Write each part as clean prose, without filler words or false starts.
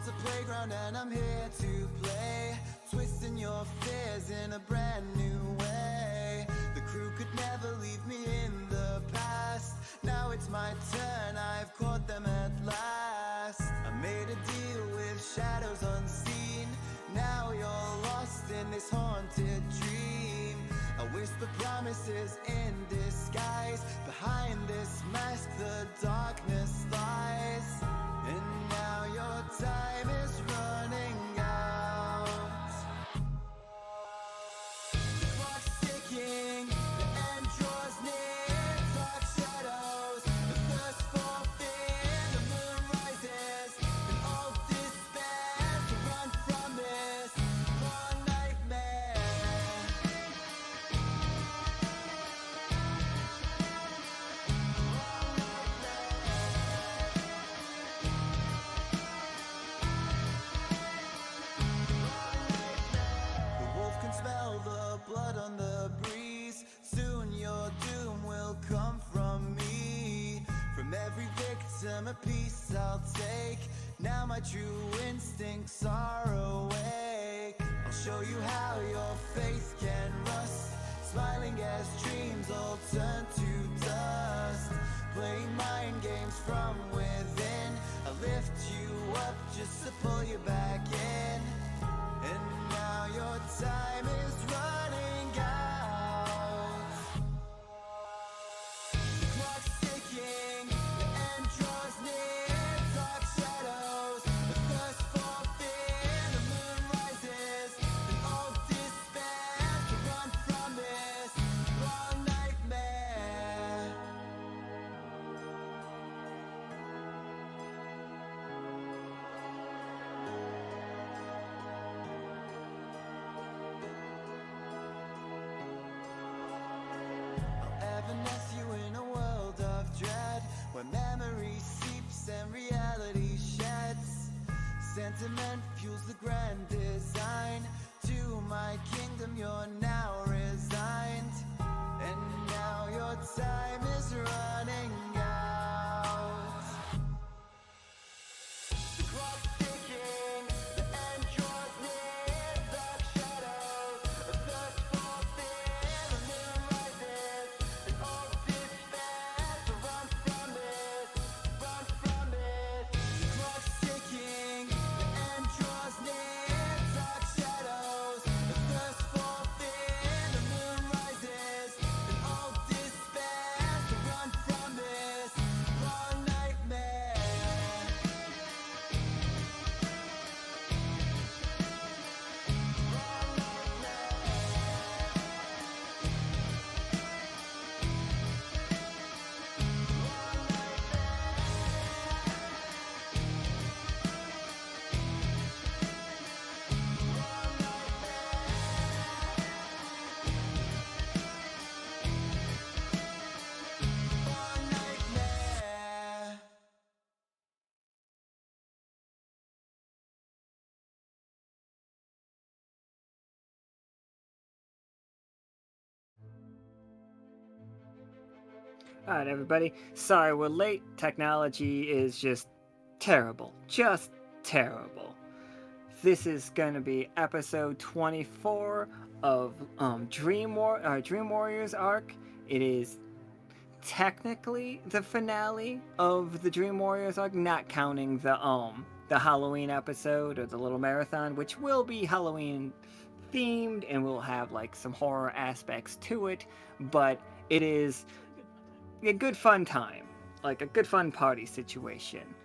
a playground and I'm here to play, twisting your fears in a brand new way. The crew could never leave me in the past. Now it's my turn, I've caught them at last. I made a deal with shadows unseen. Now you're lost in this haunted dream. I whisper promises in disguise. Behind this mask the darkness lies. And now your time is running out. The clock's ticking, the end draws near. Dark shadows, the thirst for fear. The moon rises, and all despair. To run from this one nightmare. The wolf can smell the blood on the breeze. Soon your doom will come from me. From every victim a piece I'll take. Now my true instincts are awake. I'll show you how your faith can rust. Smiling as dreams all turn to dust. Playing mind games from within. I lift you up just to pull you back in. And now your time is running out. The clock's ticking, the end draws near. Dark shadows, the thirst for fear. The moon rises, and all despair. To run from this long nightmare. I'll evanesce you in a world of dread, where memory seeps and reality sheds. Sentiment fuels the grand design. To my kingdom you're now resigned. And now your time is running out. The clock's ticking, the end draws near. Dark shadows, a thirst for fear. The moon rises, and all despair. To run from this, run from this. The clock's ticking, the end draws near. Dark shadows, a thirst for fear. The moon rises, and all despair. To run from this long nightmare. All right, everybody. Sorry we're late. Technology is just terrible. Just terrible. This is going to be episode 24 of Dream Warriors arc. It is technically the finale of the Dream Warriors arc, not counting the Halloween episode or the little marathon, which will be Halloween themed and will have like some horror aspects to it, but it is a good fun time, like a good fun party situation.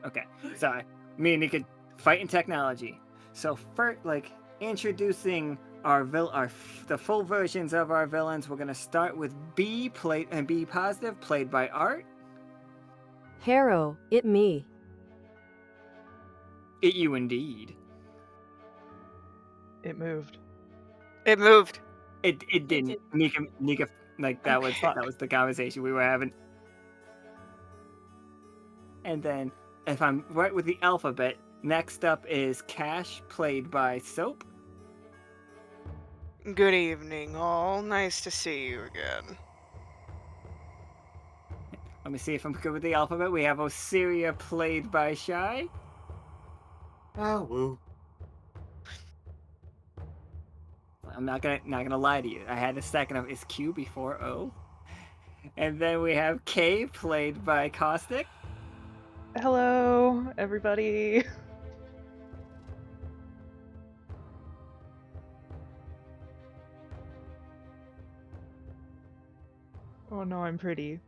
Okay, sorry. Me and Nika fighting technology. So first, like introducing the full versions of our villains. We're gonna start with B positive, played by Art. Harrow, it me. It you indeed. It moved. It moved. It didn't. Nika, like that was the conversation we were having. And then, if I'm right with the alphabet, next up is Cash, played by Soap. Good evening, all. Nice to see you again. Let me see if I'm good with the alphabet. We have Osiria, played by Shy. Ah, woo. I'm not gonna lie to you. I had a second of is Q before O. And then we have K, played by Caustic. Hello, everybody. Oh no, I'm pretty.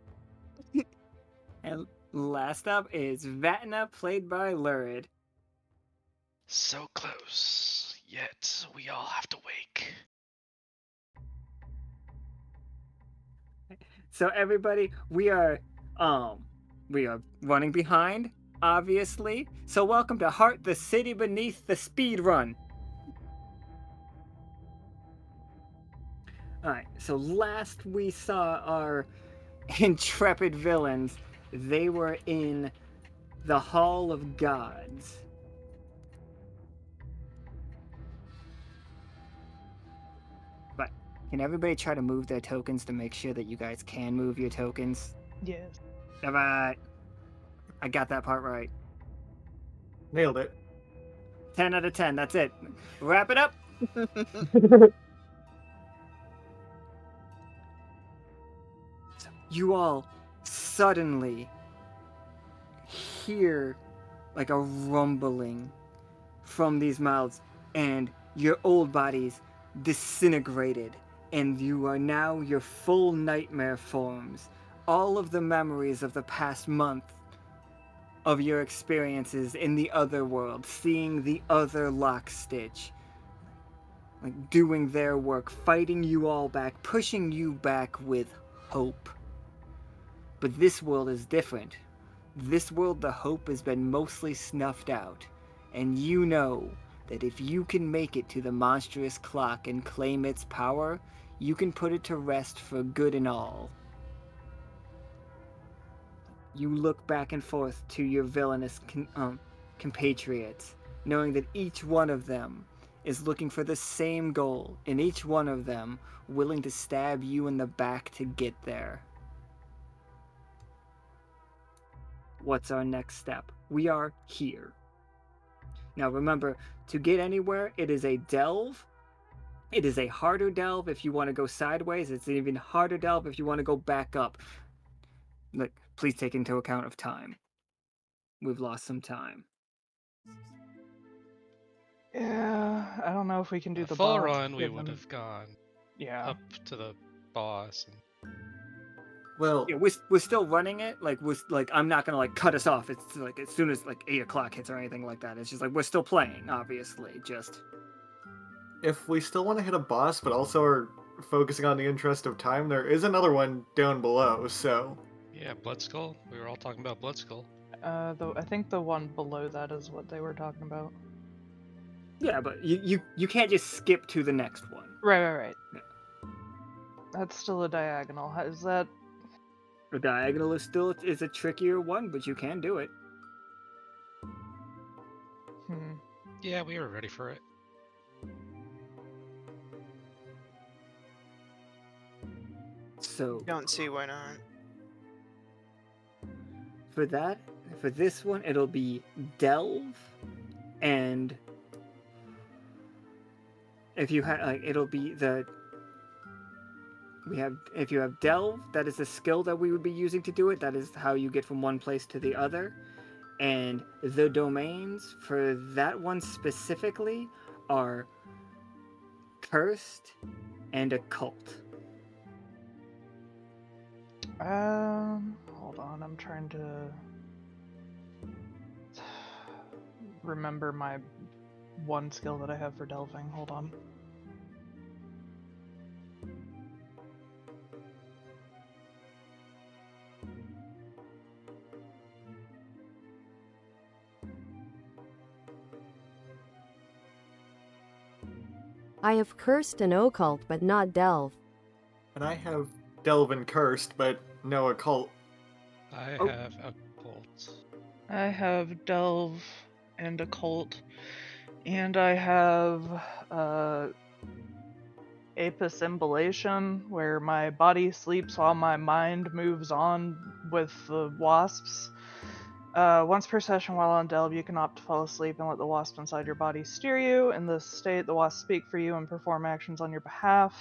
And last up is Vatna, played by Lurid. So close, yet we all have to wake. So everybody, we are running behind, obviously. So welcome to Heart, the City Beneath the Speed Run. Alright, so last we saw our intrepid villains, they were in the Hall of Gods. But can everybody try to move their tokens to make sure that you guys can move your tokens? Yes. Alright. I got that part right. Nailed it. 10 out of 10, that's it. Wrap it up. You all suddenly hear like a rumbling from these mouths, and your old bodies disintegrated, and you are now your full nightmare forms. All of the memories of the past month of your experiences in the other world, seeing the other Lockstitch, like doing their work, fighting you all back, pushing you back with hope. But this world is different. This world, the hope has been mostly snuffed out, and you know that if you can make it to the monstrous clock and claim its power, you can put it to rest for good and all. You look back and forth to your villainous compatriots, knowing that each one of them is looking for the same goal, and each one of them willing to stab you in the back to get there. What's our next step? We are here. Now remember, to get anywhere, it is a delve. It is a harder delve if you want to go sideways. It's an even harder delve if you want to go back up. Look, please take into account of time. We've lost some time. Yeah, I don't know if we can do The the full boss, run, we given- would have gone Yeah. up to the boss. And Well, Yeah, we're still running it. I'm not gonna like cut us off. It's like as soon as like 8 o'clock hits or anything like that. It's just like we're still playing, obviously. Just if we still want to hit a boss, but also are focusing on the interest of time, there is another one down below, so... yeah, Blood Skull. We were all talking about Blood Skull. I think the one below that is what they were talking about. yeah, but you can't just skip to the next one. Right. Yeah. That's still a diagonal. Is that... The diagonal is a trickier one, but you can do it. Yeah, we were ready for it. So Don't see why not. for this one, it'll be delve, and if you have it'll be if you have delve, that is the skill that we would be using to do it. That is how you get from one place to the other. And the domains for that one specifically are cursed and occult. Hold on, I'm trying to remember my one skill that I have for delving. Hold on. I have cursed and occult, but not delve. And I have Delve and Cursed, but no Occult. I Oh. have Occult. I have Delve and Occult, and I have Apis Imbulation, where my body sleeps while my mind moves on with the wasps. Once per session while on Delve, you can opt to fall asleep and let the wasp inside your body steer you. In this state, the wasps speak for you and perform actions on your behalf.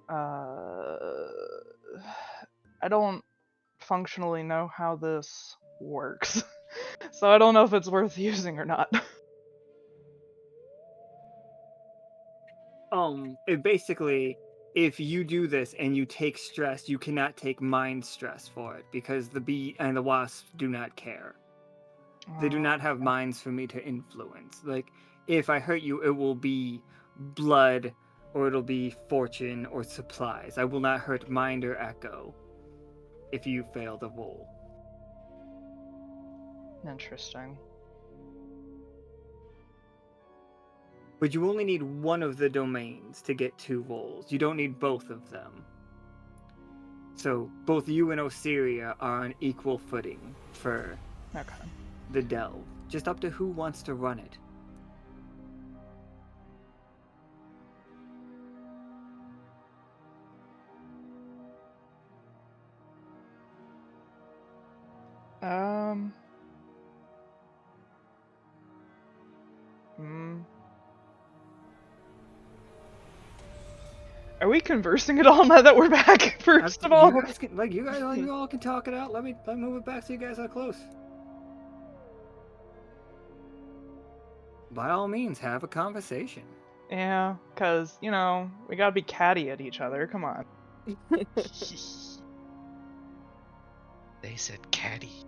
I don't functionally know how this works, so I don't know if it's worth using or not. It basically, if you do this and you take stress, you cannot take mind stress for it because the bee and the wasp do not care. They do not have minds for me to influence. Like, if I hurt you, it will be blood, or it'll be fortune or supplies. I will not hurt mind or echo if you fail the roll. Interesting. But you only need one of the domains to get 2 rolls. You don't need both of them. So both you and Osiria are on equal footing for Okay. the delve. Just up to who wants to run it. Are we conversing at all now that we're back? First of all, You guys can, like, you all can talk it out. Let me move it back so you guys are close. By all means, have a conversation. yeah, cause you know we gotta be catty at each other. Come on. They said caddy.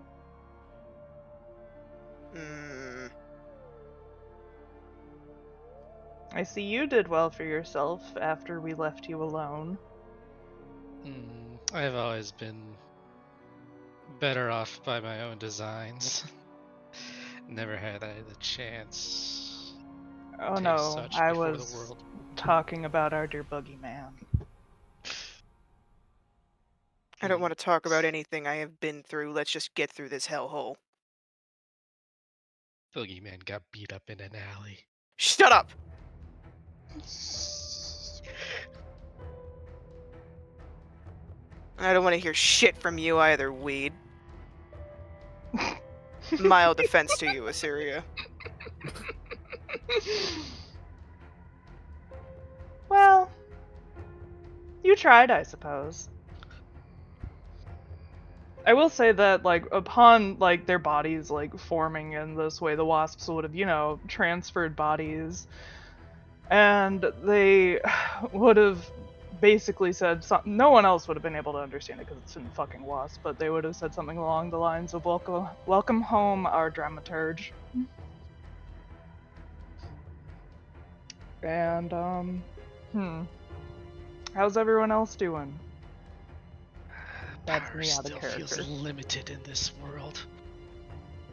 I see you did well for yourself after we left you alone. I've always been better off by my own designs. Never had I the chance. Oh Taste no, such I before was the world. talking about our dear boogeyman. I don't want to talk about anything I have been through. Let's just get through this hellhole. Boogeyman got beat up in an alley. Shut up! I don't want to hear shit from you either, weed. Mild offense to you, Osiria. Well, you tried, I suppose. I will say that, like, upon, like, their bodies, like, forming in this way, the wasps would have, you know, transferred bodies. And they would have basically said something. No one else would have been able to understand it because it's in fucking wasp, but they would have said something along the lines of, welcome home, our dramaturge. And, how's everyone else doing? That's Power me out of still feels character. limited in this world.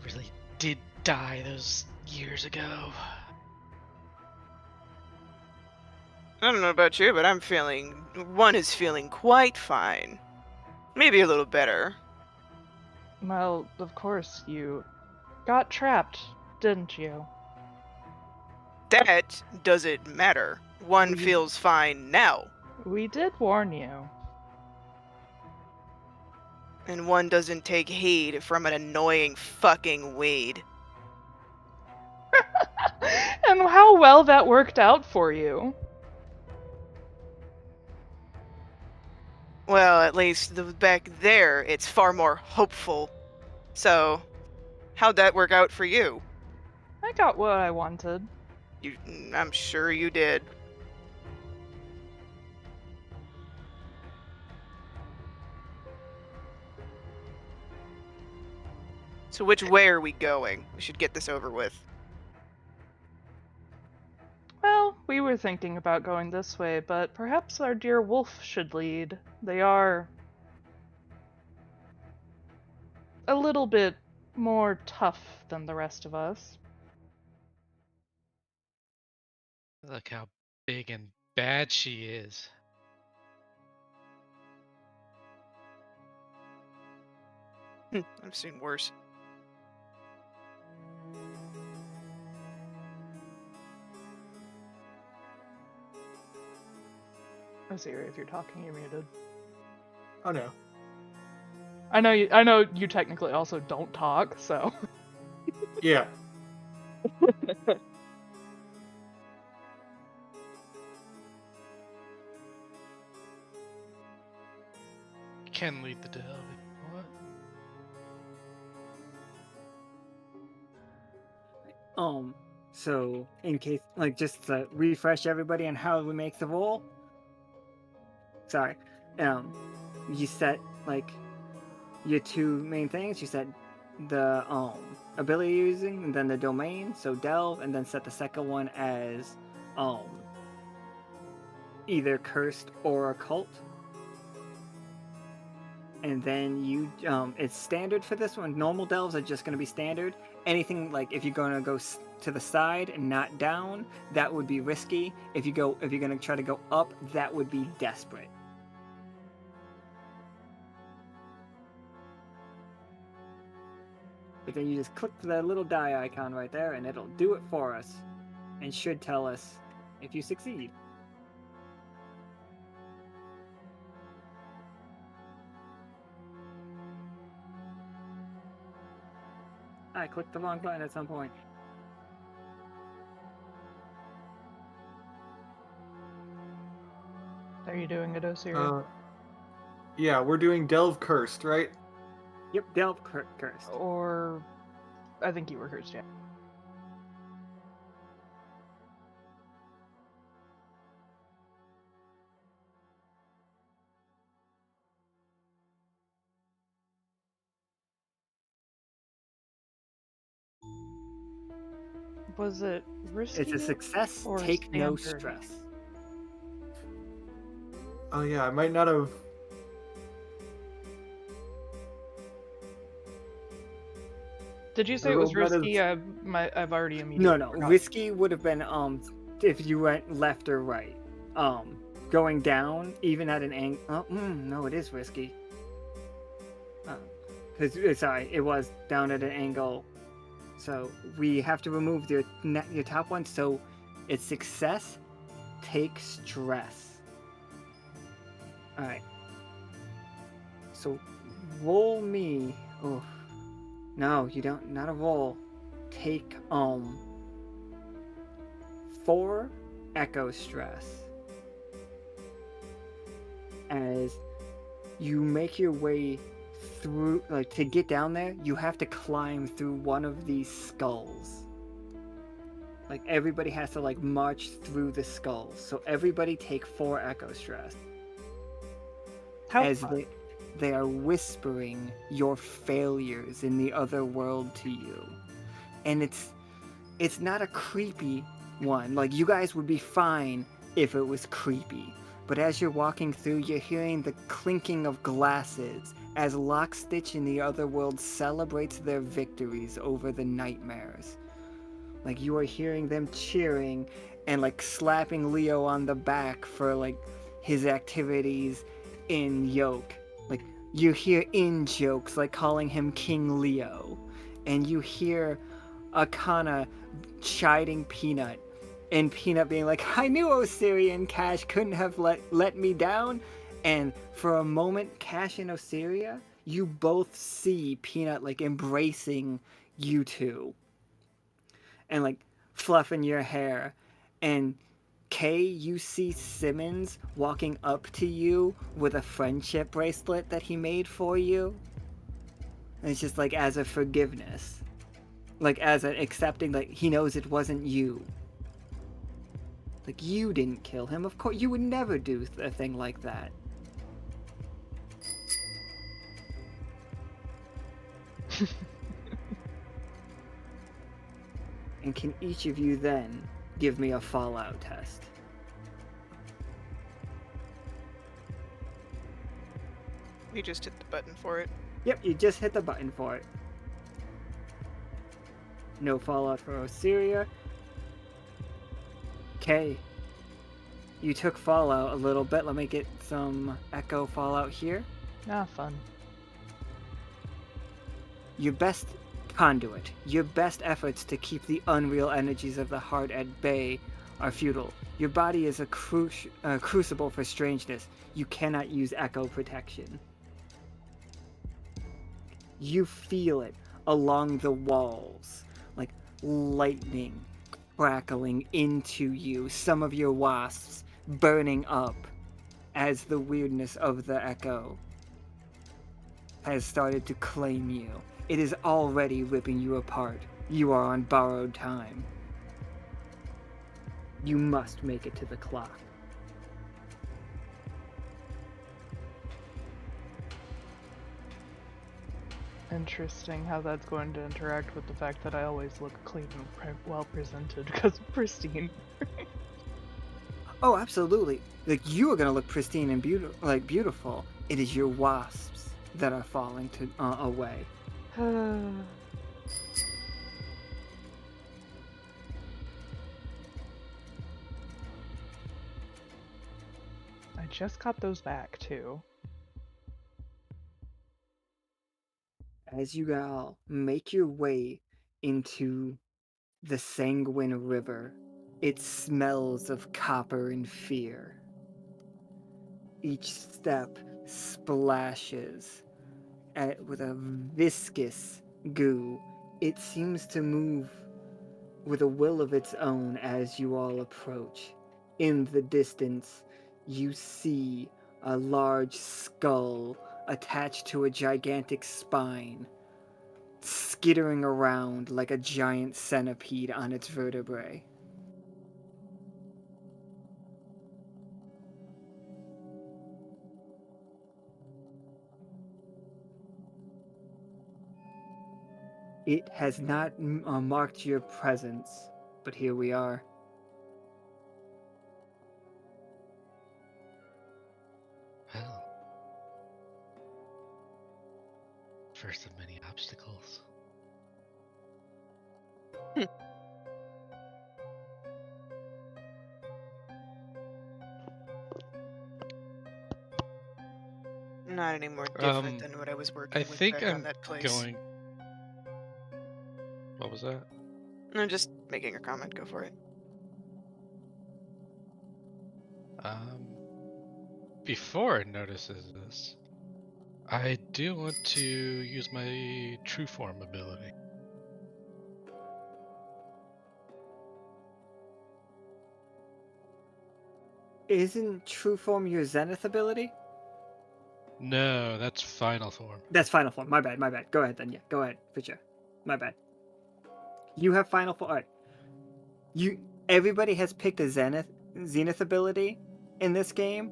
I really did die those years ago. I don't know about you, but one is feeling quite fine. Maybe a little better. Well, of course, you got trapped, didn't you? That doesn't matter. One We- feels fine now, We did warn you. and one doesn't take heed from an annoying fucking weed. And how well that worked out for you. Well, at least back there, it's far more hopeful. So, how'd that work out for you? I got what I wanted. I'm sure you did. So which way are we going? We should get this over with. Well, we were thinking about going this way, but perhaps our dear wolf should lead. They are a little bit more tough than the rest of us. Look how big and bad she is. I've seen worse. Osiria, if you're talking, you're muted. Oh no. I know you technically also don't talk, so. Yeah. Can lead the delve. What? So in case, like, just to refresh everybody on how we make the roll. Sorry. You set, like, your two main things. You set the ability you're using, and then the domain, so delve, and then set the second one as either cursed or occult. And then you it's standard for this one. Normal delves are just going to be standard. Anything like if you're going to go to the side and not down, that would be risky. If you're going to try to go up, that would be desperate. But then you just click the little die icon right there, and it'll do it for us, and should tell us if you succeed. I clicked the wrong button at some point. Are you doing it, Osiria? Yeah, we're doing Delve Cursed, right? Yep, delve cursed. Or I think you were cursed, yeah. Was it risky? It's a success. or Take no standard? stress. Oh yeah, I might not have. Did you say I it was rolled that risky? as- I've already immediately. No. forgotten. Risky would have been if you went left or right. Going down, even at an angle. Oh, no, it is risky. Because sorry, it was down at an angle. So we have to remove your top one. So it's success. Take stress. All right. So roll me. Oh, no, you don't. Not a roll. Take 4 echo stress as you make your way through. Like, to get down there, you have to climb through one of these skulls. Like, everybody has to like march through the skulls. So everybody take 4 echo stress How as fun. they are whispering your failures in the other world to you. And it's not a creepy one. Like, you guys would be fine if it was creepy. But as you're walking through, you're hearing the clinking of glasses as Lockstitch in the other world celebrates their victories over the nightmares. Like, you are hearing them cheering and like slapping Leo on the back for like his activities in Yoke. Like, you hear in jokes like calling him King Leo, and you hear Akana chiding Peanut, and Peanut being like, I knew Osiria and Cash couldn't have let me down. And for a moment, Cash and Osiria, you both see Peanut like embracing you two and like fluffing your hair. And Kay, you see Simmons walking up to you with a friendship bracelet that he made for you. And it's just like as a forgiveness. Like as an accepting, like he knows it wasn't you. Like, you didn't kill him. Of course, you would never do a thing like that. And can each of you then give me a Fallout test? We just hit the button for it. Yep, you just hit the button for it. No Fallout for Osiria. Okay. You took Fallout a little bit. Let me get some Echo Fallout here. Ah, fun. Your best conduit, your best efforts to keep the unreal energies of the heart at bay are futile. Your body is a crucible for strangeness. You cannot use echo protection. You feel it along the walls, like lightning crackling into you, some of your wasps burning up as the weirdness of the echo has started to claim you. It is already ripping you apart. You are on borrowed time. You must make it to the clock. Interesting how that's going to interact with the fact that I always look clean and well presented because pristine. Oh, absolutely. Like, you are gonna look pristine and beautiful. It is your wasps that are falling to away. I just got those back too. As you all make your way into the Sanguine River, it smells of copper and fear. Each step splashes with a viscous goo. It seems to move with a will of its own as you all approach. In the distance, you see a large skull attached to a gigantic spine, skittering around like a giant centipede on its vertebrae. It has not marked your presence, but here we are. Well, first of many obstacles. Not any more different than what I was working I with think back on I'm that place. going. What was that? I'm just making a comment. Go for it. Before it notices this, I do want to use my true form ability. Isn't True Form your Zenith ability? No, that's final form. That's Final Form. My bad. Go ahead then. Yeah, go ahead. For sure. My bad. You have Final Form. Alright. Everybody has picked a Zenith ability in this game,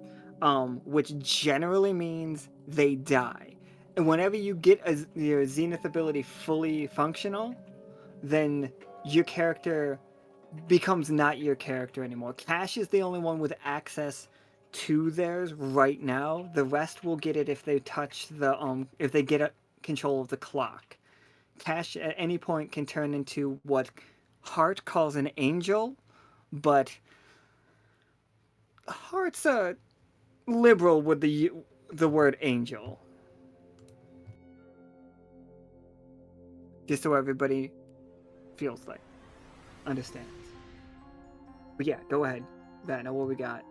which generally means they die. And whenever you get your Zenith ability fully functional, then your character becomes not your character anymore. Cash is the only one with access to theirs right now. The rest will get it if they touch if they get control of the clock. Cash at any point can turn into what Heart calls an angel, but Heart's liberal with the word angel. Just so everybody feels like understands. But yeah, go ahead, Vatna. What we got?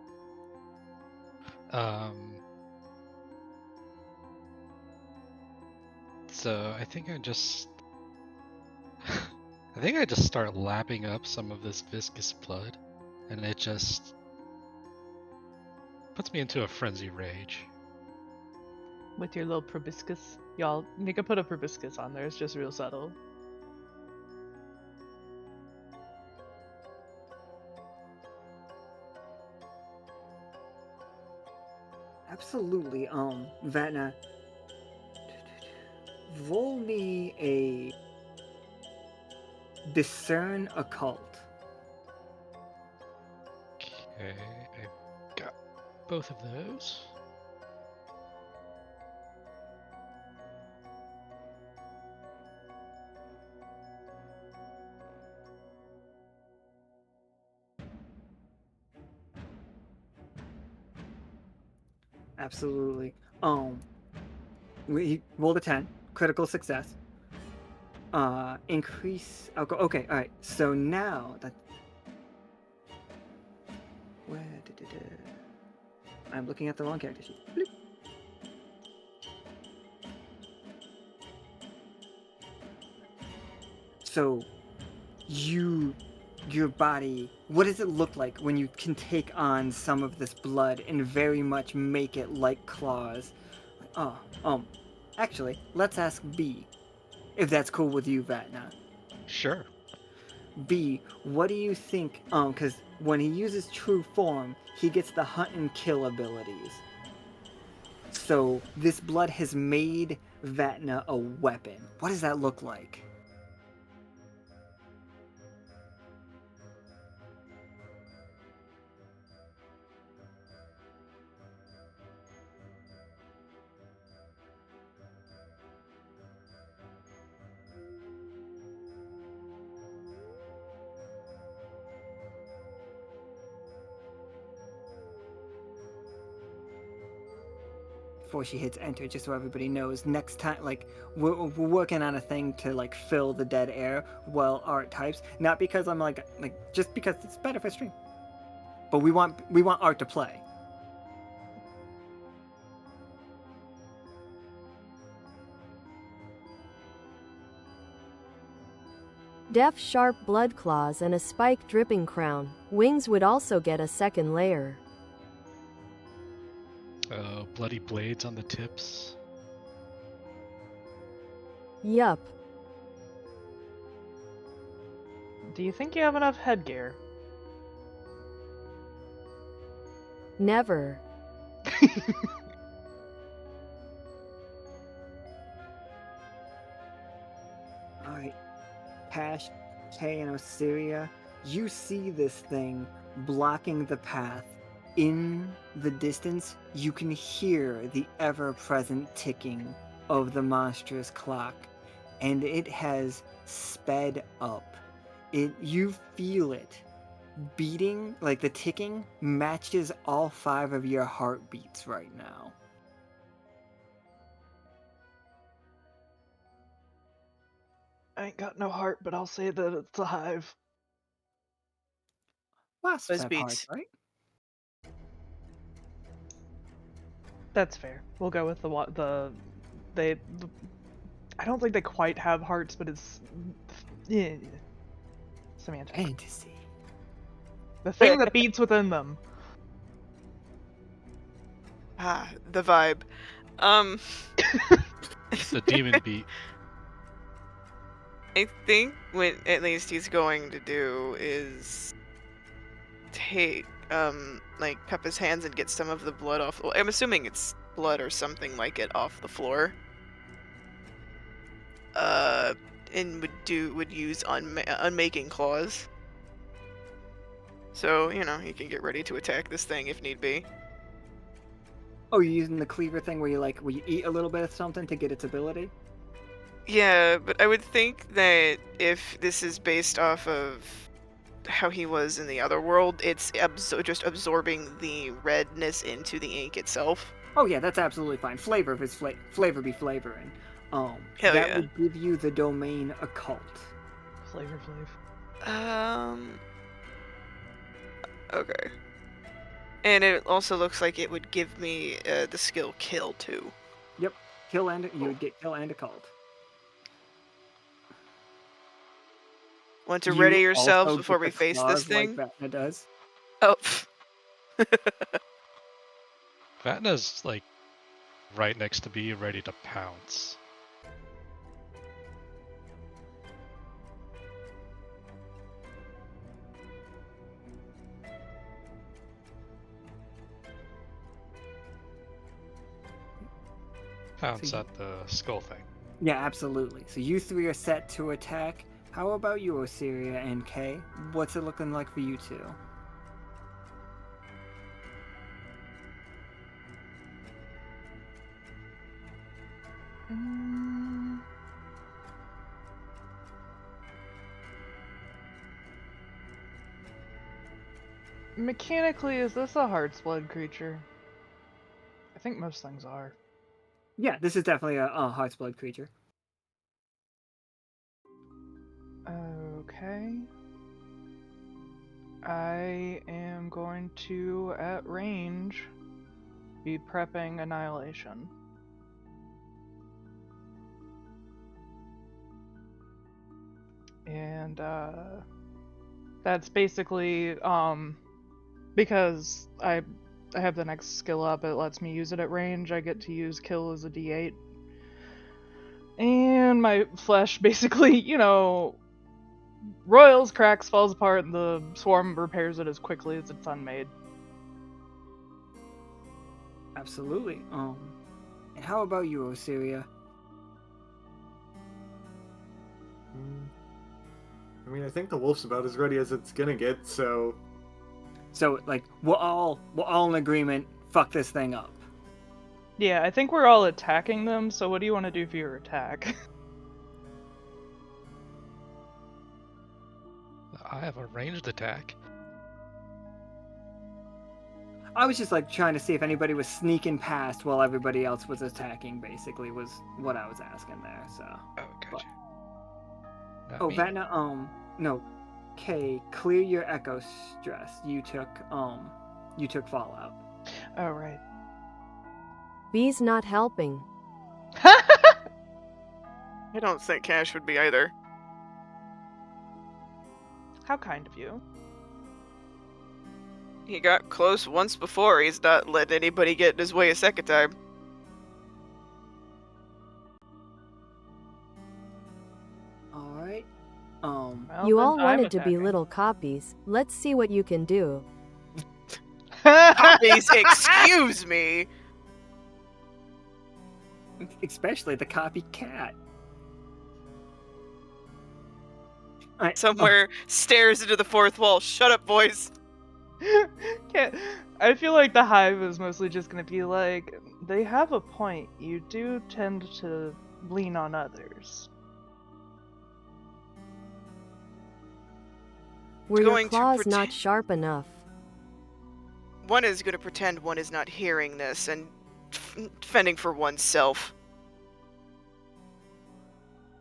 So I think I just start lapping up some of this viscous blood, and it just puts me into a frenzy rage. With your little proboscis. Y'all, Nika put a proboscis on there, it's just real subtle. Absolutely. Vatna, roll me a discern occult. Okay, I've got both of those. Absolutely. We rolled a 10, critical success. Increase alcohol. Okay, all right. So now that Where did it? I'm looking at the wrong character sheet. Bloop. So, your body, what does it look like when you can take on some of this blood and very much make it like claws? Oh, actually, let's ask B, if that's cool with you, Vatna. Sure. B, what do you think? Because when he uses true form, he gets the hunt and kill abilities. So this blood has made Vatna a weapon. What does that look like? Before she hits enter, just so everybody knows, next time, like, we're working on a thing to, like, fill the dead air while art types. Not because I'm, like, just because it's better for stream. But we want art to play. Def sharp blood claws and a spike dripping crown. Wings would also get a second layer. Bloody blades on the tips. Yup. Do you think you have enough headgear? Never. Alright. Cash, Kay, and Osiria, you see this thing blocking the path. In the distance, you can hear the ever-present ticking of the monstrous clock, and it has sped up. You feel it beating, like the ticking matches all 5 of your heartbeats right now. I ain't got no heart, but I'll say that it's a hive. Wasps Buzz have beats. hearts, right? That's fair. We'll go with they. I don't think they quite have hearts, but it's yeah, semantic. Fantasy. The thing that beats within them. Ah, the vibe. It's the demon beat. I think what at least he's going to do is take, like, cup his hands and get some of the blood off. Well, I'm assuming it's blood or something like it off the floor. And would use unmaking claws. So, you know, he can get ready to attack this thing if need be. Oh, you're using the cleaver thing where you eat a little bit of something to get its ability? Yeah, but I would think that if this is based off of how he was in the other world, it's just absorbing the redness into the ink itself. Oh yeah, that's absolutely fine. Flavor if it's flavor be flavoring. Hell that yeah. would give you the domain occult. Flavor Flav. Okay. And it also looks like it would give me the skill kill too. Yep, you would get kill and occult. Want to You ready yourselves also before get we the face this claws thing? like Vatna does. Oh. Vatna's like right next to me, ready to pounce. Pounce So at the skull thing. Yeah, absolutely. So you 3 are set to attack. How about you, Osiria and Kay? What's it looking like for you two? Mechanically, is this a heart's blood creature? I think most things are. Yeah, this is definitely a heart's blood creature. Okay. I am going to, at range, be prepping Annihilation. And that's basically because I have the next skill up, it lets me use it at range. I get to use kill as a D8. And my flesh basically, roils, cracks, falls apart, and the swarm repairs it as quickly as it's unmade. Absolutely. And how about you, Osiria? I mean, I think the wolf's about as ready as it's gonna get, so... So, like, we're all in agreement. Fuck this thing up. Yeah, I think we're all attacking them, so what do you want to do for your attack? I have a ranged attack. I was just like trying to see if anybody was sneaking past while everybody else was attacking. Basically, was what I was asking there. So. Oh, gotcha. Not Oh, me. Vatna. No. Kay, clear your echo stress. You took fallout. Oh, right. B's not helping. I don't think Cash would be either. How kind of you. He got close once before. He's not letting anybody get in his way a second time. All right. Well, You then all I'm wanted to be attacking. little copies. Let's see what you can do. Please excuse me. Especially the copycat. All right. Somewhere stares into the fourth wall. Shut up, boys. I feel like the hive is mostly just gonna be like, they have a point. You do tend to lean on others. Were your Going to claws not pretend- sharp enough? One is going to pretend one is not hearing this and fending for oneself.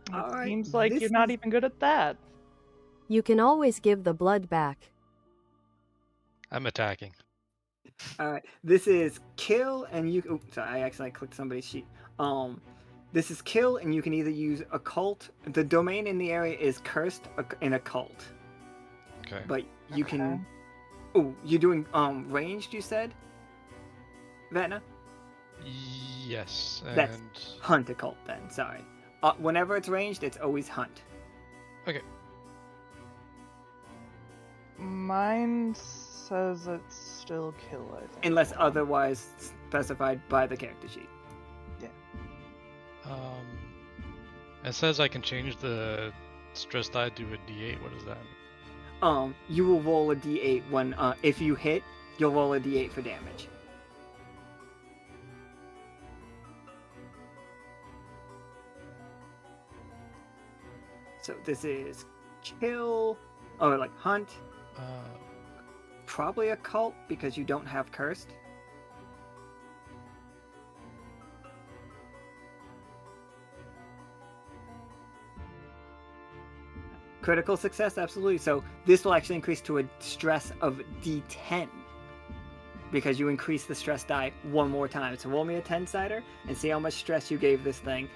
It All right, seems like this you're not is- even good at that. You can always give the blood back. I'm attacking. All right. This is kill, and you. Oops, sorry, I accidentally clicked somebody's sheet. This is kill, and you can either use occult. The domain in the area is cursed and occult, Okay. but you Okay. can. Oh, you're doing ranged. You said, Vatna? Yes, That's- and Hunt occult. Then sorry. Whenever it's ranged, it's always hunt. okay. Mine says it's still kill, I think. Unless Hold on. otherwise specified by the character sheet. It says I can change the stress die to a D8. What does that mean? You will roll a d8 when if you hit, you'll roll a d8 for damage. So this is kill, or like hunt, probably occult because you don't have cursed. Critical success, absolutely. So this will actually increase to a stress of D10 because you increase the stress die one more time. So roll me a 10-sider and see how much stress you gave this thing.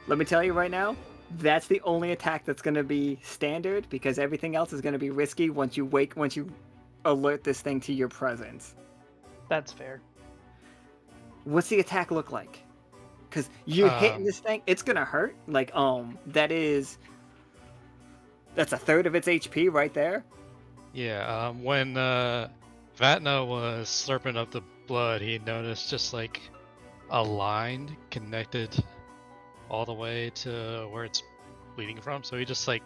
Let me tell you right now, that's the only attack that's going to be standard because everything else is going to be risky once you alert this thing to your presence. That's fair. What's the attack look like? Because you're hitting this thing, it's going to hurt. Like, that's a third of its HP right there. Yeah, when Vatna was slurping up the blood, he noticed just like a line connected all the way to where it's bleeding from. So he just like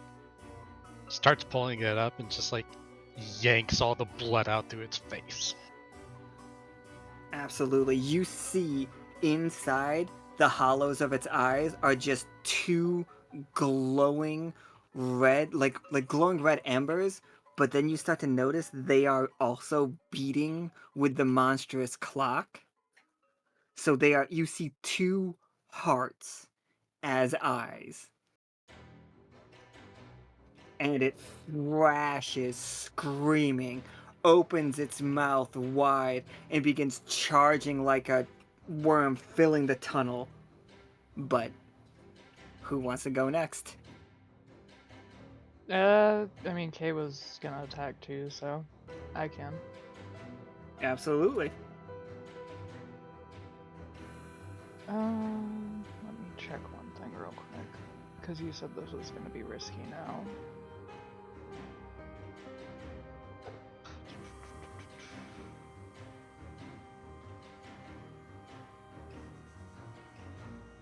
starts pulling it up and just like yanks all the blood out through its face. Absolutely. You see inside the hollows of its eyes are just two glowing red, like glowing red embers, but then you start to notice they are also beating with the monstrous clock. So you see two hearts as eyes. and it thrashes, screaming, opens its mouth wide, and begins charging like a worm filling the tunnel. But who wants to go next? I mean, Kay was gonna attack too, so I can. Absolutely. Let me check one thing real quick, because you said this was gonna be risky now.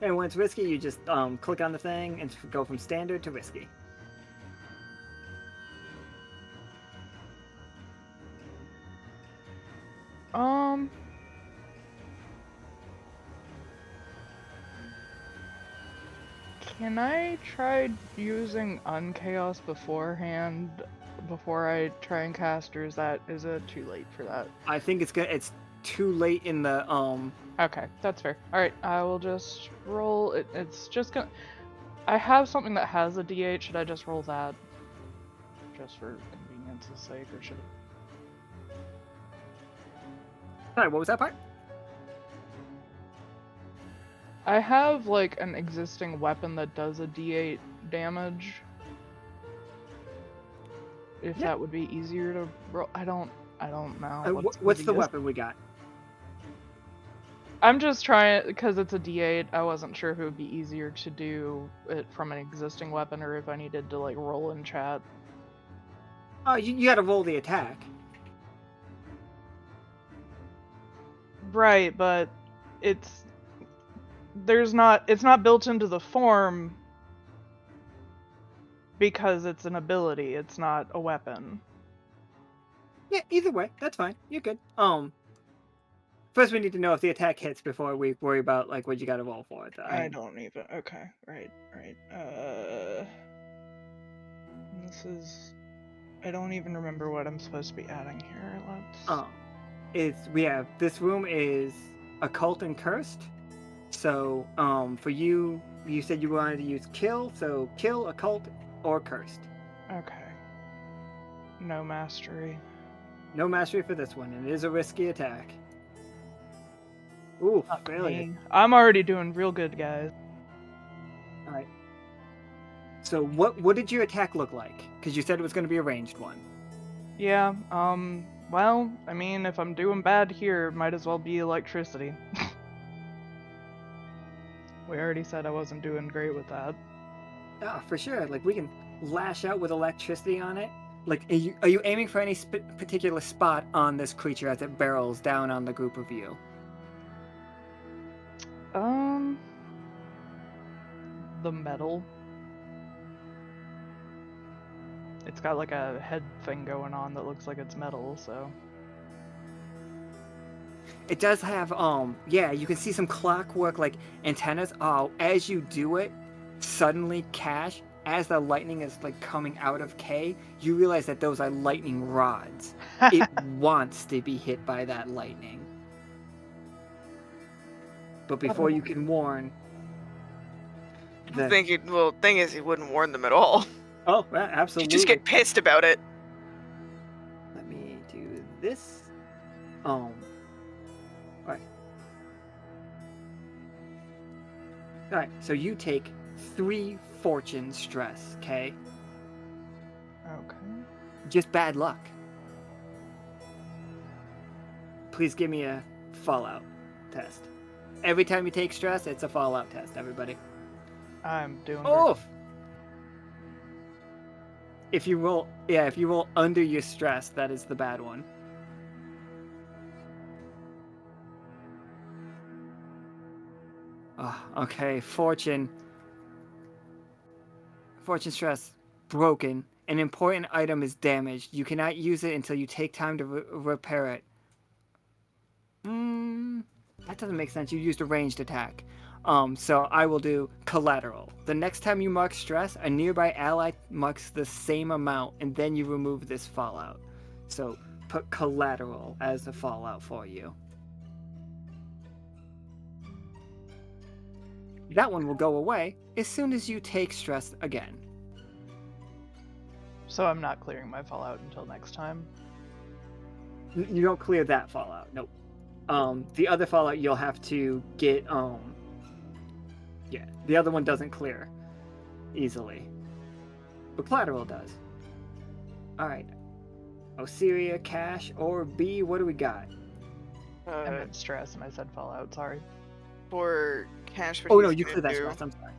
And when it's risky, you just click on the thing and go from standard to risky. Can I try using Unchaos beforehand before I try and cast, or is it too late for that? I think it's too late in the Okay, that's fair. All right, I will just roll it. It's just gonna. I have something that has a D8. Should I just roll that, just for convenience's sake, or should? Sorry, what was that part? I have like an existing weapon that does a D8 damage. If that would be easier to roll, I don't know. What's the weapon we got? I'm just trying because it's a D8. I wasn't sure if it would be easier to do it from an existing weapon or if I needed to like roll in chat. Oh, you got to roll the attack. Right, but it's not built into the form because it's an ability. It's not a weapon. Yeah, either way, that's fine. You're good. First we need to know if the attack hits before we worry about like what you got to roll for it. I don't even. Okay, right. This is. I don't even remember what I'm supposed to be adding here. Let's. This room is occult and cursed. So, for you said you wanted to use kill, so kill, occult, or cursed. Okay. No mastery. No mastery for this one, and it is a risky attack. Ooh, brilliant. I'm already doing real good, guys. Alright. So what did your attack look like? Because you said it was going to be a ranged one. Yeah, well, I mean, if I'm doing bad here, might as well be electricity. We already said I wasn't doing great with that. Ah, for sure. Like, we can lash out with electricity on it. Like, are you aiming for any particular spot on this creature as it barrels down on the group of you? The metal. It's got like a head thing going on that looks like it's metal, so. It does have, yeah, you can see some clockwork, like, antennas. Oh, as you do it, suddenly, Cash, as the lightning is, like, coming out of K, you realize that those are lightning rods. It wants to be hit by that lightning. But before you can warn... thing is, he wouldn't warn them at all. Oh, yeah, absolutely. You just get pissed about it. Let me do this. Alright, so you take 3 fortune stress, okay? Okay. Just bad luck. Please give me a fallout test. Every time you take stress, it's a fallout test, everybody. I'm doing Oof! If you roll under your stress, that is the bad one. Oh, okay, fortune stress broken. An important item is damaged. You cannot use it until you take time to repair it. That doesn't make sense. You used a ranged attack. So I will do collateral. The next time you mark stress, a nearby ally marks the same amount, and then you remove this fallout. So put collateral as the fallout for you. That one will go away as soon as you take stress again. So I'm not clearing my fallout until next time. You don't clear that fallout. Nope. The other fallout you'll have to get. Yeah, the other one doesn't clear easily, but collateral does. All right. Osiria, cash, or B. What do we got? I meant stress and I said fallout, sorry. For cash, what Oh no, he's you gonna clear that do- stress. I'm sorry.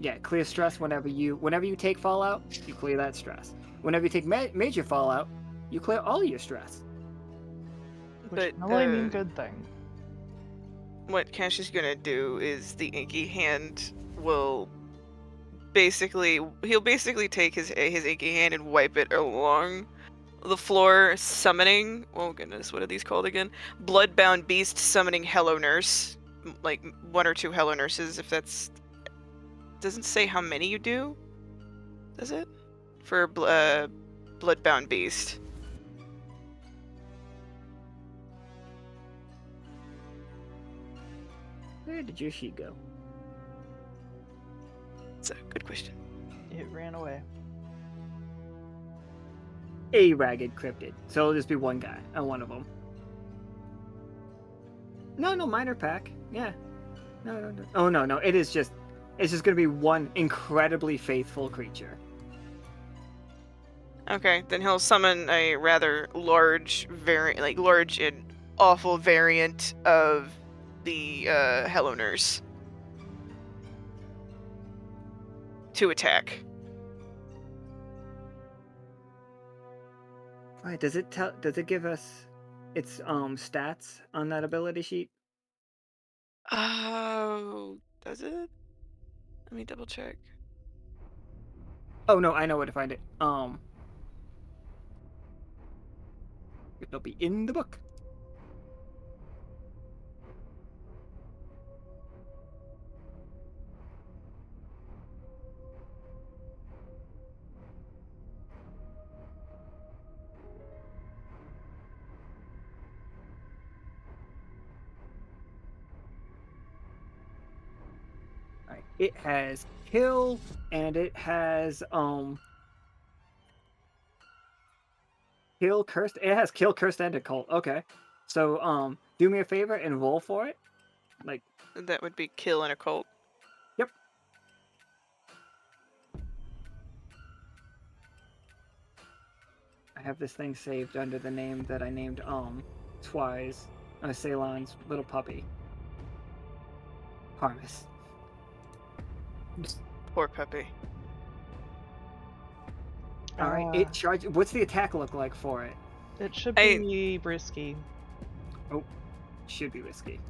Yeah, clear stress whenever you take fallout, you clear that stress. Whenever you take major fallout, you clear all your stress. Which But can only mean good thing. what Cash is gonna do is the inky hand will he'll basically take his inky hand and wipe it along the floor, summoning, oh goodness, what are these called again? Bloodbound beast summoning Hello Nurse, like 1 or 2 Hello Nurses, if that's doesn't say how many you do, does it? For bloodbound beast. Where did your sheet go? It's a good question. It ran away. A ragged cryptid, so it'll just be one guy on one of them. No, minor pack. Yeah. No. Oh no, it's just gonna be one incredibly faithful creature. Okay, then he'll summon a rather large large and awful variant of the Hello Nurse to attack. Alright, does it give us its stats on that ability sheet? Oh, does it? Let me double check. Oh no, I know where to find it. It'll be in the book. Alright, it has kill and it has kill cursed. It has kill cursed and occult. Okay. So do me a favor and roll for it. Like, That would be kill and occult. yep. I have this thing saved under the name that I named Twice, Ceylon's little puppy. Harness. Poor puppy. All right, it charge. What's the attack look like for it? It should be risky. Oh, should be risky.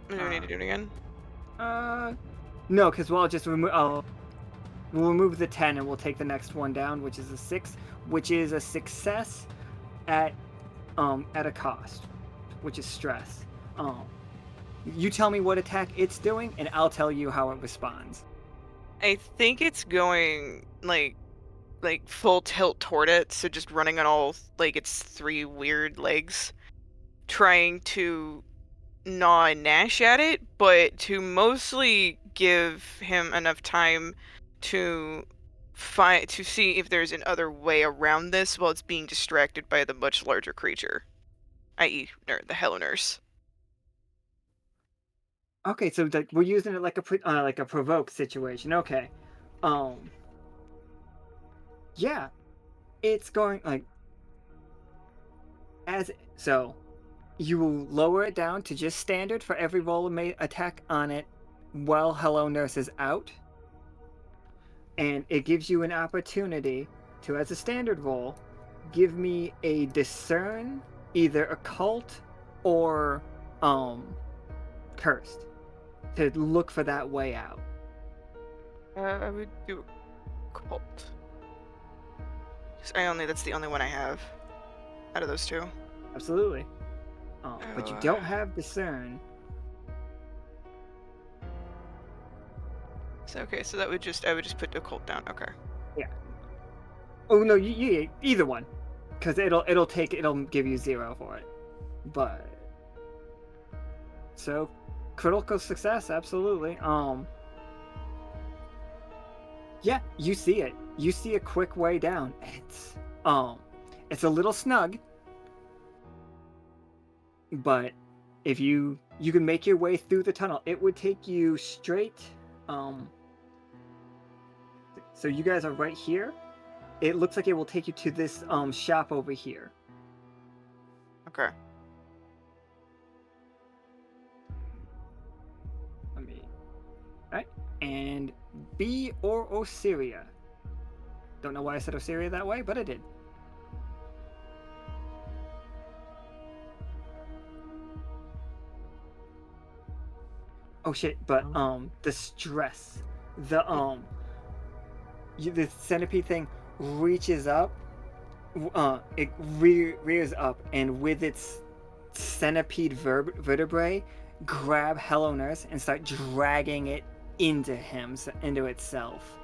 Do we need to do it again? No, because we'll just remove. Oh, we'll remove the 10 and we'll take the next one down, which is a 6, which is a success at a cost, which is stress. You tell me what attack it's doing, and I'll tell you how it responds. I think it's going like full tilt toward it, so just running on all its 3 weird legs, trying to gnaw and gnash at it, but to mostly give him enough time to see if there's an other way around this while it's being distracted by the much larger creature, i.e., the Hello Nurse. Okay, so we're using it like a provoke situation. Okay, yeah, it's going so. You will lower it down to just standard for every roll and attack on it while Hello Nurse is out. And it gives you an opportunity to, as a standard roll, give me a discern, either occult or cursed, to look for that way out. I would do occult. That's the only one I have out of those 2. Absolutely. But you don't have discern. So okay, so I would just put occult down. Okay. Yeah. Oh no, you either one, because it'll give you 0 for it. But so critical success, absolutely. Yeah, you see it. You see a quick way down. It's a little snug, but if you can make your way through the tunnel, it would take you straight. So you guys are right here. It looks like it will take you to this shop over here. Okay. Let me. Alright. And B or Osiria. Don't know why I said Osiria that way, but I did. Oh shit, but the stress. The the centipede thing reaches up, it rears up, and with its centipede vertebrae, grab Hello Nurse and start dragging it into itself.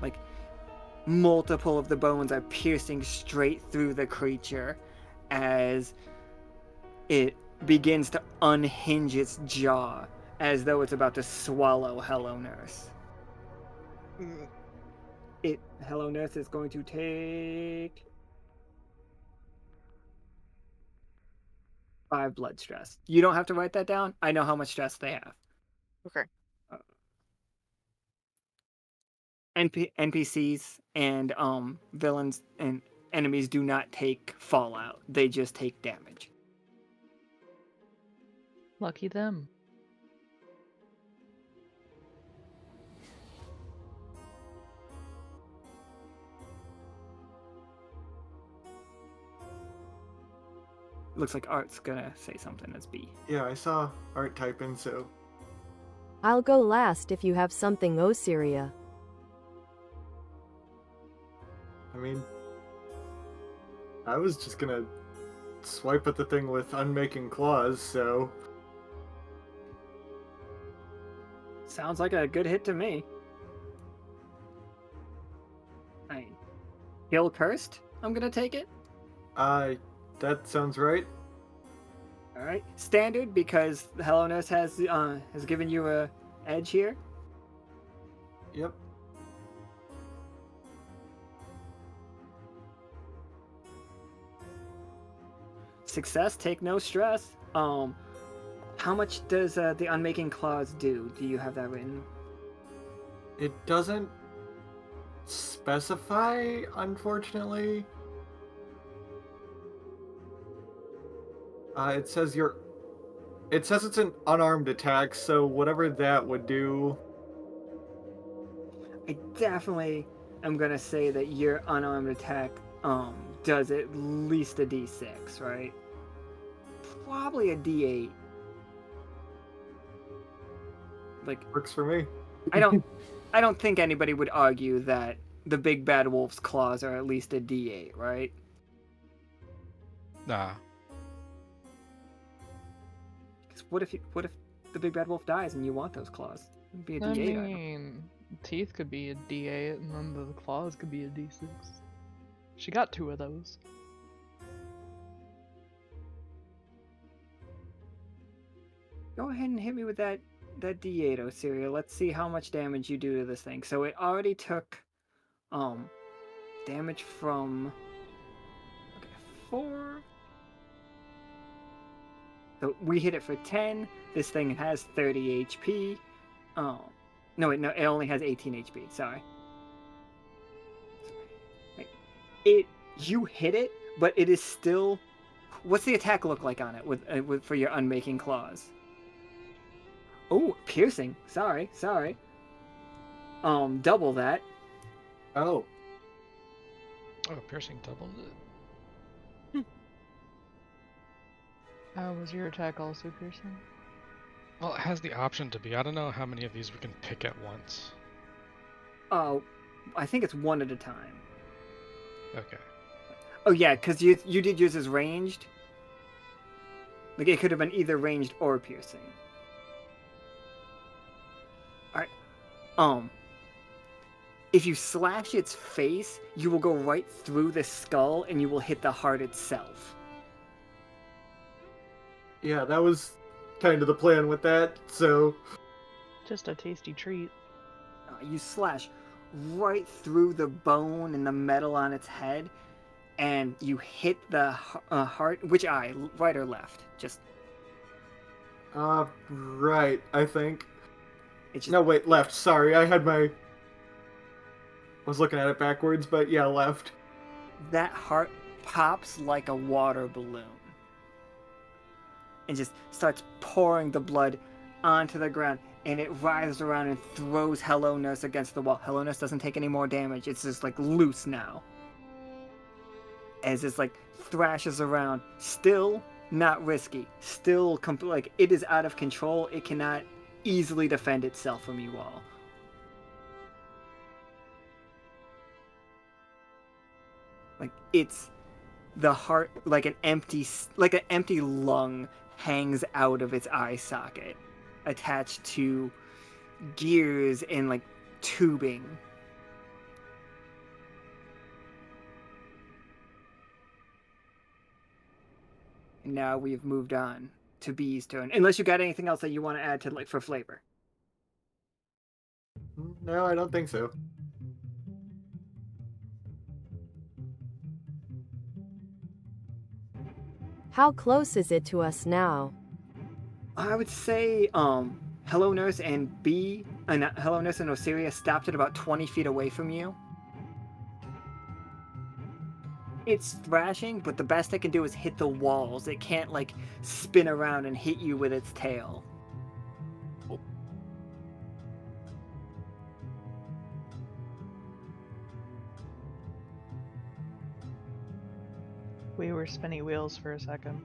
Like, multiple of the bones are piercing straight through the creature as it begins to unhinge its jaw as though it's about to swallow Hello Nurse. Mm, Hello Nurse is going to take 5 blood stress. You don't have to write that down. I know how much stress they have. okay. NPCs and villains and enemies do not take fallout. They just take damage. Lucky them. Looks like Art's gonna say something as B. Yeah, I saw Art type in, so I'll go last if you have something, Osiria. I mean, I was just gonna swipe at the thing with unmaking claws, so Sounds like a good hit to me. Kill cursed? I'm gonna take it. that sounds right. All right, standard because the Hello Nurse has given you a edge here. Yep. Success, take no stress. How much does the unmaking claws do? Do you have that written? It doesn't specify, unfortunately. It says it's an unarmed attack, so whatever that would do. I definitely am gonna say that your unarmed attack does at least a D6, right? Probably a D8. Like, Works for me. I don't think anybody would argue that the big bad wolf's claws are at least a D8, right? Nah. Because what if the big bad wolf dies and you want those claws? It'd be a I D8 item. mean, teeth could be a D8 and then the claws could be a D6. She got 2 of those. Go ahead and hit me with that D8, Osiria. Let's see how much damage you do to this thing. So it already took damage from 4. So we hit it for 10. This thing has 30 HP. No, wait, no, it only has 18 HP. Sorry. You hit it, but it is still. What's the attack look like on it with for your unmaking claws? Oh, piercing. Sorry. Double that. Oh, Oh, piercing doubled it. Was your attack also piercing? Well, it has the option to be. I don't know how many of these we can pick at once. Oh, I think it's one at a time. Okay. Oh yeah, because you did use as ranged. Like it could have been either ranged or piercing. Alright. If you slash its face, you will go right through the skull and you will hit the heart itself. yeah, that was kind of the plan with that, so Just a tasty treat. You slash right through the bone and the metal on its head, and you hit the heart. Which eye? Right or left? Just Right, I think. it's just No, wait, left. Sorry, I was looking at it backwards, but yeah, left. that heart pops like a water balloon and just starts pouring the blood onto the ground, and it writhes around and throws Hello Nurse against the wall. Hello Nurse doesn't take any more damage. It's just like loose now. As it's like thrashes around, still not risky, still like it is out of control. It cannot easily defend itself from you all. Like it's the heart, like an empty lung hangs out of its eye socket, attached to gears and like tubing. And now we've moved on to B's turn. Unless you got anything else that you want to add to like for flavor. No, I don't think so. How close is it to us now? I would say Hello Nurse and Hello Nurse and Osiria stopped at about 20 feet away from you. It's thrashing, but the best it can do is hit the walls. It can't like spin around and hit you with its tail. We were spinny wheels for a second.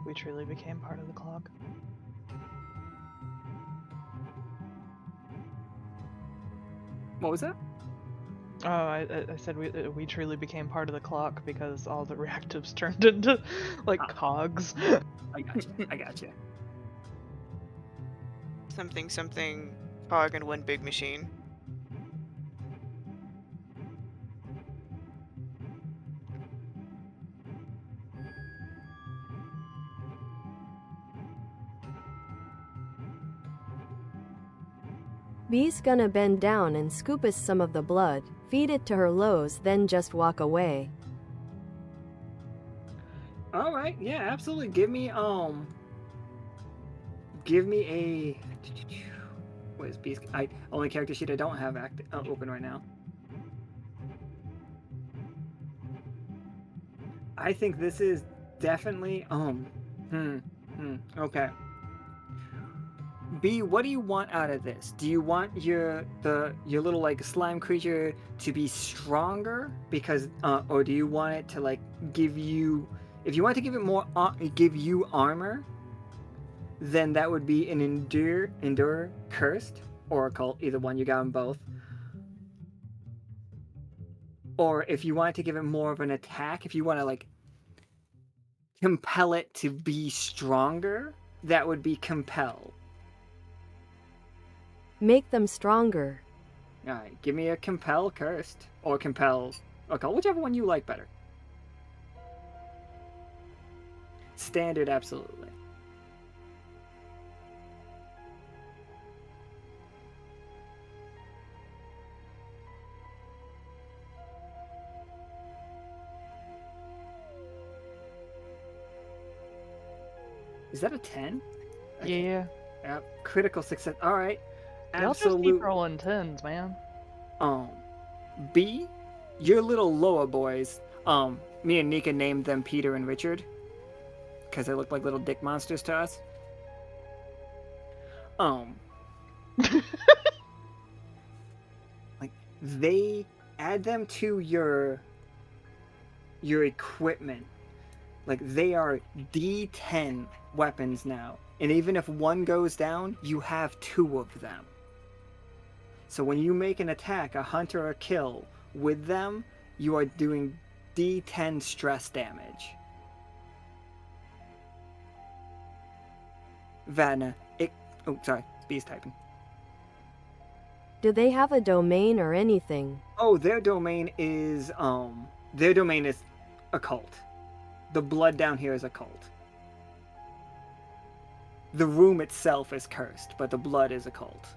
We truly became part of the clock. What was that? Oh, I said we truly became part of the clock because all the reactives turned into like cogs. I gotcha. Something cog and one big machine. Bee's gonna bend down and scoop us some of the blood, feed it to her lows, then just walk away. All right, yeah, absolutely. Give me a. What is Beast? Only character sheet I don't have open right now. I think this is definitely okay. B, what do you want out of this? Do you want your little like slime creature to be stronger because or do you want it to like give you, if you want to give it more give you armor, then that would be an endure cursed or occult, either one, you got them both. Or if you want to give it more of an attack, if you want to like compel it to be stronger, that would be compel. Make them stronger. Alright, give me a compel cursed or compel occult, whichever one you like better. Standard, absolutely. Is that a 10? Yeah. Yep. Critical success. All right. Y'all just keep rolling 10s, man. B, your little Loa boys. Me and Nika named them Peter and Richard because they look like little dick monsters to us. Like they add them to your equipment. Like they are D10 weapons now. And even if one goes down, you have two of them. So when you make an attack, a hunt or a kill with them, you are doing D10 stress damage. Vatna, B's typing. Do they have a domain or anything? Oh, their domain is occult. The blood down here is occult. The room itself is cursed, but the blood is occult.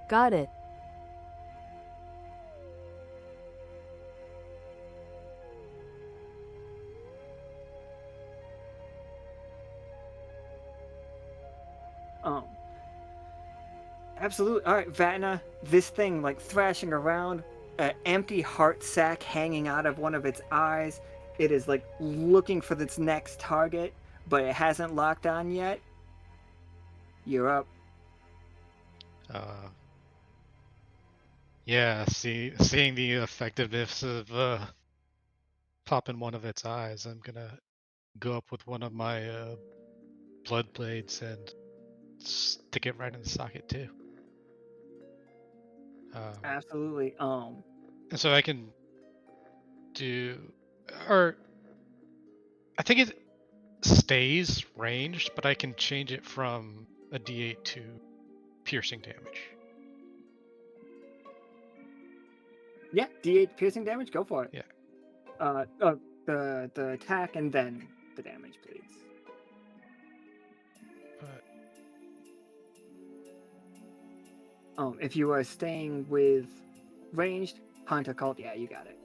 Got it. Um, Absolutely. All right, Vatna, this thing like thrashing around, an empty heart sac hanging out of one of its eyes. It is like looking for its next target, but it hasn't locked on yet. You're up. Yeah, seeing the effectiveness of popping one of its eyes, I'm gonna go up with one of my blood blades and stick it right in the socket too. Absolutely. And so I can do, or I think it stays ranged, but I can change it from a D8 to piercing damage. Yeah, D8 piercing damage. Go for it. Yeah. The attack and then the damage, please. But If you are staying with ranged, hunt, occult, yeah, you got it.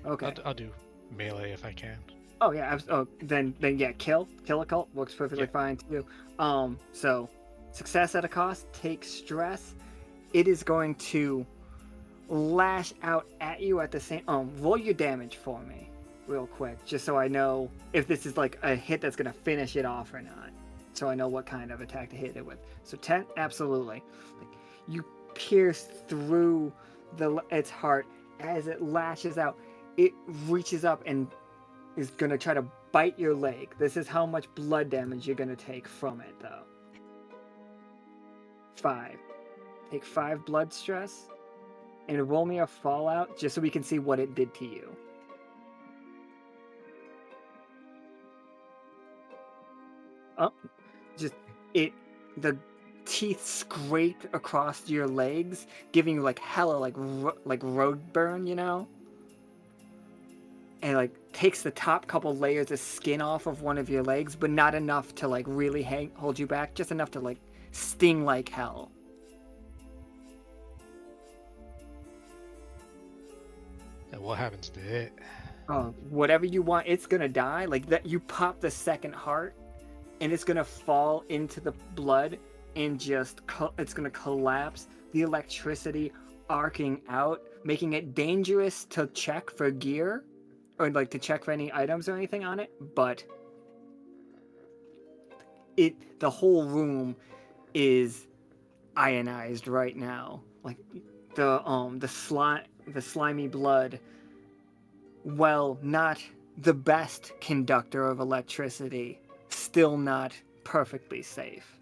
Okay. I'll do melee if I can. Oh yeah. Then yeah, kill occult works perfectly Yeah. fine too. So success at a cost takes stress. It is going to lash out at you at the same. Roll your damage for me, real quick, just so I know if this is like a hit that's gonna finish it off or not. So I know what kind of attack to hit it with. So 10, absolutely. Like, you pierce through its heart as it lashes out. It reaches up and is going to try to bite your leg. This is how much blood damage you're going to take from it, though. 5. Take 5 blood stress and roll me a fallout just so we can see what it did to you. Oh, just the teeth scrape across your legs, giving you like hella like road burn, you know? And like takes the top couple layers of skin off of one of your legs, but not enough to like really hold you back, just enough to like sting like hell. And what happens to it? Whatever you want, it's gonna die. Like that, you pop the second heart, and it's gonna fall into the blood, and just it's gonna collapse. The electricity arcing out, making it dangerous to check for gear, or like to check for any items or anything on it. But the whole room is ionized right now. Like the slimy blood, well, not the best conductor of electricity, still not perfectly safe.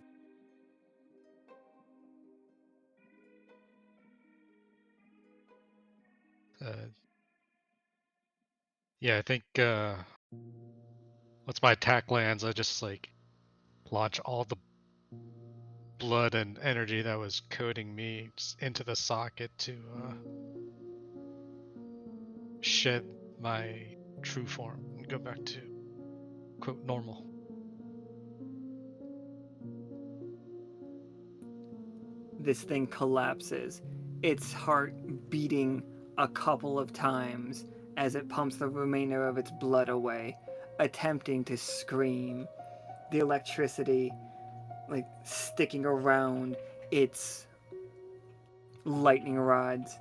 Yeah, I think once my attack lands, I just like launch all the blood and energy that was coating me into the socket to shed my true form and go back to quote normal. This thing collapses, its heart beating a couple of times as it pumps the remainder of its blood away, attempting to scream. The electricity like sticking around its lightning rods,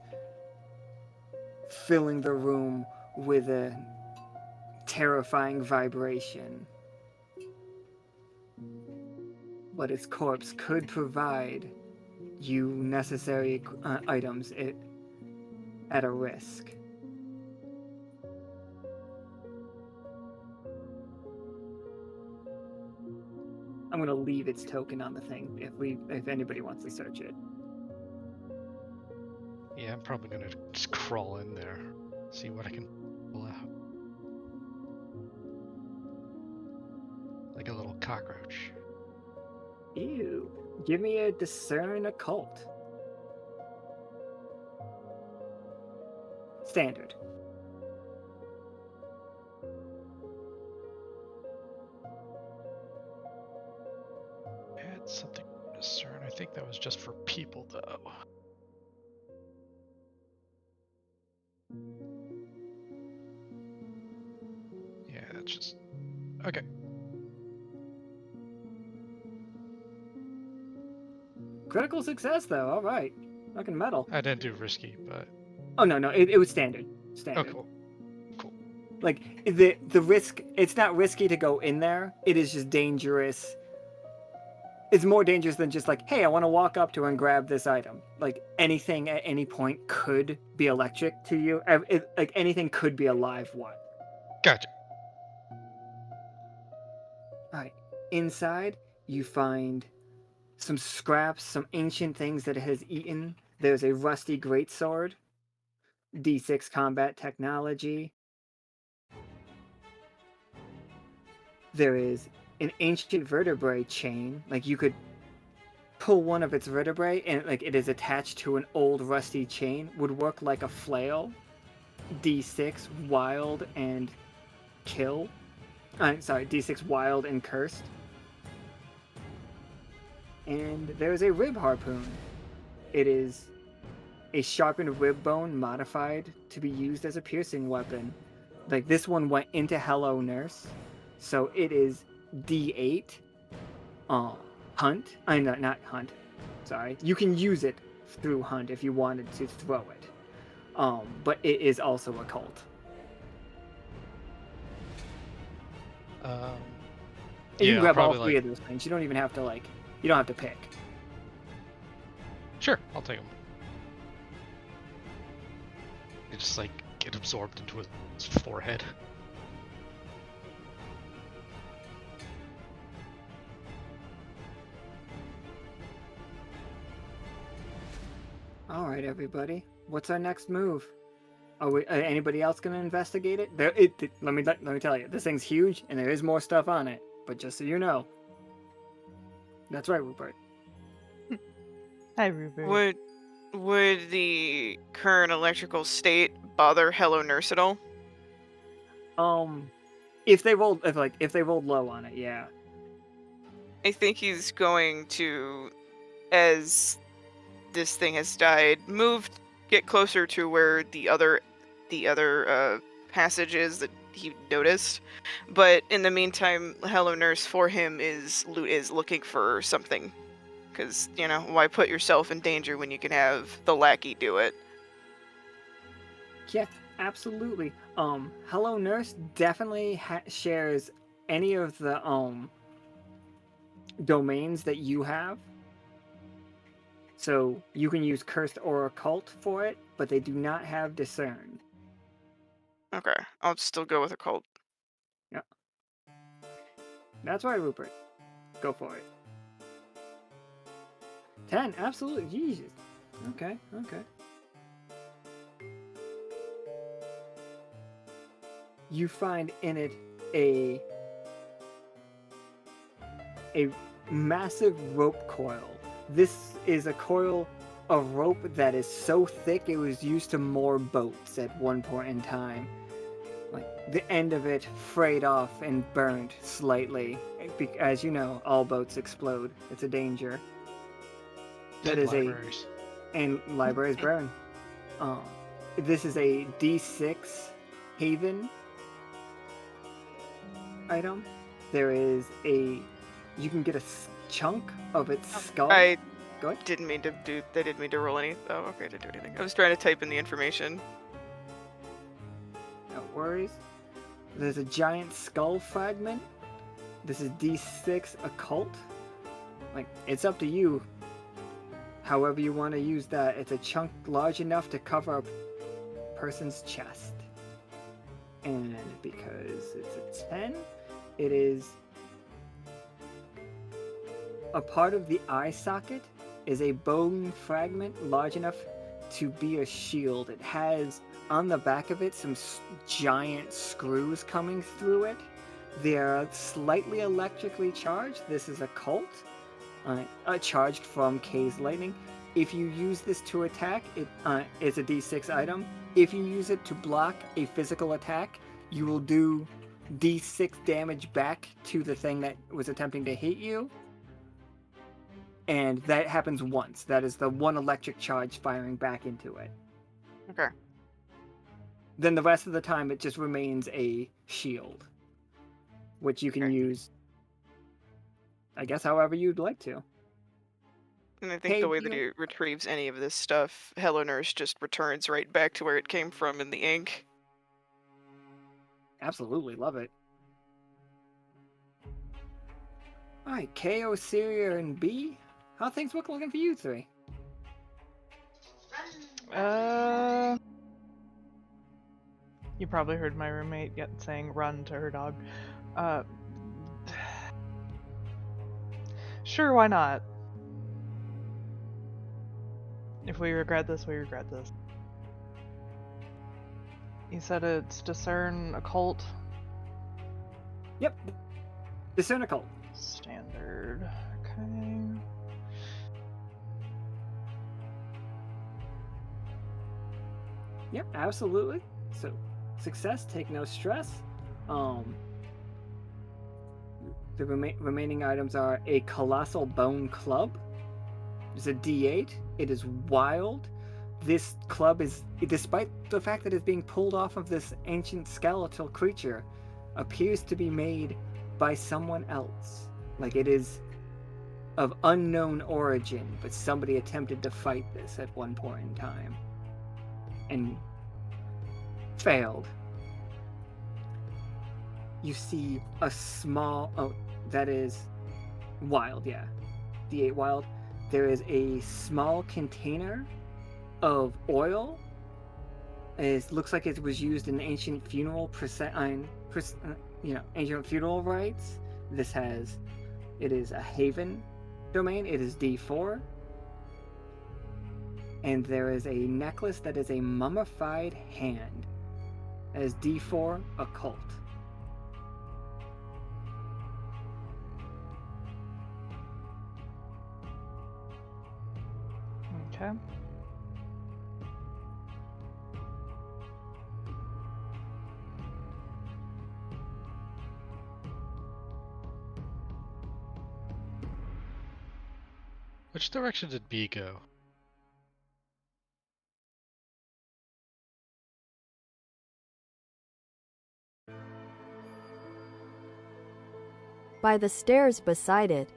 filling the room with a terrifying vibration. But its corpse could provide you necessary items at a risk. I'm gonna leave its token on the thing if anybody wants to search it. Yeah, I'm probably gonna just crawl in there, see what I can pull out. Like a little cockroach. Ew. Give me a discern occult. Standard. Something to discern. I think that was just for people, though. Yeah, that's just okay. Critical success, though. All right. Fucking metal. I didn't do risky, but Oh, no. It was standard. oh, Standard. cool. Like, the risk, it's not risky to go in there. It is just dangerous. It's more dangerous than just like, hey, I want to walk up to and grab this item. Like, anything at any point could be electric to you. Like, anything could be a live one. Gotcha. Alright. Inside, you find some scraps, some ancient things that it has eaten. There's a rusty greatsword, D6 combat technology. There is an ancient vertebrae chain. Like, you could pull one of its vertebrae and like it is attached to an old rusty chain. Would work like a flail. D6 wild and kill. D6 wild and cursed. And there's a rib harpoon. It is a sharpened rib bone modified to be used as a piercing weapon. Like, this one went into Hello Nurse, so it is D8 hunt. Not hunt. Sorry. You can use it through hunt if you wanted to throw it. But it is also occult. And you can grab all three of those things. You don't even have to you don't have to pick. Sure, I'll take them. It just get absorbed into his forehead. All right, everybody. What's our next move? Are anybody else gonna investigate it? Let me tell you, this thing's huge, and there is more stuff on it. But just so you know, that's right, Rupert. Hi, Rupert. Would the current electrical state bother Hello Nurse at all? If they rolled low on it, yeah. I think he's going to, as this thing has died, get closer to where the other passage is that he noticed. But in the meantime, Hello Nurse for him is looking for something. Because, why put yourself in danger when you can have the lackey do it? Yeah, absolutely. Hello Nurse definitely shares any of the domains that you have. So you can use cursed or occult for it, but they do not have discern. Okay, I'll still go with occult. Yeah. That's right, Rupert. Go for it. 10, absolutely. Jesus. Okay. You find in it a massive rope coil. This is a coil of rope that is so thick it was used to moor boats at one point in time. Like, the end of it frayed off and burned slightly. As you know, all boats explode. It's a danger. That is libraries. And libraries burn. This is a D6 Haven item. There is you can get a chunk of its skull. I Go ahead. didn't mean to roll any. Oh, okay, I didn't do anything. I was trying to type in the information. No worries. There's a giant skull fragment. This is D6 occult. Like, it's up to you. However you want to use that. It's a chunk large enough to cover a person's chest. And because it's a 10, it is a part of the eye socket is a bone fragment large enough to be a shield. It has on the back of it some giant screws coming through it. They are slightly electrically charged. This is occult. Charged from K's lightning. If you use this to attack, it's a D6 item. If you use it to block a physical attack, you will do D6 damage back to the thing that was attempting to hit you. and that happens once. That is the one electric charge firing back into it. Okay. Then the rest of the time it just remains a shield, which you can Okay. use, I guess, however you'd like to. And I think Hey, the way that he retrieves any of this stuff, Helenor's just returns right back to where it came from in the ink. Absolutely love it. All right, K, Osiria, and B. How things looking for you three? You probably heard my roommate saying "run" to her dog. Sure, why not? If we regret this, we regret this. You said it's discern occult. Yep. Discern occult. Standard. Okay. Yep, absolutely. So, success, take no stress. The remaining items are a colossal bone club. It's a D8. It is wild. This club is, despite the fact that it's being pulled off of this ancient skeletal creature, appears to be made by someone else. Like it is of unknown origin, but somebody attempted to fight this at one point in time and failed. You see a small, that is wild, yeah. D8 wild. There is a small container of oil. It looks like it was used in ancient funeral ancient funeral rites. It is a haven domain. It is D4. And there is a necklace that is a mummified hand. That is D4 occult. Okay. Which direction did B go? By the stairs beside it.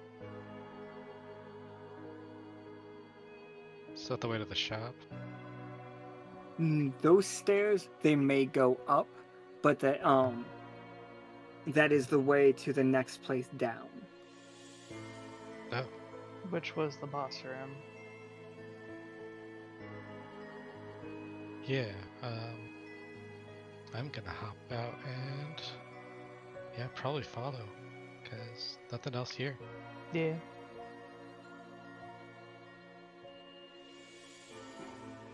Is that the way to the shop? Those stairs, they may go up, but that is the way to the next place down. Oh. Which was the boss room. Yeah, I'm gonna hop out and probably follow, cause nothing else here. Yeah.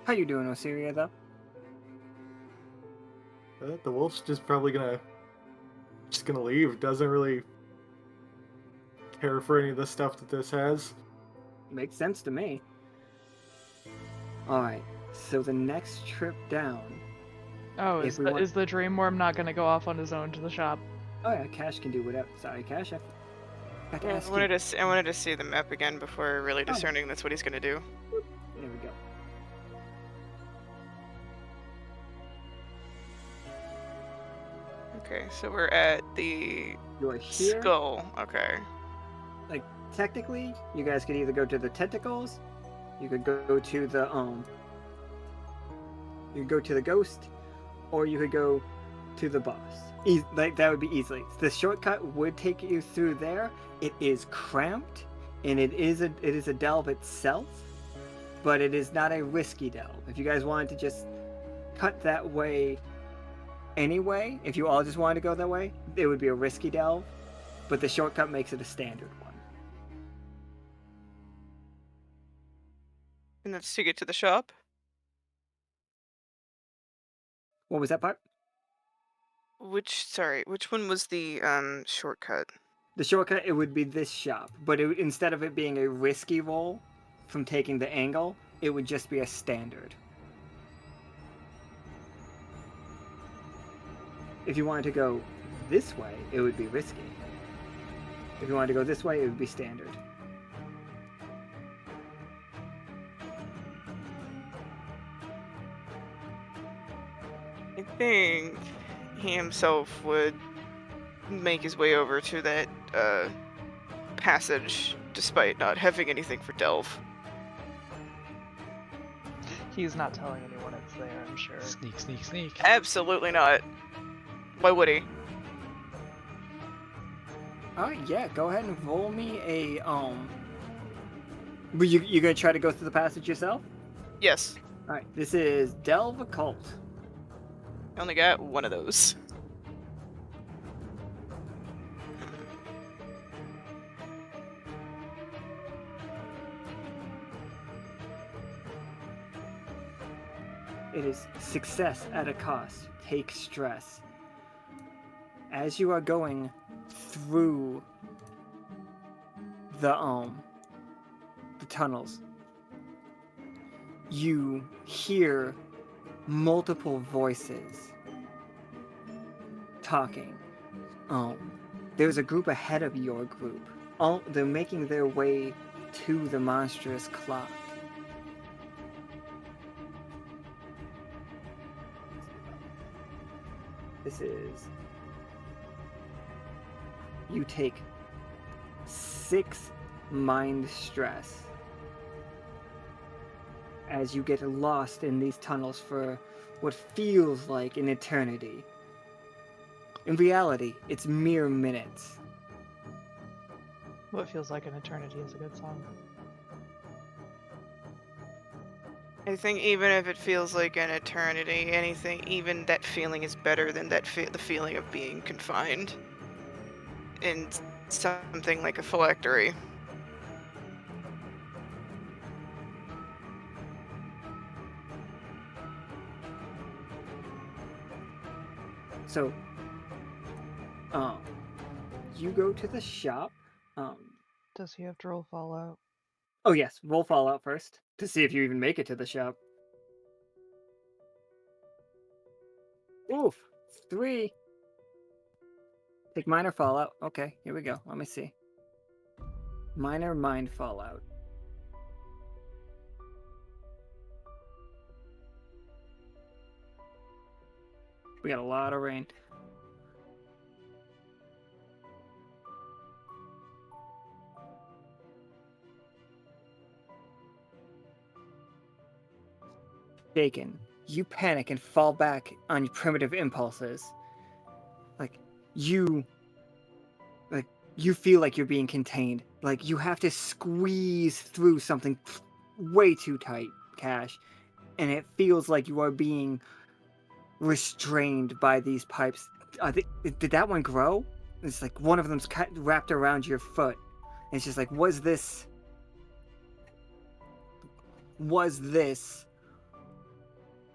How you doing, Osiria, though? The wolf's just probably gonna leave. Doesn't really care for any of the stuff that this has. Makes sense to me. Alright, so the next trip down... Oh, is the dream worm not going to go off on his own to the shop? Oh yeah, Cash can do whatever. Sorry, Cash, I got to ask I wanted to see the map again before really discerning that's what he's gonna do. There we go. Okay, so we're at the You're here. skull. Okay. Like, technically, you guys could either go to the tentacles, you could go to the, you could go to the ghost, or you could go to the boss. That would be easily. The shortcut would take you through there. It is cramped, and it is a delve itself, but it is not a risky delve. If you guys wanted to just cut that way anyway, if you all just wanted to go that way, it would be a risky delve, but the shortcut makes it a standard one. And that's to get to the shop? What was that part? Which one was the shortcut? The shortcut, it would be this shop, but instead of it being a risky roll from taking the angle, it would just be a standard. If you wanted to go this way, it would be risky. If you wanted to go this way, it would be standard. think he himself would make his way over to that passage despite not having anything for Delve. He's not telling anyone it's there, I'm sure. Sneak, sneak, sneak. Absolutely not. Why would he? Yeah, go ahead and roll me a But you gonna try to go through the passage yourself? Yes. Alright, this is Delve Occult. I only got one of those. It is success at a cost. Take stress. As you are going through the tunnels, you hear multiple voices talking. There's a group ahead of your group. They're making their way to the monstrous clock. This is... You take 6 mind stress as you get lost in these tunnels for what feels like an eternity. In reality, it's mere minutes. What feels like an eternity is a good song. I think even if it feels like an eternity, anything, even that feeling is better than the feeling of being confined in something like a phylactery. So, you go to the shop. Does he have to roll Fallout? Oh yes, roll Fallout first to see if you even make it to the shop. Oof, 3. Take minor Fallout. Okay, here we go. Let me see. Minor mind Fallout. We got a lot of rain. Shaken. You panic and fall back on your primitive impulses. You feel like you're being contained. Like you have to squeeze through something way too tight, Cash. And it feels like you are being restrained by these pipes. Did that one grow? It's like one of them's wrapped around your foot. And it's just like, was this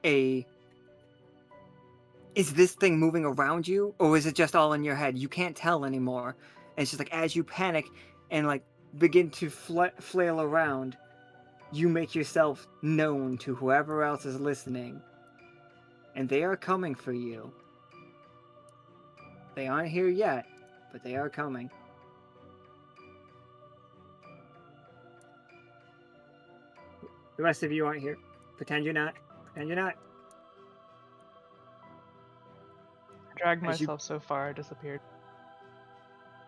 is this thing moving around you, or is it just all in your head? You can't tell anymore. And it's just like, as you panic and like begin to flail around, you make yourself known to whoever else is listening. And they are coming for you. They aren't here yet, but they are coming. The rest of you aren't here. Pretend you're not. Pretend you're not. I dragged As you- myself so far I disappeared.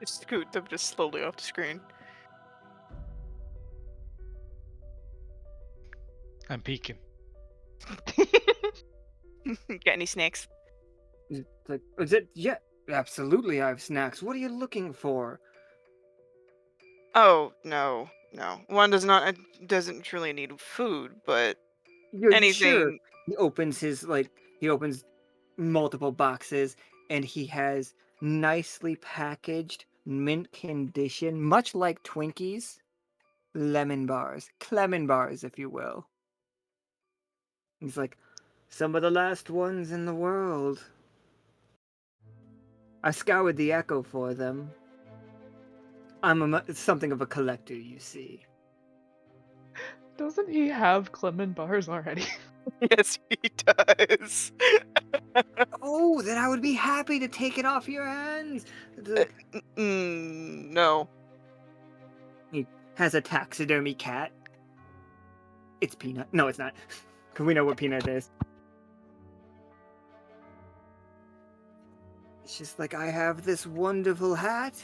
Scoot them just slowly off the screen. I'm peeking. Got any snacks? It's like, is it? Yeah, absolutely. I have snacks. What are you looking for? Oh, no. One doesn't truly need food, but You're anything. sure. He opens multiple boxes, and he has nicely packaged, mint condition, much like Twinkies, lemon bars, clemon bars, if you will. He's like, some of the last ones in the world. I scoured the Echo for them. I'm something of a collector, you see. Doesn't he have Clement bars already? Yes, he does. Oh, then I would be happy to take it off your hands. No. He has a taxidermy cat. It's Peanut. No, it's not. Because we know what Peanut is. just like, I have this wonderful hat.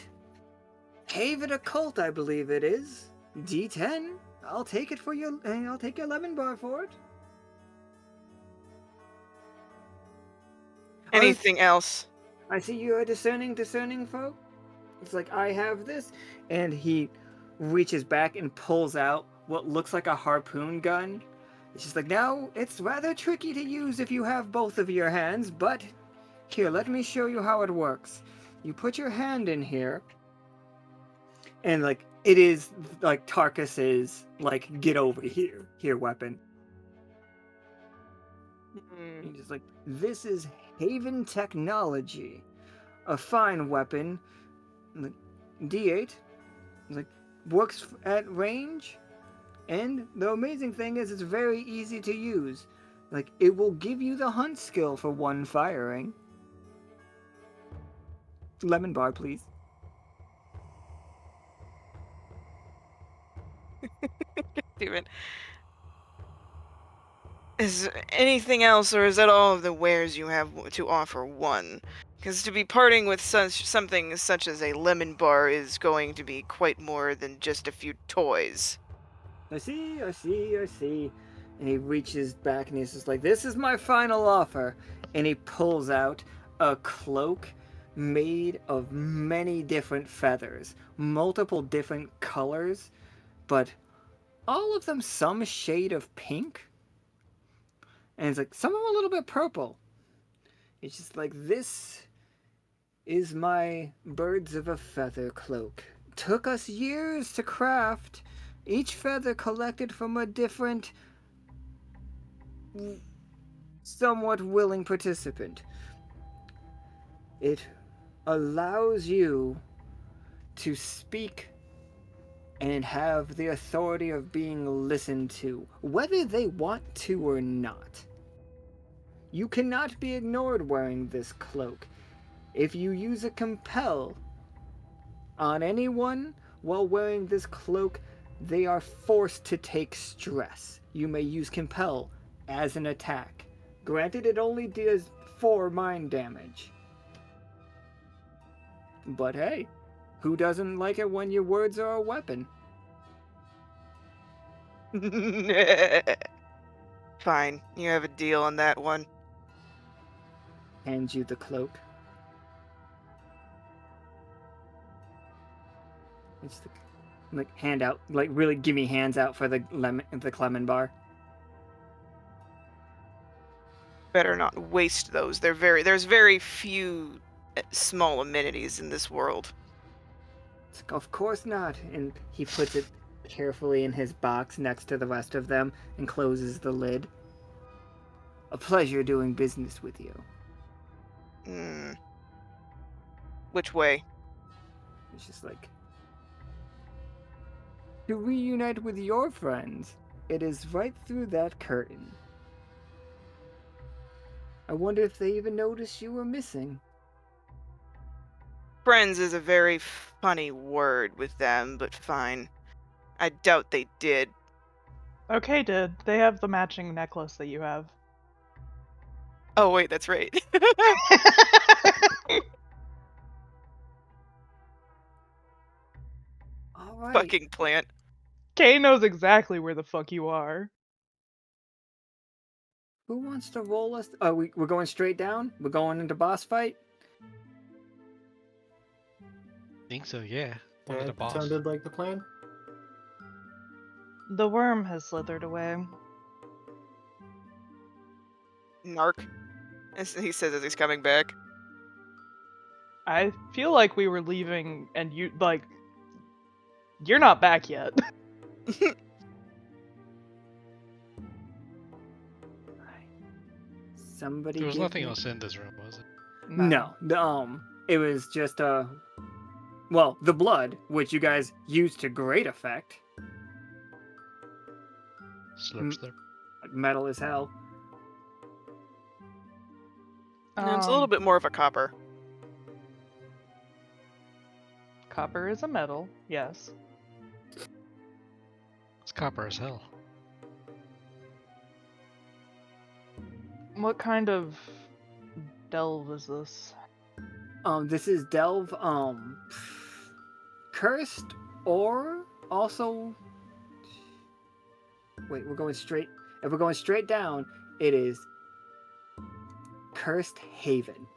Haven Occult, I believe it is. D10. I'll take it for you, and I'll take your lemon bar for it. Anything else? I see you're a discerning folk. It's like, I have this. And he reaches back and pulls out what looks like a harpoon gun. It's just like, now, it's rather tricky to use if you have both of your hands, but here, let me show you how it works. You put your hand in here, and like, it is like Tarkus's, like, get over here weapon. And just like, this is Haven technology. A fine weapon. Like, D8. Like, works at range. And the amazing thing is, it's very easy to use. Like, it will give you the hunt skill for one firing. Lemon bar, please. Steven. Is anything else, or is that all of the wares you have to offer one? Because to be parting with something such as a lemon bar is going to be quite more than just a few toys. I see. And he reaches back and he's just like, this is my final offer. And he pulls out a cloak made of many different feathers, multiple different colors, but all of them some shade of pink. And it's like, some of them a little bit purple. It's just like, this is my birds of a feather cloak. Took us years to craft. Each feather collected from a different, somewhat willing participant. It allows you to speak and have the authority of being listened to, whether they want to or not. You cannot be ignored wearing this cloak. If you use a compel on anyone while wearing this cloak, they are forced to take stress. You may use compel as an attack. Granted, it only does 4 mind damage. But hey, who doesn't like it when your words are a weapon? Fine, you have a deal on that one. Hands you the cloak. It's like, hand out, like, really give me hands out for the lemon bar. Better not waste those. There's very few small amenities in this world. It's like, of course not. And he puts it carefully in his box next to the rest of them and closes the lid. A pleasure doing business with you. Which way? It's just like, to reunite with your friends, it is right through that curtain. I wonder if they even noticed you were missing. Friends is a very funny word with them, but fine. I doubt they did. Okay, did. They have the matching necklace that you have. Oh wait, that's right. All right. Fucking plant. Kay knows exactly where the fuck you are. Who wants to roll us? Oh, we're going straight down? We're going into boss fight? Think so, yeah. One of the That boss. sounded like the plan. The worm has slithered away. Narc. As he says as he's coming back. I feel like we were leaving and you, like, you're not back yet. Somebody. There was nothing else in this room, was it? No. It was just well, the blood, which you guys used to great effect. Slurp, slurp. Like metal as hell. It's a little bit more of a copper. Copper is a metal, yes. It's copper as hell. What kind of delve is this? This is Delve, Cursed, or also... Wait, we're going straight... If we're going straight down, it is Cursed Haven.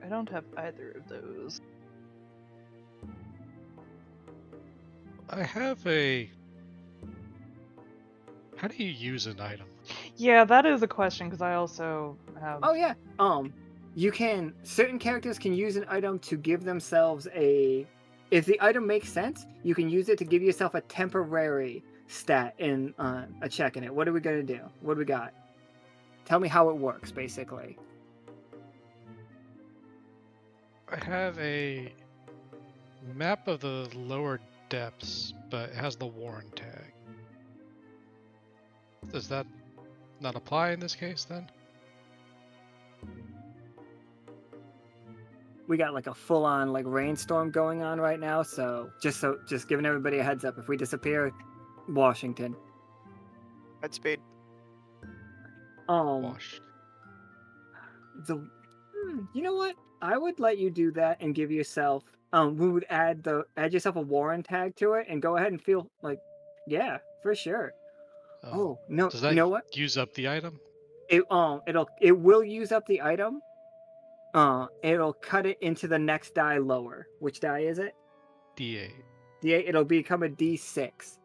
I don't have either of those. I have a. How do you use an item? Yeah, that is a question because I also have. Oh yeah. You can certain characters can use an item to give themselves a. If the item makes sense, you can use it to give yourself a temporary stat in a check in it. What are we gonna do? What do we got? Tell me how it works, basically. I have a map of the lower depths, but it has the Warren tag. Does that not apply in this case then? We got like a full-on like rainstorm going on right now, so just giving everybody a heads up. If we disappear, Washington. Godspeed. Washed. You know what? I would let you do that and give yourself. We would add yourself a Warren tag to it and go ahead and feel like, yeah, for sure. Oh no! Does that You know what? use up the item? It will use up the item. It'll cut it into the next die lower. Which die is it? D8. D8. It'll become a D6.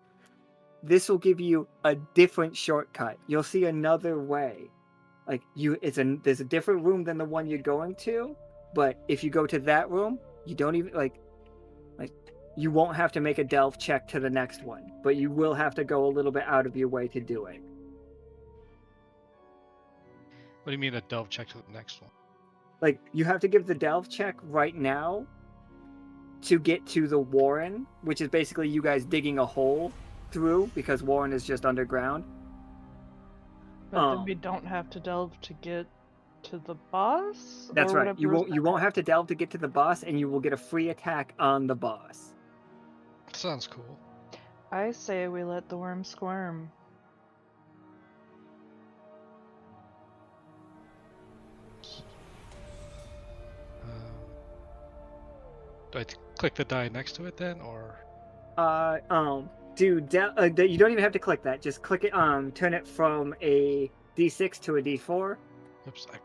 This will give you a different shortcut. You'll see another way. Like there's a different room than the one you're going to, but if you go to that room, you don't even like you won't have to make a delve check to the next one, but you will have to go a little bit out of your way to do it. What do you mean a delve check to the next one? Like you have to give the delve check right now to get to the Warren, which is basically you guys digging a hole through because Warren is just underground. But then we don't have to delve to get to the boss? That's Or right. whatever You won't have to delve to get to the boss, and you will get a free attack on the boss. Sounds cool. I say we let the worm squirm. Do I click the die next to it then, or? You don't even have to click that. Just click it. Turn it from a D6 to a D4. Oops, I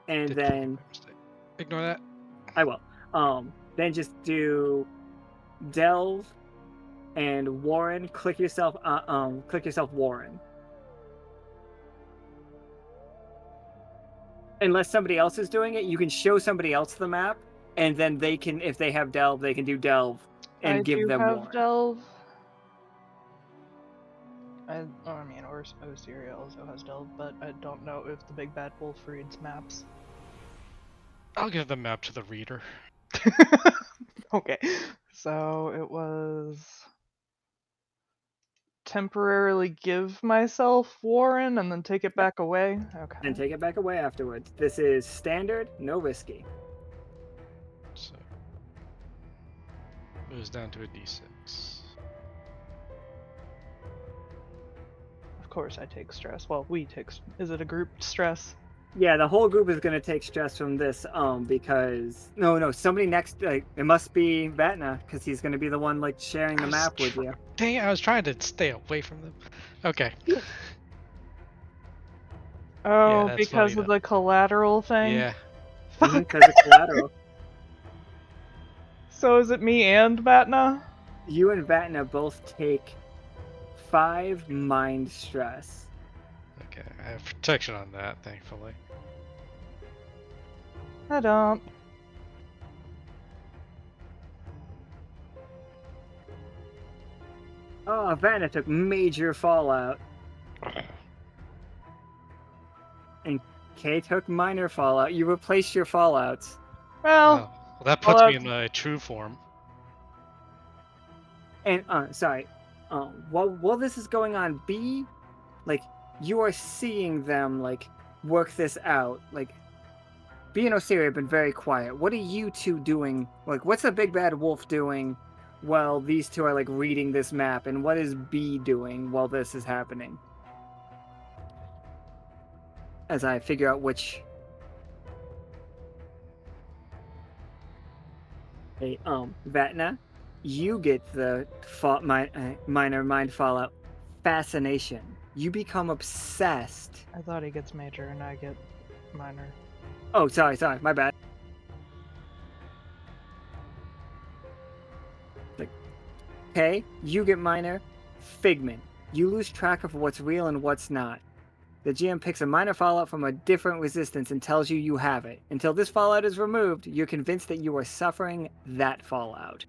and did then click by mistake. Ignore that. I will. Then just do delve and Warren. Click yourself. Click yourself Warren. Unless somebody else is doing it, you can show somebody else the map, and then they can, if they have delve, they can do delve and give them have Warren. delve. Or Osiria also has delve, but I don't know if the big bad wolf reads maps. I'll give the map to the reader. Okay, so it was temporarily give myself Warren and then take it back away. Okay. And take it back away afterwards. This is standard, no risky. So it was down to a D6. Of course, I take stress. Well, we take. Is it a group stress? Yeah, the whole group is going to take stress from this, because somebody next, it must be Vatna, because he's going to be the one like sharing the map with you. Dang it, I was trying to stay away from them. Okay. Oh, that's because funny of the collateral thing. Yeah. Because it's collateral. So is it me and Vatna? You and Vatna both take 5 mind stress. Okay, I have protection on that, thankfully. I don't. Oh, Vatna took major fallout. And Kay took minor fallout. You replaced your fallouts. Well, Well, that puts me in my true form. And while this is going on, B, like, you are seeing them like work this out. Like, B and Osiria have been very quiet. What are you two doing? Like, what's the big bad wolf doing while these two are like reading this map, and what is B doing while this is happening? As I figure out which Hey, Vatna, you get the minor mind fallout fascination. You become obsessed. I thought he gets major and I get minor. Oh, sorry, my bad. Okay, you get minor. Figment. You lose track of what's real and what's not. The GM picks a minor fallout from a different resistance and tells you you have it. Until this fallout is removed, you're convinced that you are suffering that fallout.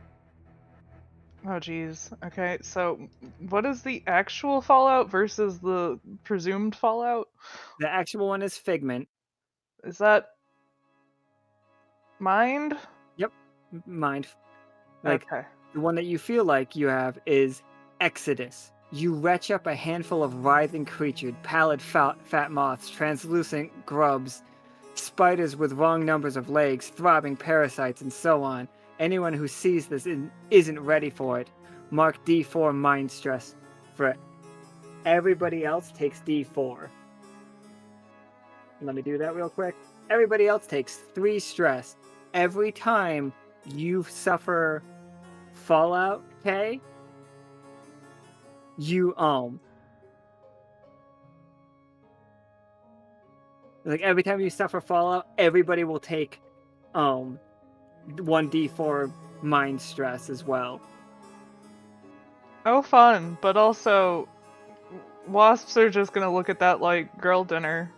Oh geez. Okay, so what is the actual fallout versus the presumed fallout? The actual one is Figment. Is that mind? Yep, mind. Like, Okay. the one that you feel like you have is Exodus. You retch up a handful of writhing creatures, pallid fat moths, translucent grubs, spiders with wrong numbers of legs, throbbing parasites, and so on. Anyone who sees this isn't ready for it. Mark D4 mind stress for it. Everybody else takes D4. Let me do that real quick. Everybody else takes 3 stress. Every time you suffer fallout, okay? You like every time you suffer fallout, everybody will take 1d4 mind stress as well. Oh, fun, but also wasps are just gonna look at that like girl dinner.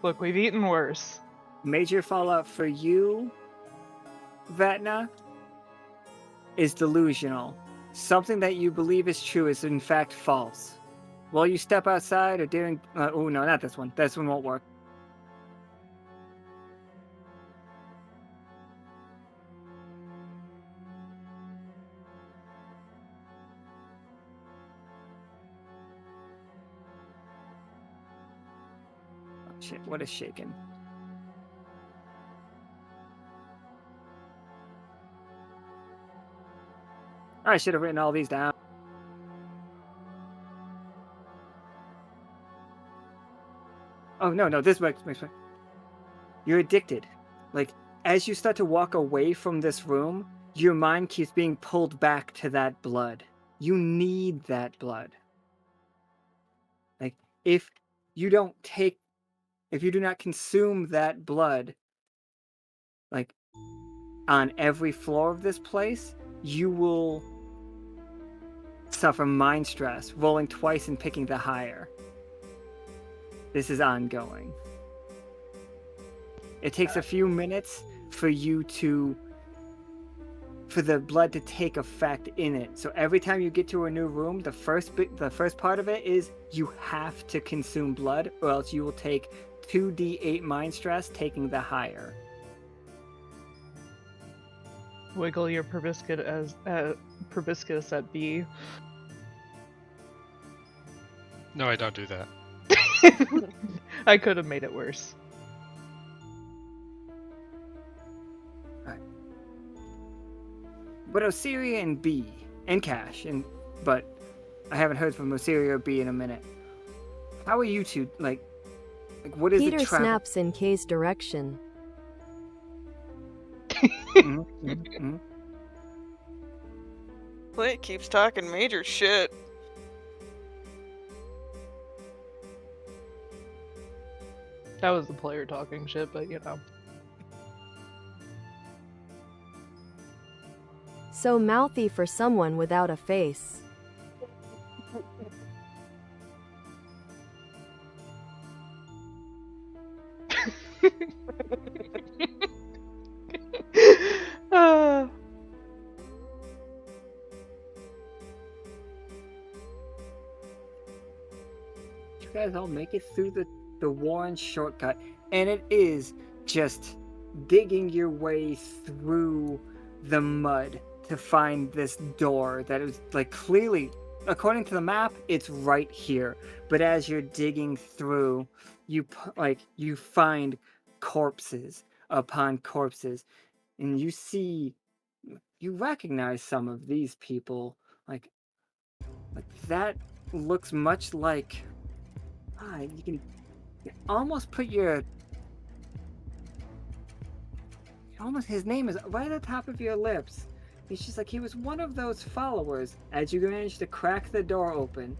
Look, we've eaten worse. Major fallout for you, Vatna, is delusional. Something that you believe is true is in fact false. While you step outside or doing... oh, no, not this one. This one won't work. Oh, shit, what is shaken? I should have written all these down. Oh, no, this makes sense. You're addicted. Like, as you start to walk away from this room, your mind keeps being pulled back to that blood. You need that blood. Like, if you do not consume that blood, like, on every floor of this place, you will suffer mind stress, rolling twice and picking the higher. This is ongoing. It takes a few minutes for the blood to take effect in it. So every time you get to a new room, the first part of it is you have to consume blood, or else you will take 2d8 mind stress, taking the higher. Wiggle your proboscis at B. No, I don't do that. I could have made it worse. But Osiria and B and Cash, but I haven't heard from Osiria or B in a minute. How are you two like what is Peter the travel? snaps in K's direction. Clint keeps talking major shit. That was the player talking shit, but you know. So mouthy for someone without a face. You guys all make it through the Warren shortcut, and it is just digging your way through the mud to find this door that is like clearly, according to the map, it's right here. But as you're digging through, you find corpses upon corpses, and you recognize some of these people. Like that looks much like You can almost put your... Almost, his name is right at the top of your lips. He's just like, he was one of those followers. As you manage to crack the door open,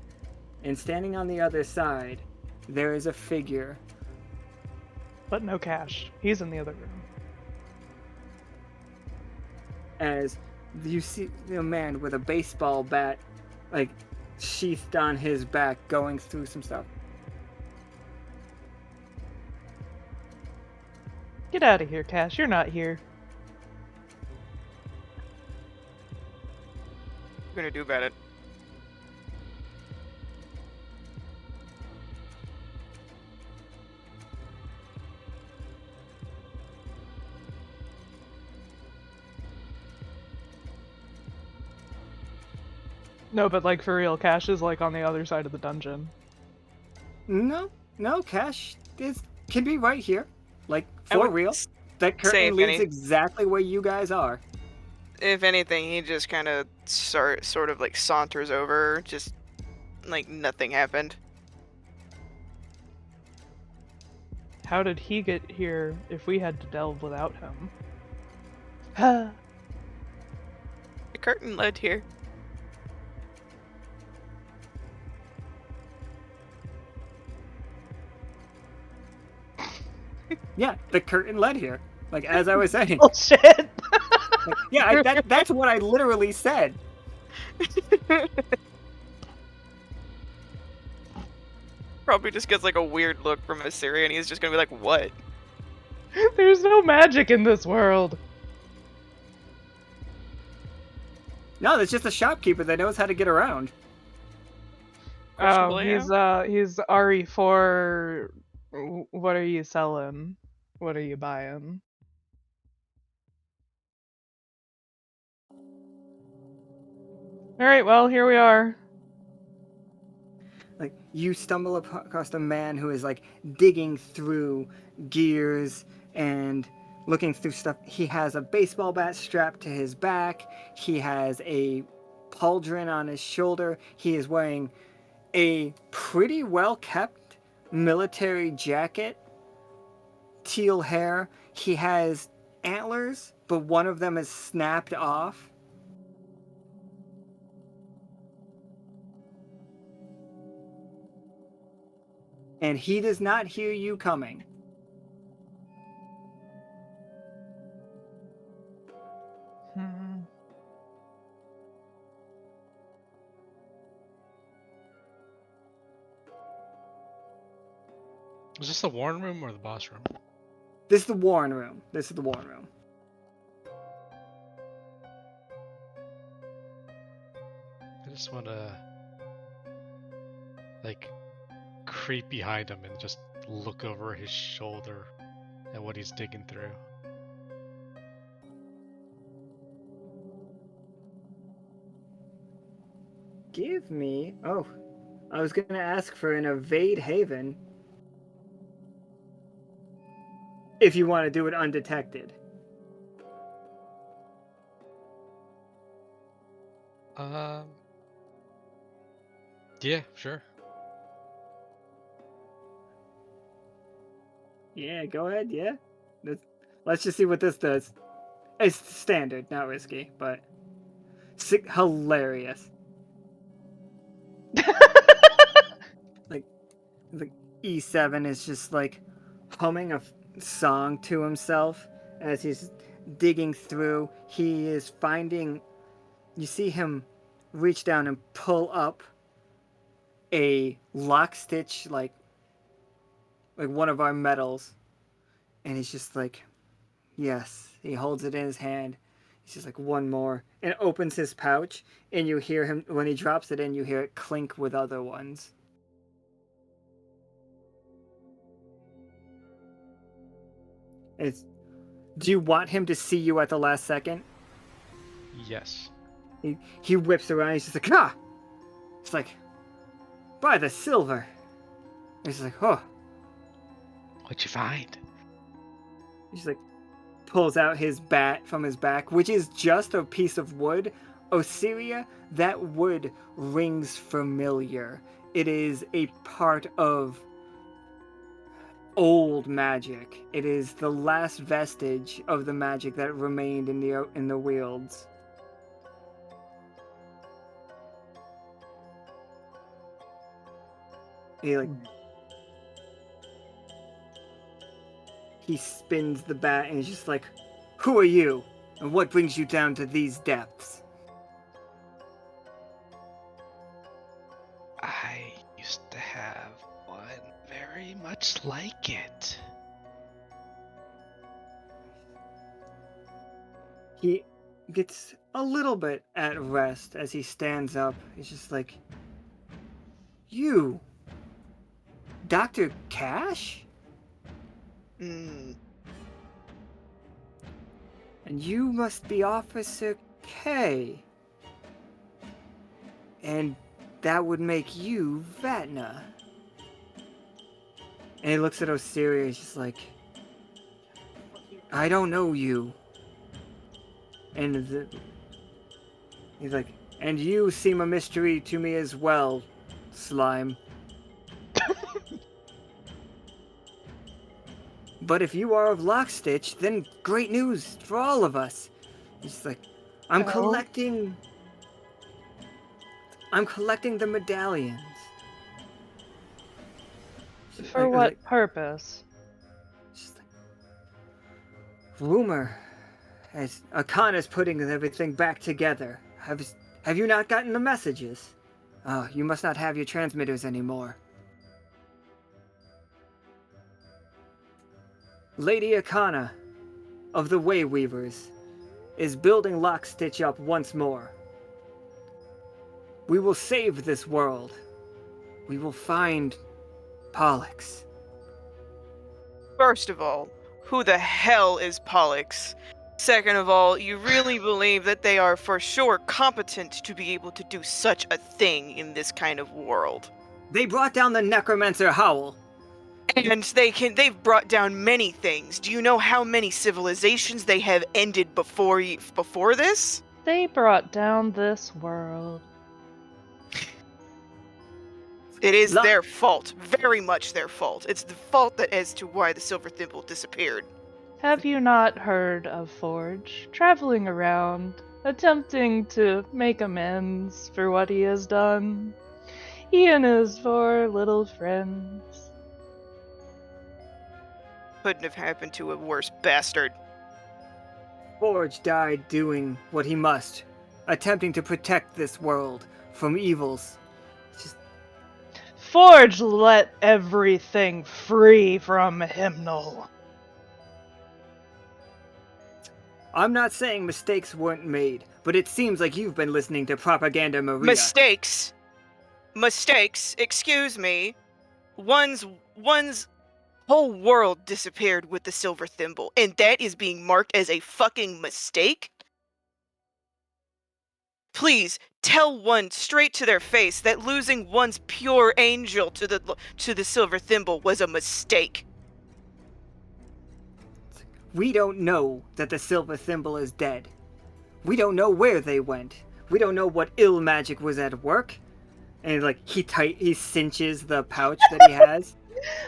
and standing on the other side, there is a figure. But no Cash. He's in the other room. As you see a man with a baseball bat, like, sheathed on his back, going through some stuff. Get out of here, Cash. You're not here. What are you gonna do about it? No, but like for real, Cash is like on the other side of the dungeon. No, Cash can be right here. Like, I for would real. That say curtain if leads any- exactly where you guys are. If anything, he just kind of sort of like saunters over, just like nothing happened. How did he get here if we had to delve without him? Ha! The curtain led here. Yeah, the curtain led here. Like, as I was saying. Bullshit! Like, yeah, that's what I literally said. Probably just gets like a weird look from Osiria, and he's just gonna be like, "What?" There's no magic in this world. No, that's just a shopkeeper that knows how to get around. Oh, Questionable, he's RE4. What are you selling? What are you buying? Alright, well, here we are. Like, you stumble across a man who is, like, digging through gears and looking through stuff. He has a baseball bat strapped to his back. He has a pauldron on his shoulder. He is wearing a pretty well-kept military jacket. Teal hair. He has antlers, but one of them is snapped off. And he does not hear you coming. Hmm. Is this the Warren room or the boss room? This is the Warren room. I just want to, like, creep behind him and just look over his shoulder at what he's digging through. Give me... Oh, I was going to ask for an evade haven. If you want to do it undetected. Yeah, sure. Yeah, go ahead, yeah. Let's just see what this does. It's standard, not risky, but... hilarious. Like E7 is just like humming a song to himself as he's digging through. He is finding... You see him reach down and pull up a Lockstitch, like one of our medals. And he's just like, yes. He holds it in his hand. He's just like, one more. And opens his pouch. And you hear him, when he drops it in, you hear it clink with other ones. Do you want him to see you at the last second? Yes. He whips around. He's just like, ah! It's like, by the silver. He's like, oh. What'd you find? He's like, pulls out his bat from his back, which is just a piece of wood. Osiria, that wood rings familiar. It is a part of old magic. It is the last vestige of the magic that remained in the Wields. He spins the bat and he's just like, "Who are you? And what brings you down to these depths?" I used to have one very much like it. He gets a little bit at rest as he stands up. He's just like, "You, Dr. Cash? Mm. And you must be Officer K. And that would make you Vatna." And he looks at Osiria, he's just like, "I don't know you." And he's like, "And you seem a mystery to me as well, slime. But if you are of Lockstitch, then great news for all of us." He's like, I'm Oh. collecting the medallions." For what purpose? She's like, "Rumor, as Akana is putting everything back together. Have you not gotten the messages? Oh, you must not have your transmitters anymore. Lady Akana of the Wayweavers is building Lockstitch up once more. We will save this world. We will find Pollux." First of all, who the hell is Pollux? Second of all, you really believe that they are for sure competent to be able to do such a thing in this kind of world? They brought down the necromancer Howl. And they've brought down many things. Do you know how many civilizations they have ended before this? They brought down this world. It is their fault. Very much their fault. It's the fault that as to why the Silver Thimble disappeared. Have you not heard of Forge traveling around, attempting to make amends for what he has done? He and his 4 little friends. Couldn't have happened to a worse bastard. Forge died doing what he must, attempting to protect this world from evils. Forge let everything free from Hymnal. I'm not saying mistakes weren't made, but it seems like you've been listening to Propaganda Maria. Mistakes, excuse me. One's whole world disappeared with the Silver Thimble, and that is being marked as a fucking mistake? Please, tell one straight to their face that losing one's pure angel to the Silver Thimble was a mistake. We don't know that the Silver Thimble is dead. We don't know where they went. We don't know what ill magic was at work. And he cinches the pouch that he has.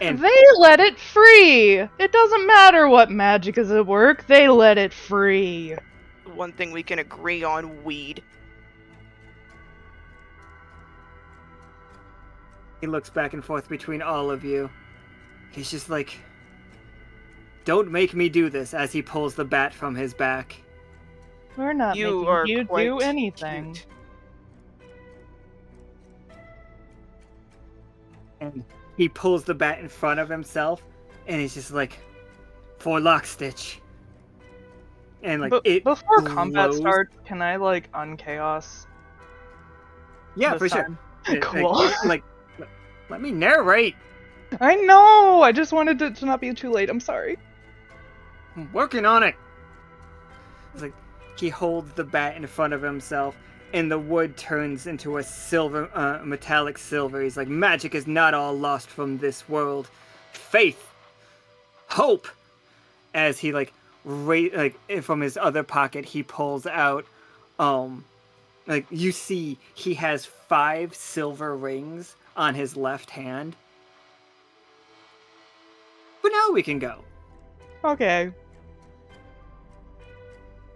And they let it free! It doesn't matter what magic is at work, they let it free. One thing we can agree on, weed. He looks back and forth between all of you. He's just like, "Don't make me do this," as he pulls the bat from his back. We're not making you do anything. Cute. And he pulls the bat in front of himself, and he's just like, "For Lockstitch." And before combat glows. starts, can I unchaos? Yeah, this for time? sure. Cool. Let me narrate. I know! I just wanted it to not be too late. I'm sorry. I'm working on it. It's like he holds the bat in front of himself, and the wood turns into a silver, metallic silver. He's like, "Magic is not all lost from this world. Faith, hope." As he from his other pocket, he pulls out, you see, he has 5 silver rings on his left hand. But now we can go. Okay.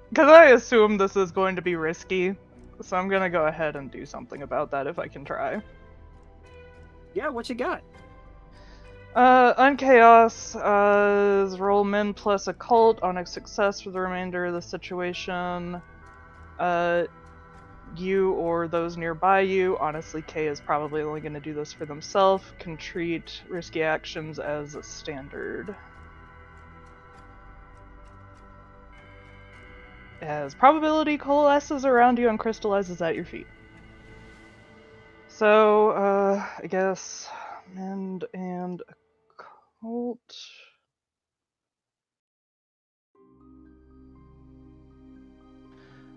Because I assume this is going to be risky, so I'm gonna go ahead and do something about that if I can try. Yeah, what you got? Unchaos is roll min plus occult on a success for the remainder of the situation. You or those nearby you, honestly Kay is probably only going to do this for themselves, can treat risky actions as a standard. As probability coalesces around you and crystallizes at your feet. So, I guess mend and occult.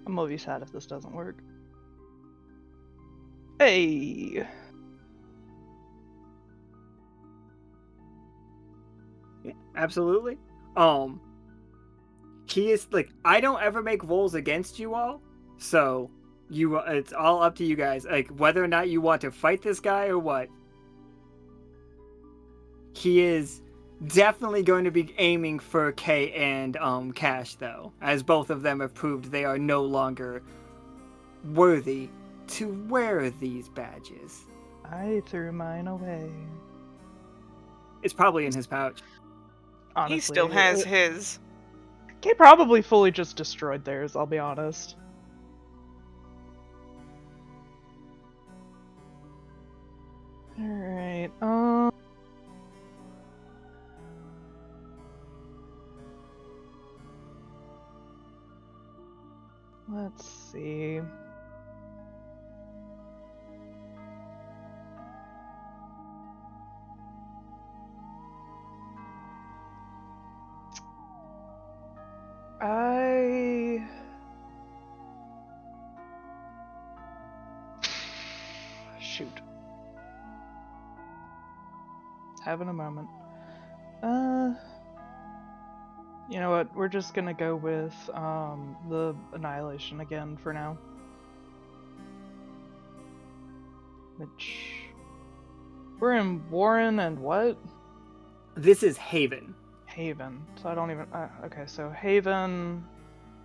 I'm gonna be sad if this doesn't work. Hey! Yeah, absolutely. He is like, I don't ever make rolls against you all, so it's all up to you guys, like whether or not you want to fight this guy or what. He is definitely going to be aiming for Kay and Cash, though, as both of them have proved they are no longer worthy to wear these badges. I threw mine away. It's probably in his pouch. Honestly, He still has his. Kay probably fully just destroyed theirs, I'll be honest. Alright, let's see. Shoot. Having a moment. You know what? We're just gonna go with the annihilation again for now. Which we're in Warren and what? This is Haven. Haven. So I don't even. Okay, so Haven,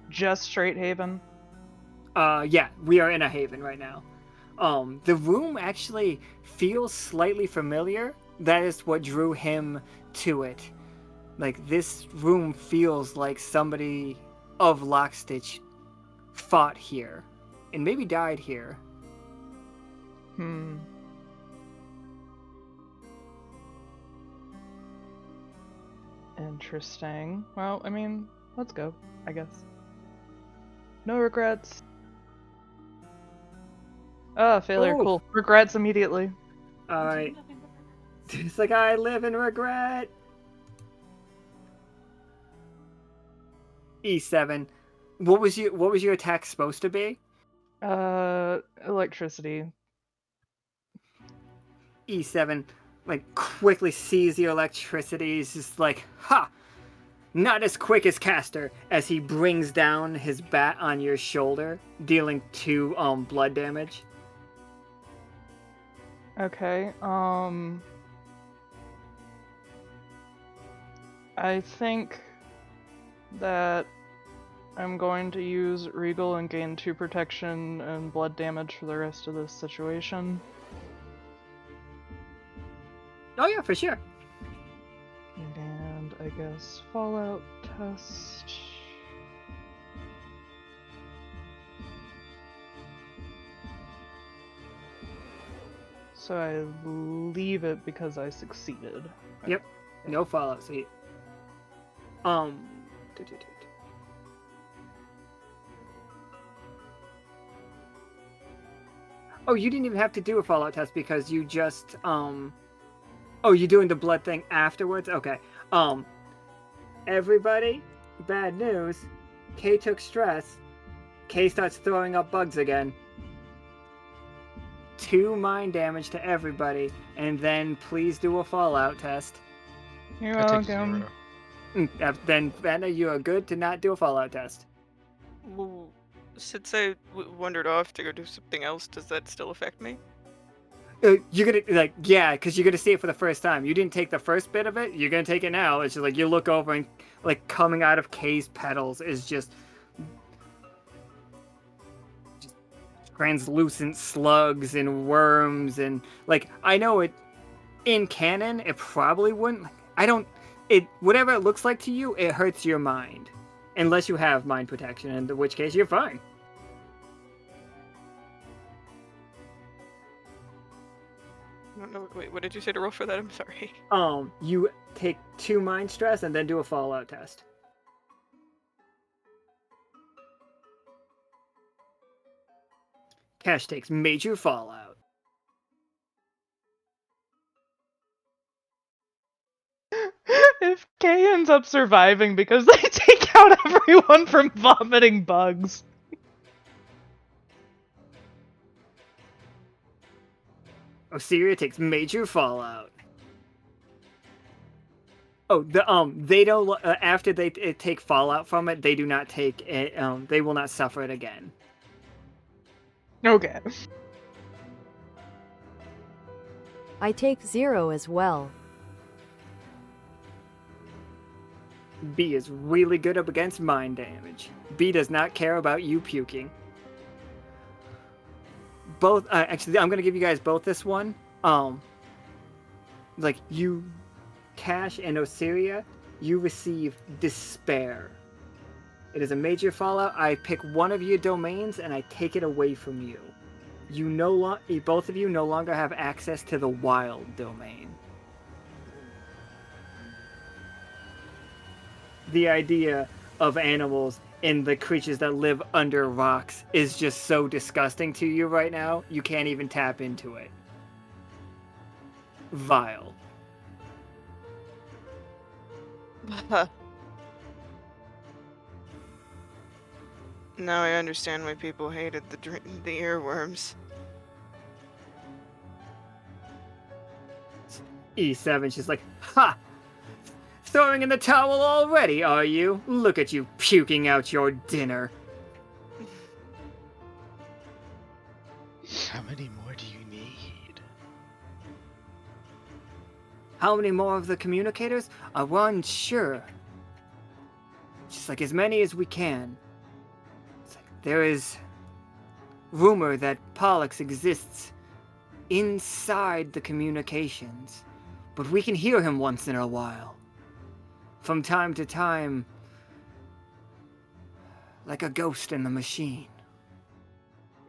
just straight Haven. Yeah, we are in a Haven right now. The room actually feels slightly familiar. That is what drew him to it. Like, this room feels like somebody of Lockstitch fought here and maybe died here. Interesting. Well, I mean, let's go, I guess. No regrets. Failure, Ooh. cool. Regrets immediately. Alright. It's like, I live in regret. E7. What was your attack supposed to be? Electricity. E7, like, quickly sees the electricity. He's just like, ha! Not as quick as Caster, as he brings down his bat on your shoulder, dealing 2 blood damage. Okay, I think that I'm going to use Regal and gain 2 protection and blood damage for the rest of this situation. Oh yeah, for sure. And I guess Fallout test. So I leave it because I succeeded. Yep. No Fallout, so oh, you didn't even have to do a Fallout test because you just, oh, you're doing the blood thing afterwards? Okay. Everybody, bad news. Kay took stress. Kay starts throwing up bugs again. 2 mind damage to everybody, and then please do a Fallout test. You're I take welcome. 0. Then, Vatna, you are good to not do a Fallout test. Well, since I wandered off to go do something else, does that still affect me? You're gonna like, yeah, because you're gonna see it for the first time. You didn't take the first bit of it. You're gonna take it now. It's just like you look over and like coming out of Kay's petals is just translucent slugs and worms and like I know it in canon it probably wouldn't. I don't. It whatever it looks like to you, it hurts your mind, unless you have mind protection, in which case you're fine. I don't know. Wait, what did you say to roll for that? I'm sorry. You take 2 mind stress and then do a fallout test. Cash takes major fallout. If Kay ends up surviving because they take out everyone from vomiting bugs. Osiria takes major fallout. Oh, they don't. After they take fallout from it, they do not take it. They will not suffer it again. Okay. I take 0 as well. B is really good up against mind damage. B does not care about you puking. Both, actually, I'm gonna give you guys both this one. Like you, Cash and Osiria, you receive despair. It is a major fallout. I pick one of your domains and I take it away from you. Both of you no longer have access to the wild domain. The idea of animals and the creatures that live under rocks is just so disgusting to you right now, you can't even tap into it. Vile. Now I understand why people hated the earworms. E7, she's like, ha! Throwing in the towel already, are you? Look at you puking out your dinner. How many more do you need? How many more of the communicators? We're unsure. Just like as many as we can. It's like there is rumor that Pollux exists inside the communications, but we can hear him once in a while. From time to time, like a ghost in the machine.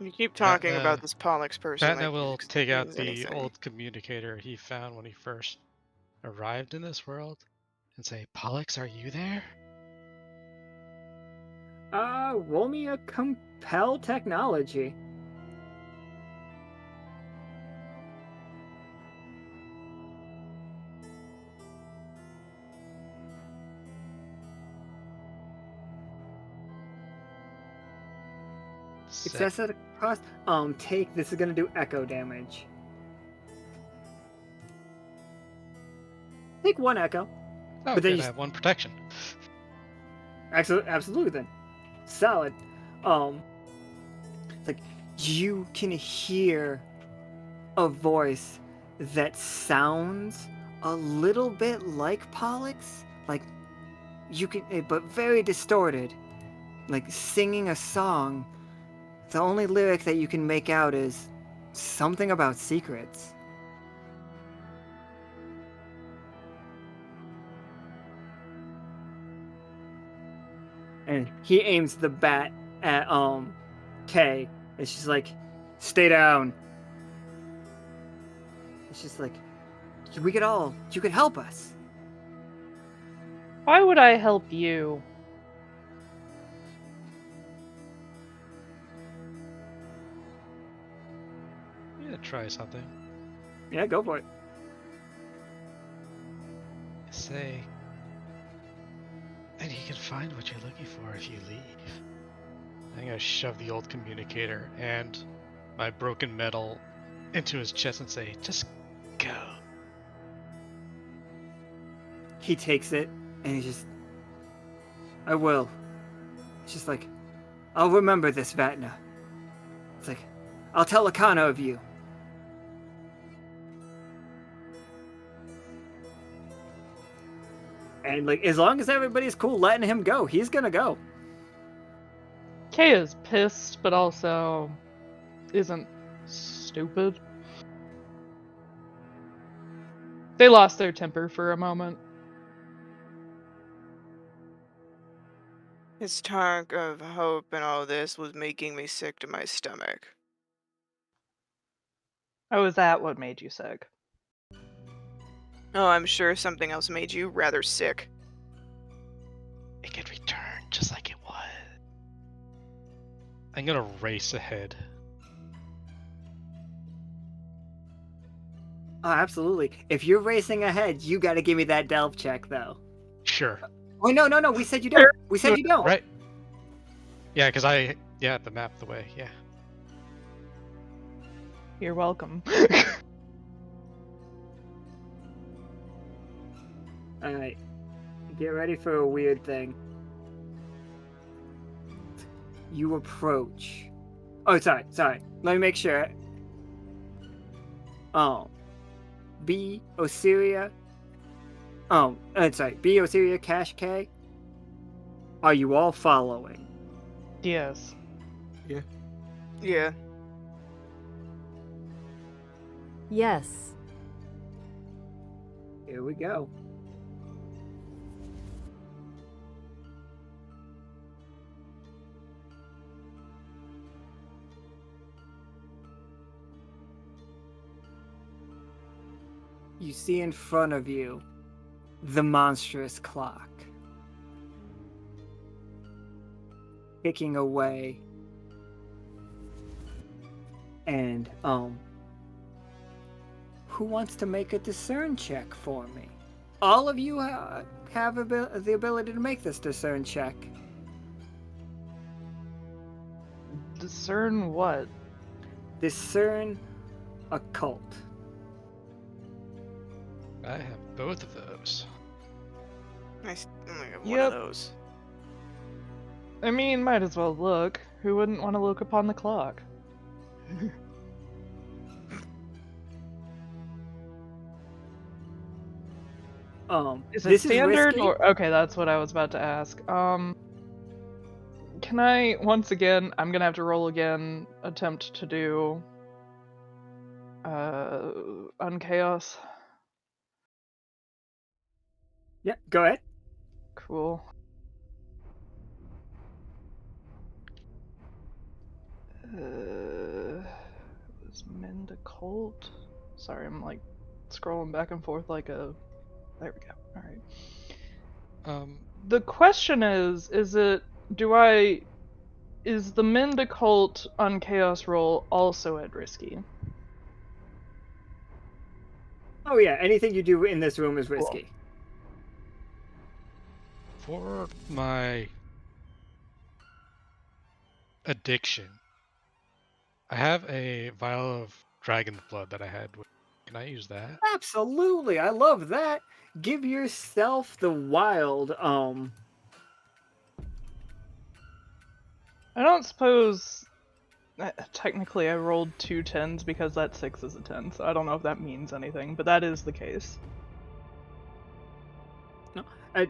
You keep talking about this Pollux person. Vatna will like take out means the anything. old communicator he found when he first arrived in this world and say, Pollux, are you there? Roll me a compel technology. Success at a cost. This is gonna do echo damage. Take 1 echo. Oh, but then good, you I have 1 protection. absolutely then. Solid. It's like you can hear a voice that sounds a little bit like Pollux, like you can, but very distorted, like singing a song. The only lyric that you can make out is something about secrets. And he aims the bat at Kay. And she's like, stay down. It's just like, you could help us. Why would I help you? Yeah, try something. Yeah, go for it. Say, and you can find what you're looking for if you leave. I'm gonna shove the old communicator and my broken metal into his chest and say, just go. He takes it and he's just, I will. It's just like, I'll remember this, Vatna. It's like, I'll tell Akana of you. And like, as long as everybody's cool letting him go, he's gonna go. Kay is pissed, but also isn't stupid. They lost their temper for a moment. His talk of hope and all this was making me sick to my stomach. Oh, is that what made you sick? Oh, I'm sure something else made you rather sick. It could return just like it was. I'm gonna race ahead. Oh, absolutely. If you're racing ahead, you gotta give me that delve check, though. Sure. Oh, no, we said you don't. We said you don't. Right. Yeah, because the map the way, yeah. You're welcome. Alright. Get ready for a weird thing. You approach. Oh, sorry. Let me make sure. B. Osiria. B. Osiria, Cash K. Are you all following? Yes. Yeah. Yes. Here we go. You see in front of you the monstrous clock ticking away, and who wants to make a discern check for me? All of you have the ability to make this discern check. Discern what? Discern occult. I have both of those. I only have one Yep. of those. I mean, might as well look. Who wouldn't want to look upon the clock? Is it this standard risky. or okay? That's what I was about to ask. Can I once again? I'm gonna have to roll again. Attempt to do unchaos. Yeah, go ahead. Cool. Was Mend occult? Sorry, I'm like scrolling back and forth like a. There we go. All right. The question is it is the Mend occult on chaos roll also at risky? Oh yeah, anything you do in this room is risky. For my addiction, I have a vial of dragon's blood that I had. Can I use that? Absolutely, I love that. Give yourself the wild. I don't suppose. Technically, I rolled 2 10s because that 6 is a 10, so I don't know if that means anything, but that is the case.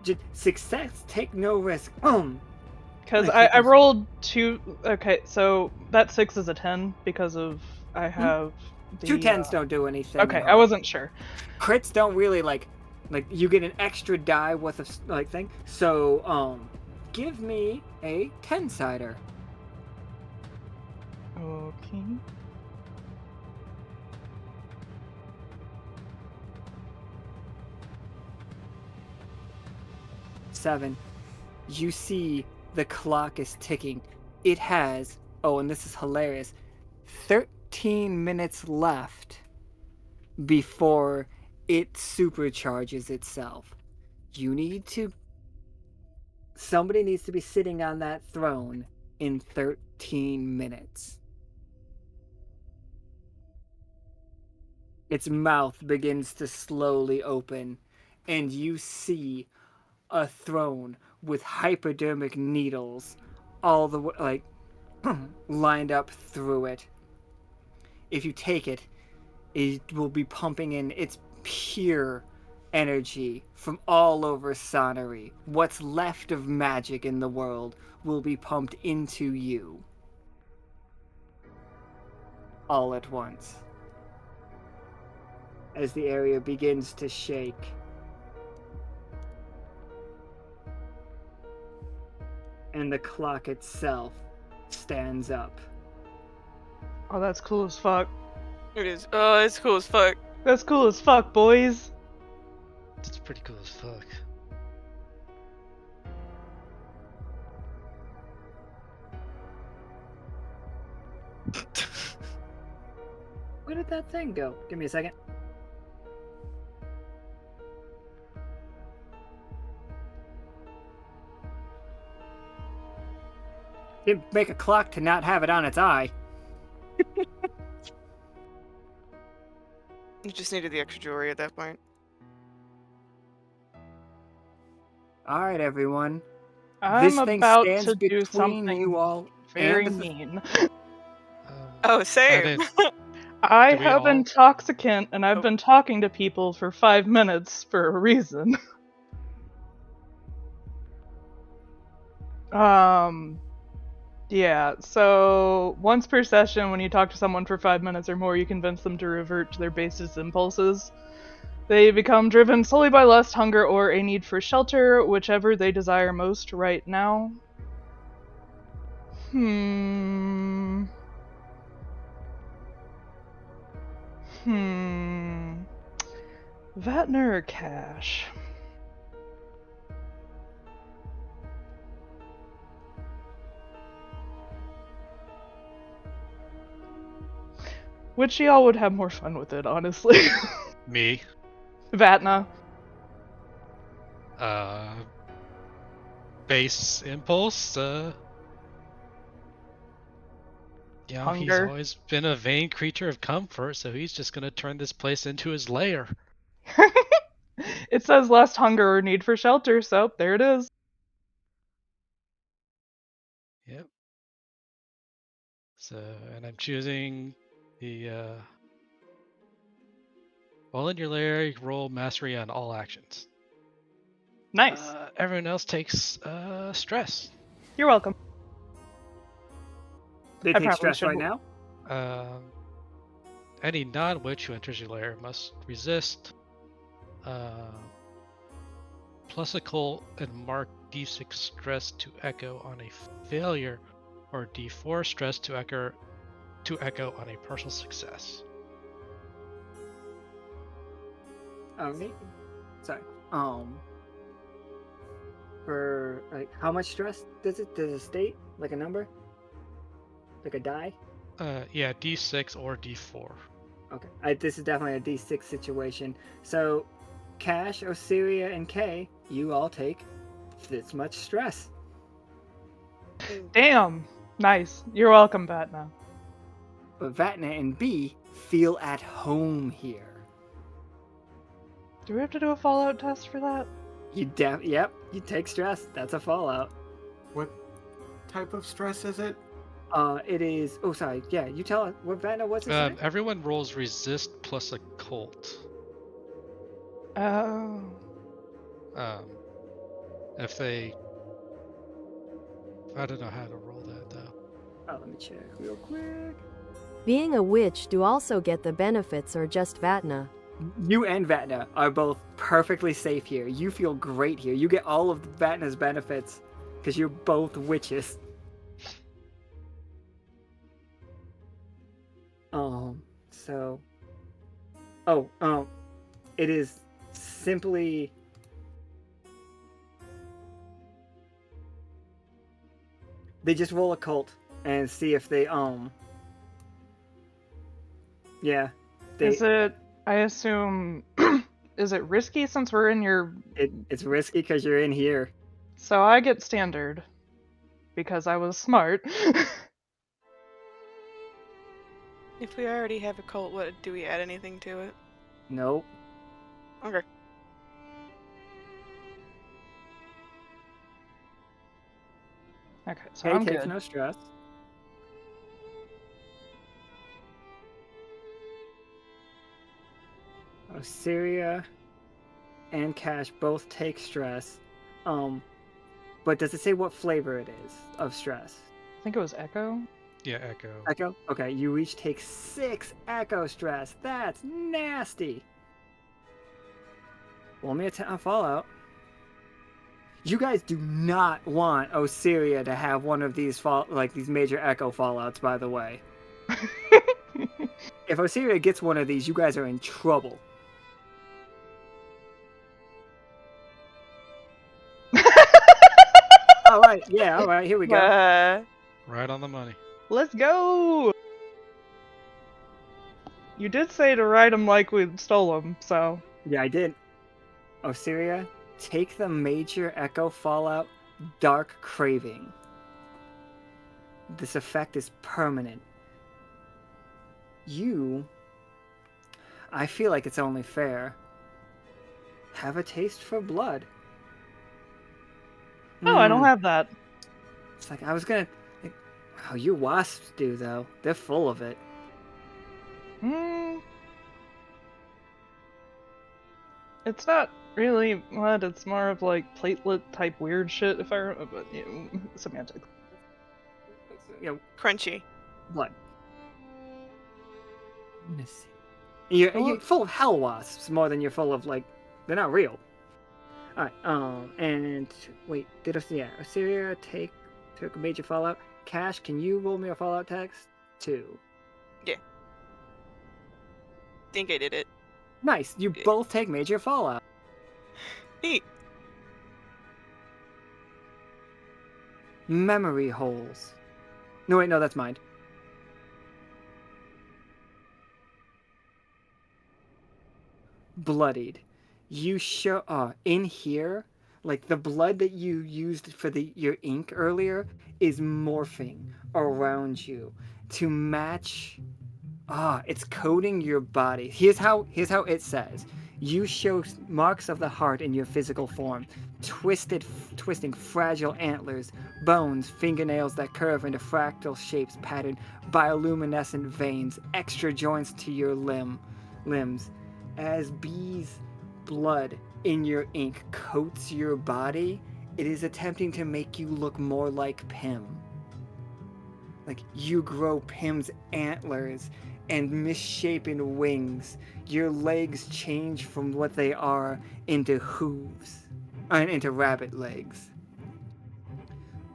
Just success. Take no risk. Because Okay, I rolled 2. Okay, so that 6 is a 10 because of I have. The, 2 10s don't do anything. Okay, I wasn't sure. Crits don't really like you get an extra die worth of thing. So give me a 10-sider. Okay. Seven. You see the clock is ticking. It has, and this is hilarious, 13 minutes left before it supercharges itself. Somebody needs to be sitting on that throne in 13 minutes. Its mouth begins to slowly open, and you see a throne with hypodermic needles all the way, lined up through it. If you take it, it will be pumping in its pure energy from all over Sonnerie. What's left of magic in the world will be pumped into you. All at once. As the area begins to shake. And the clock itself stands up. Oh, that's cool as fuck. It is. Oh, it's cool as fuck. That's cool as fuck, boys. It's pretty cool as fuck. Where did that thing go? Give me a second. Didn't make a clock to not have it on its eye. You just needed the extra jewelry at that point. Alright, everyone. I'm This thing about stands to do between something you all very and the mean. Oh, I same. didn't. I Do we have all- intoxicant, and I've Oh. been talking to people for 5 minutes for a reason. Yeah, so once per session, when you talk to someone for 5 minutes or more, you convince them to revert to their basest impulses. They become driven solely by lust, hunger, or a need for shelter, whichever they desire most right now. Vatna or Cash? Which y'all would have more fun with it, honestly? Me. Vatna. Base impulse. You know, he's Hunger. always been a vain creature of comfort, so he's just gonna turn this place into his lair. It says lust, hunger, or need for shelter, so there it is. Yep. So, and I'm choosing the, while in your lair, you can roll mastery on all actions. Nice. Everyone else takes, stress. You're welcome. They I take probably stress should- right now? Any non-witch who enters your lair must resist, plus occult and mark d6 stress to echo on a failure, or d4 stress to echo on a partial success. Alright. Sorry. For like how much stress does it state? Like a number? Like a die? Yeah, d6 or d4. Okay. This is definitely a D6 situation. So Cash, Osiria, and Kay, you all take this much stress. Damn. Nice. You're welcome, Vatna. But Vatna and B feel at home here. Do we have to do a Fallout test for that? Yep, you take stress. That's a fallout. What type of stress is it? It is. Oh, sorry. Yeah, you tell us what Vatna was it? say? Everyone rolls resist plus occult. Oh. If they, I don't know how to roll that though. Oh, let me check real quick. Being a witch do also get the benefits or just Vatna? You and Vatna are both perfectly safe here. You feel great here. You get all of Vatna's benefits because you're both witches. So. It is simply. They just roll a cult and see if they, Yeah. Is it, I assume, is it risky since we're in your... It's risky because you're in here. So I get standard. Because I was smart. If we already have a cult, what do we add anything to it? Nope. Okay. Okay, so Kay I'm takes good. no stress. Osiria and Cash both take stress. But does it say what flavor it is of stress? I think it was Echo. Yeah, Echo. Echo? Okay, you each take 6 Echo stress. That's nasty. Roll me a Fallout. You guys do not want Osiria to have one of these these major Echo Fallouts, by the way. If Osiria gets one of these, you guys are in trouble. All right, here we go. Right on the money. Let's go! You did say to write them like we stole them, so... Yeah, I did. Osiria, take the major Echo Fallout Dark Craving. This effect is permanent. I feel like it's only fair, have a taste for blood. No, I don't have that. It's like, I was gonna... Like, oh, you wasps do, though. They're full of it. It's not really blood, it's more of like platelet type weird shit, if I remember, but semantics. Crunchy. Blood. You're full of hell wasps more than you're full of, like, they're not real. Alright, and wait, Osiria took a major Fallout. Cash, can you roll me a Fallout text? 2. Yeah. Think I did it. Nice, you both take major Fallout. Neat. Memory holes. No, wait, no, that's mine. Bloodied. You show in here, like the blood that you used for your ink earlier is morphing around you to match. It's coating your body. Here's how it says. You show marks of the heart in your physical form, twisting fragile antlers, bones, fingernails that curve into fractal shapes patterned bioluminescent veins, extra joints to your limbs. As bees' blood in your ink coats your body, it is attempting to make you look more like Pym. Like, you grow Pym's antlers and misshapen wings. Your legs change from what they are into hooves, and into rabbit legs.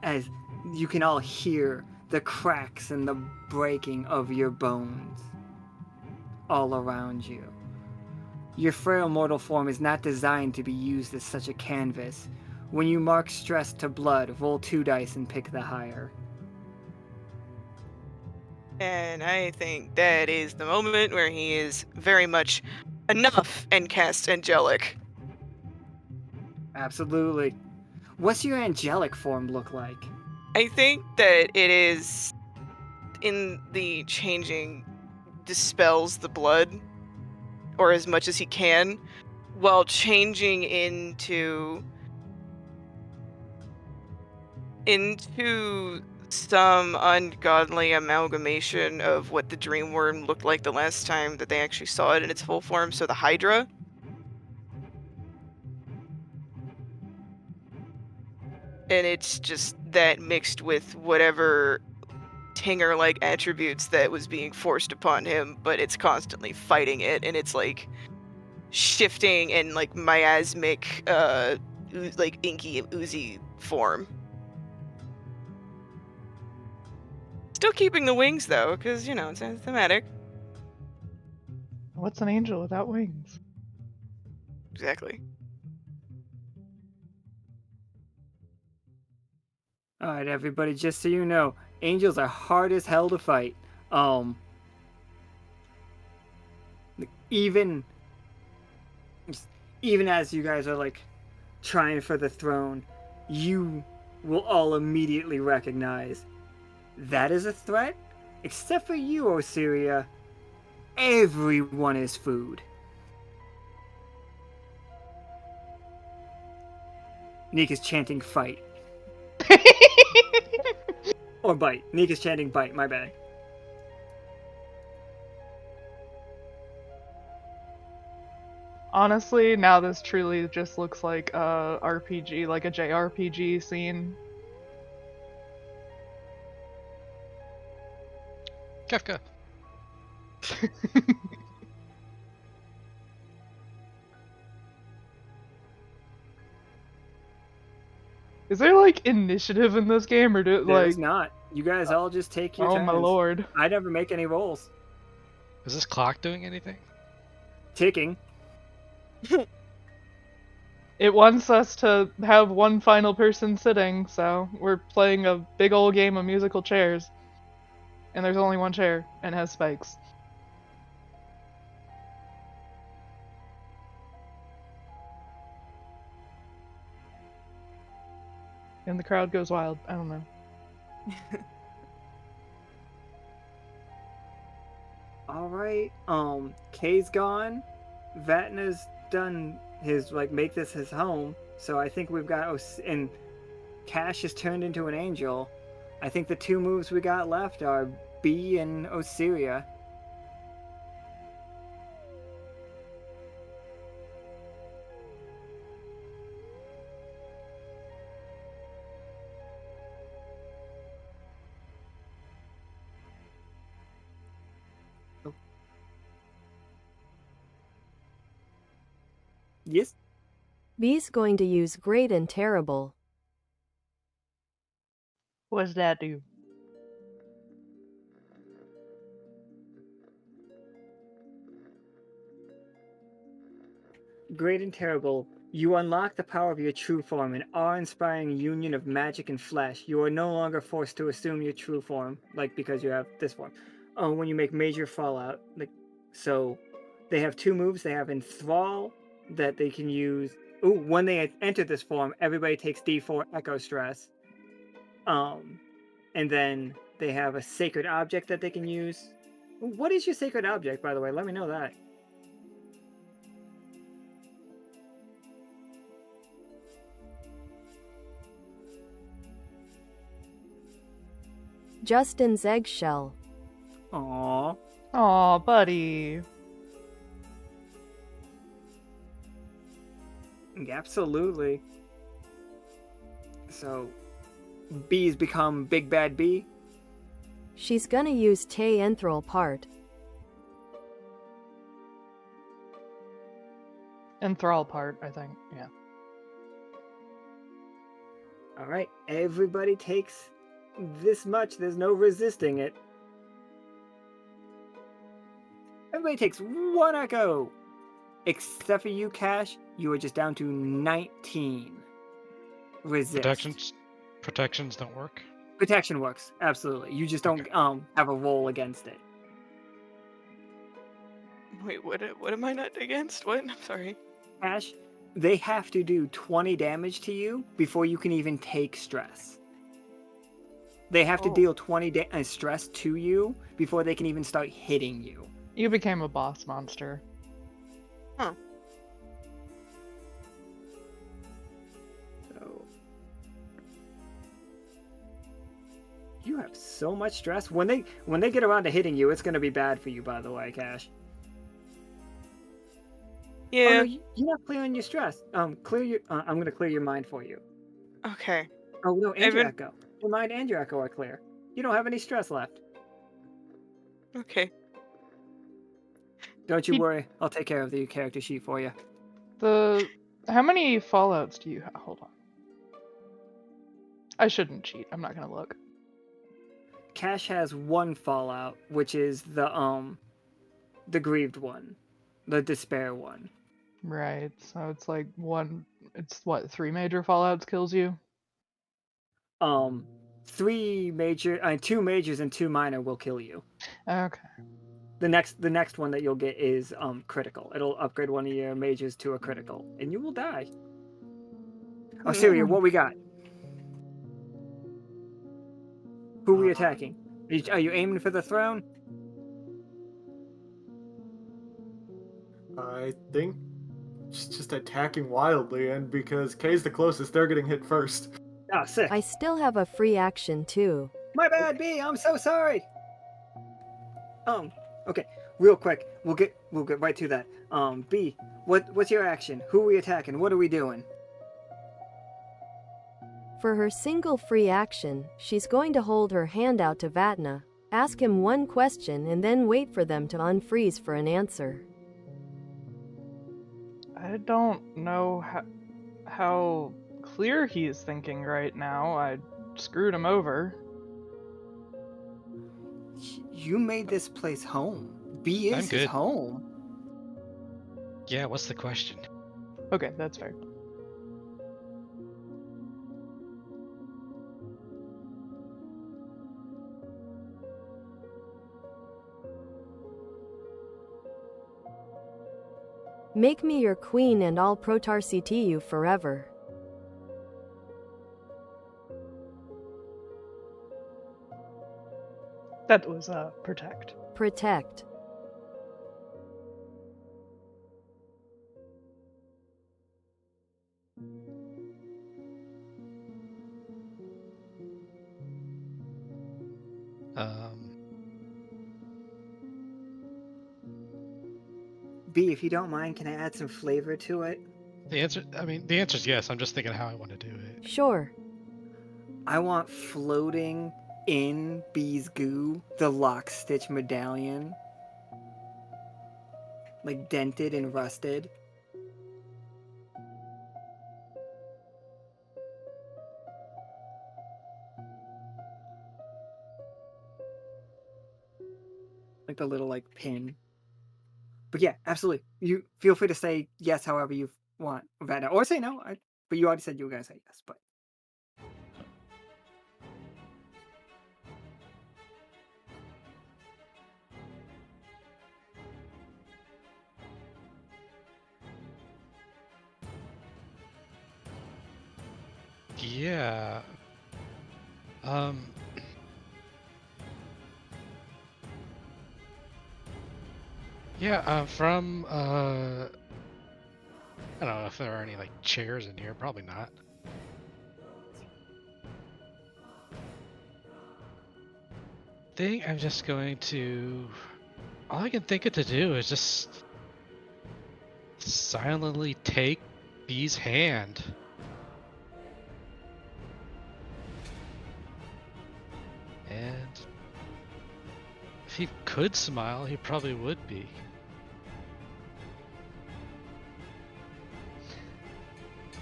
As you can all hear the cracks and the breaking of your bones all around you. Your frail mortal form is not designed to be used as such a canvas. When you mark stress to blood, roll 2 dice and pick the higher. And I think that is the moment where he is very much enough and casts Angelic. Absolutely. What's your angelic form look like? I think that it is in the changing dispels the blood, or as much as he can, while changing into some ungodly amalgamation of what the dream worm looked like the last time that they actually saw it in its full form, so the Hydra. And it's just that mixed with whatever Tinger-like attributes that was being forced upon him, but it's constantly fighting it, and it's like shifting in like miasmic, like inky, oozy form. Still keeping the wings though, because it's thematic. What's an angel without wings? Exactly. Alright, everybody, just so you know, angels are hard as hell to fight. Even as you guys are like trying for the throne, you will all immediately recognize that is a threat. Except for you, Osiria. Everyone is food. Nika's chanting fight. Or bite. Nika's chanting bite, my bad. Honestly, now this truly just looks like a RPG, like a JRPG scene. Kefka. Is there like initiative in this game, or do There's like? not. You guys all just take your Oh turns. my lord! I never make any rolls. Is this clock doing anything? Ticking. It wants us to have one final person sitting, so we're playing a big old game of musical chairs. And there's only one chair, and it has spikes. And the crowd goes wild. I don't know. All right. Kay's gone. Vatna's done his make this his home. So I think we've got and Cash has turned into an angel. I think the two moves we got left are B and Osiria. Yes. B's going to use great and terrible. What does that do? Great and terrible. You unlock the power of your true form, an awe-inspiring union of magic and flesh. You are no longer forced to assume your true form, because you have this form. When you make major fallout, so they have two moves. They have Enthrall that they can use. Ooh, when they enter this form, everybody takes D4 Echo Stress. And then they have a Sacred Object that they can use. What is your Sacred Object, by the way? Let me know that. Justin's eggshell. Aww. Aw, buddy. Absolutely. So, B's become Big Bad B. She's gonna use Tay Enthrall part. Enthrall part, I think. Yeah. All right, everybody takes this much. There's no resisting it. Everybody takes one echo. Except for you, Cash. You are just down to 19. Resist. Protections don't work. Protection works, absolutely. You just don't have a roll against it. Wait, what am I not against? What? I'm sorry. Cash, they have to do 20 damage to you before you can even take stress. They have to deal 20 stress to you before they can even start hitting you. You became a boss monster. Huh. So you have so much stress. When they get around to hitting you, it's gonna be bad for you, by the way, Cash. Yeah. Oh, no, you're not clearing your stress. Clear your. I'm gonna clear your mind for you. Okay. Oh no, and your Evan- echo. Your mind and your echo are clear. You don't have any stress left. Okay. Don't you worry. I'll take care of the character sheet for you. How many fallouts do you have? Hold on. I shouldn't cheat. I'm not gonna look. Cash has one fallout, which is the grieved one, the despair one. Right. So it's like one. It's what, 3 major fallouts kills you? 3 major, 2 majors and 2 minor will kill you. Okay. The next one that you'll get is critical. It'll upgrade one of your majors to a critical, and you will die. Osiria, what we got? Who are we attacking? Are you aiming for the throne? I think just attacking wildly, and because Kay's the closest, they're getting hit first. Ah, sick. I still have a free action too. My bad, B. I'm so sorry. Okay. real quick, we'll get right to that. B, what's your action? Who are we attacking? What are we doing? For her single free action, she's going to hold her hand out to Vatna, ask him one question, and then wait for them to unfreeze for an answer. I don't know how clear he's thinking right now. I screwed him over. You made this place home. B I'm is his good. home. Yeah, what's the question? Okay, that's fair. Make me your queen and I'll protarct you forever. That was protect. Protect. B, if you don't mind, can I add some flavor to it? The answer is yes. I'm just thinking how I want to do it. Sure. I want floating in B's goo the Lockstitch medallion. Like dented and rusted. Like the little like pin. But yeah, absolutely. You feel free to say yes however you want about it. Or say no. But you already said you were gonna say yes, but Yeah. Yeah, from I don't know if there are any like chairs in here, probably not. I think I'm just going to all I can think of to do is just silently take B's hand. And if he could smile, he probably would be.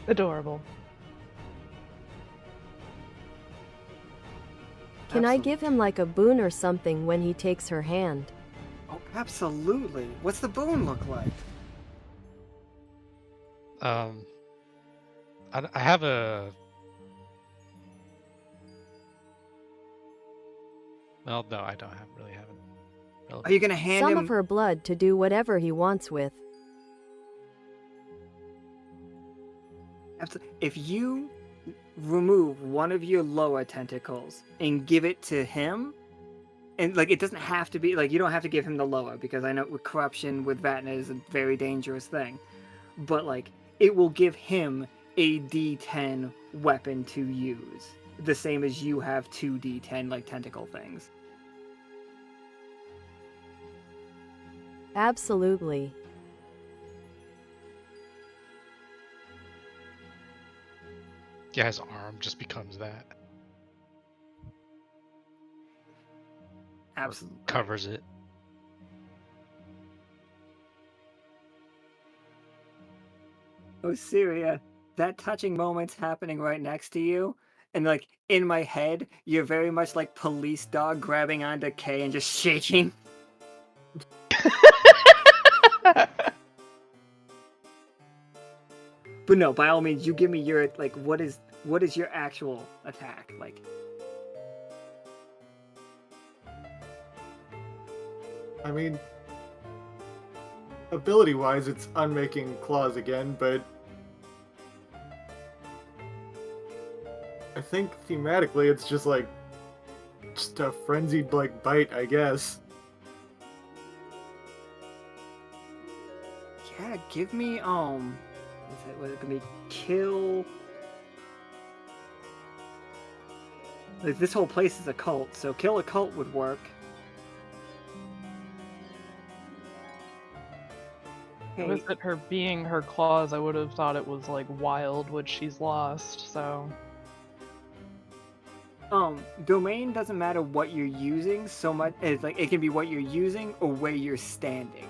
Adorable. Can I Absolutely. give him like a boon or something when he takes her hand? Oh, absolutely. What's the boon look like? I have a. Well, no, I don't have really haven't. Are you gonna hand Some him of her blood to do whatever he wants with. If you remove one of your lower tentacles and give it to him, and like it doesn't have to be like you don't have to give him the lower because I know with corruption with Vatna is a very dangerous thing, but like it will give him a D10 weapon to use, the same as you have 2 D10 like tentacle things. Absolutely. Yeah, his arm just becomes that. Or Absolutely. covers it. Osiria, that touching moment's happening right next to you, and like in my head, you're very much like police dog grabbing onto Kay and just shaking. But no, by all means, you give me your like what is your actual attack like? I mean, ability-wise, it's unmaking claws again, but I think thematically it's just like just a frenzied like bite, I guess. Yeah, give me was it gonna be kill? Like this whole place is a cult, so kill a cult would work. Hey, With it her being her claws, I would have thought it was like wild, which she's lost, so. domain doesn't matter what you're using so much. It's like it can be what you're using or where you're standing.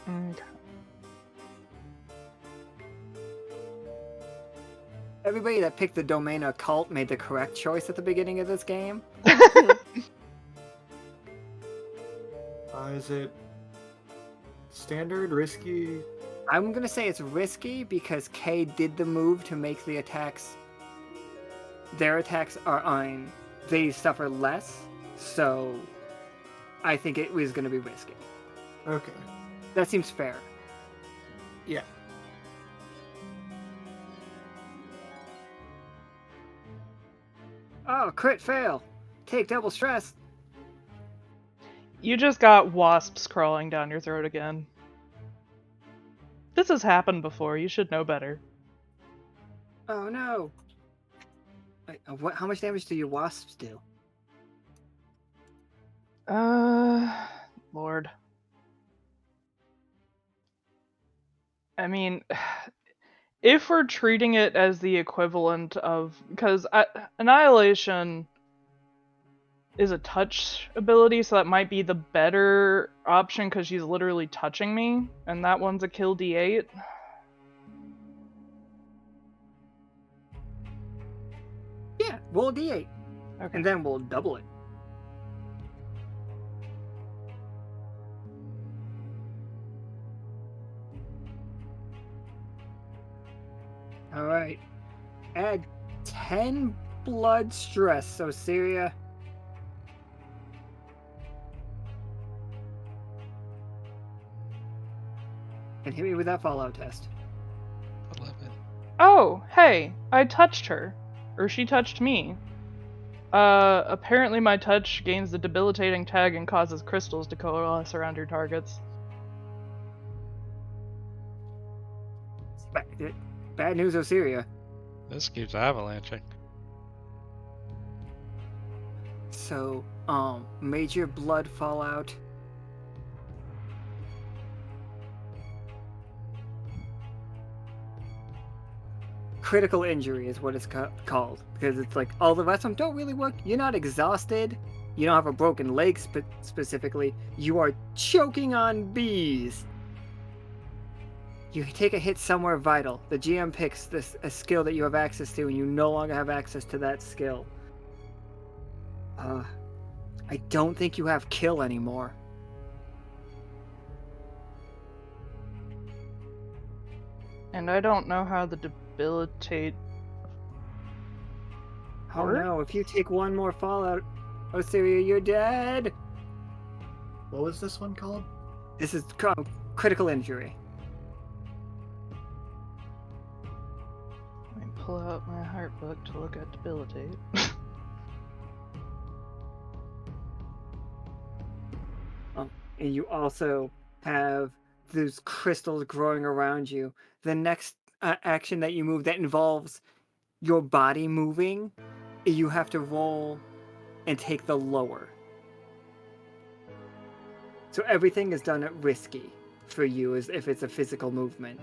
Okay. Everybody that picked the domain occult made the correct choice at the beginning of this game. Is it standard, risky? I'm gonna say it's risky because K did the move to make the attacks. Their attacks are on. They suffer less, so I think it was gonna be risky. Okay. That seems fair. Yeah. Oh, crit fail. Take double stress. You just got wasps crawling down your throat again. This has happened before, you should know better. Oh no. Wait, how much damage do your wasps do? Lord. I mean, if we're treating it as the equivalent of, because Annihilation is a touch ability, so that might be the better option because she's literally touching me, and that one's a kill D8. Yeah, roll a d8. Okay. And then we'll double it. Alright. Add 10 blood stress, Osiria. And hit me with that Fallout test. 11. Oh, hey, I touched her. Or she touched me. Apparently my touch gains the debilitating tag and causes crystals to coalesce around your targets. Bad news, Osiria. This keeps avalanching. So, major blood fallout. Critical injury is what it's called, because it's like all the rest of them don't really work. You're not exhausted. You don't have a broken leg specifically. You are choking on bees. You take a hit somewhere vital. The GM picks a skill that you have access to, and you no longer have access to that skill. I don't think you have kill anymore. And I don't know how the debilitate... Oh no, if you take one more fallout, Osiria, you're dead! What was this one called? This is critical injury. Let me pull out my heart book to look at debilitate. And you also have those crystals growing around you. The next action that you move that involves your body moving, you have to roll and take the lower. So everything is done at risky for you as if it's a physical movement.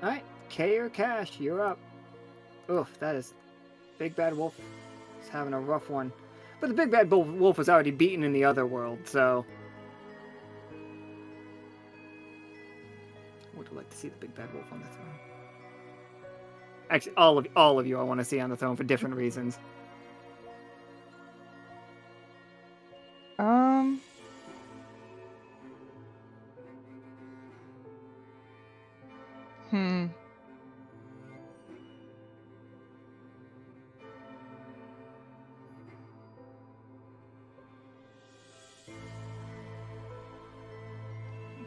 Alright, K or Cash, you're up. Oof, that is... Big Bad Wolf is having a rough one. But the Big Bad Wolf was already beaten in the other world, so... I would like to see the Big Bad Wolf on the throne. Actually, all of you I want to see on the throne for different reasons.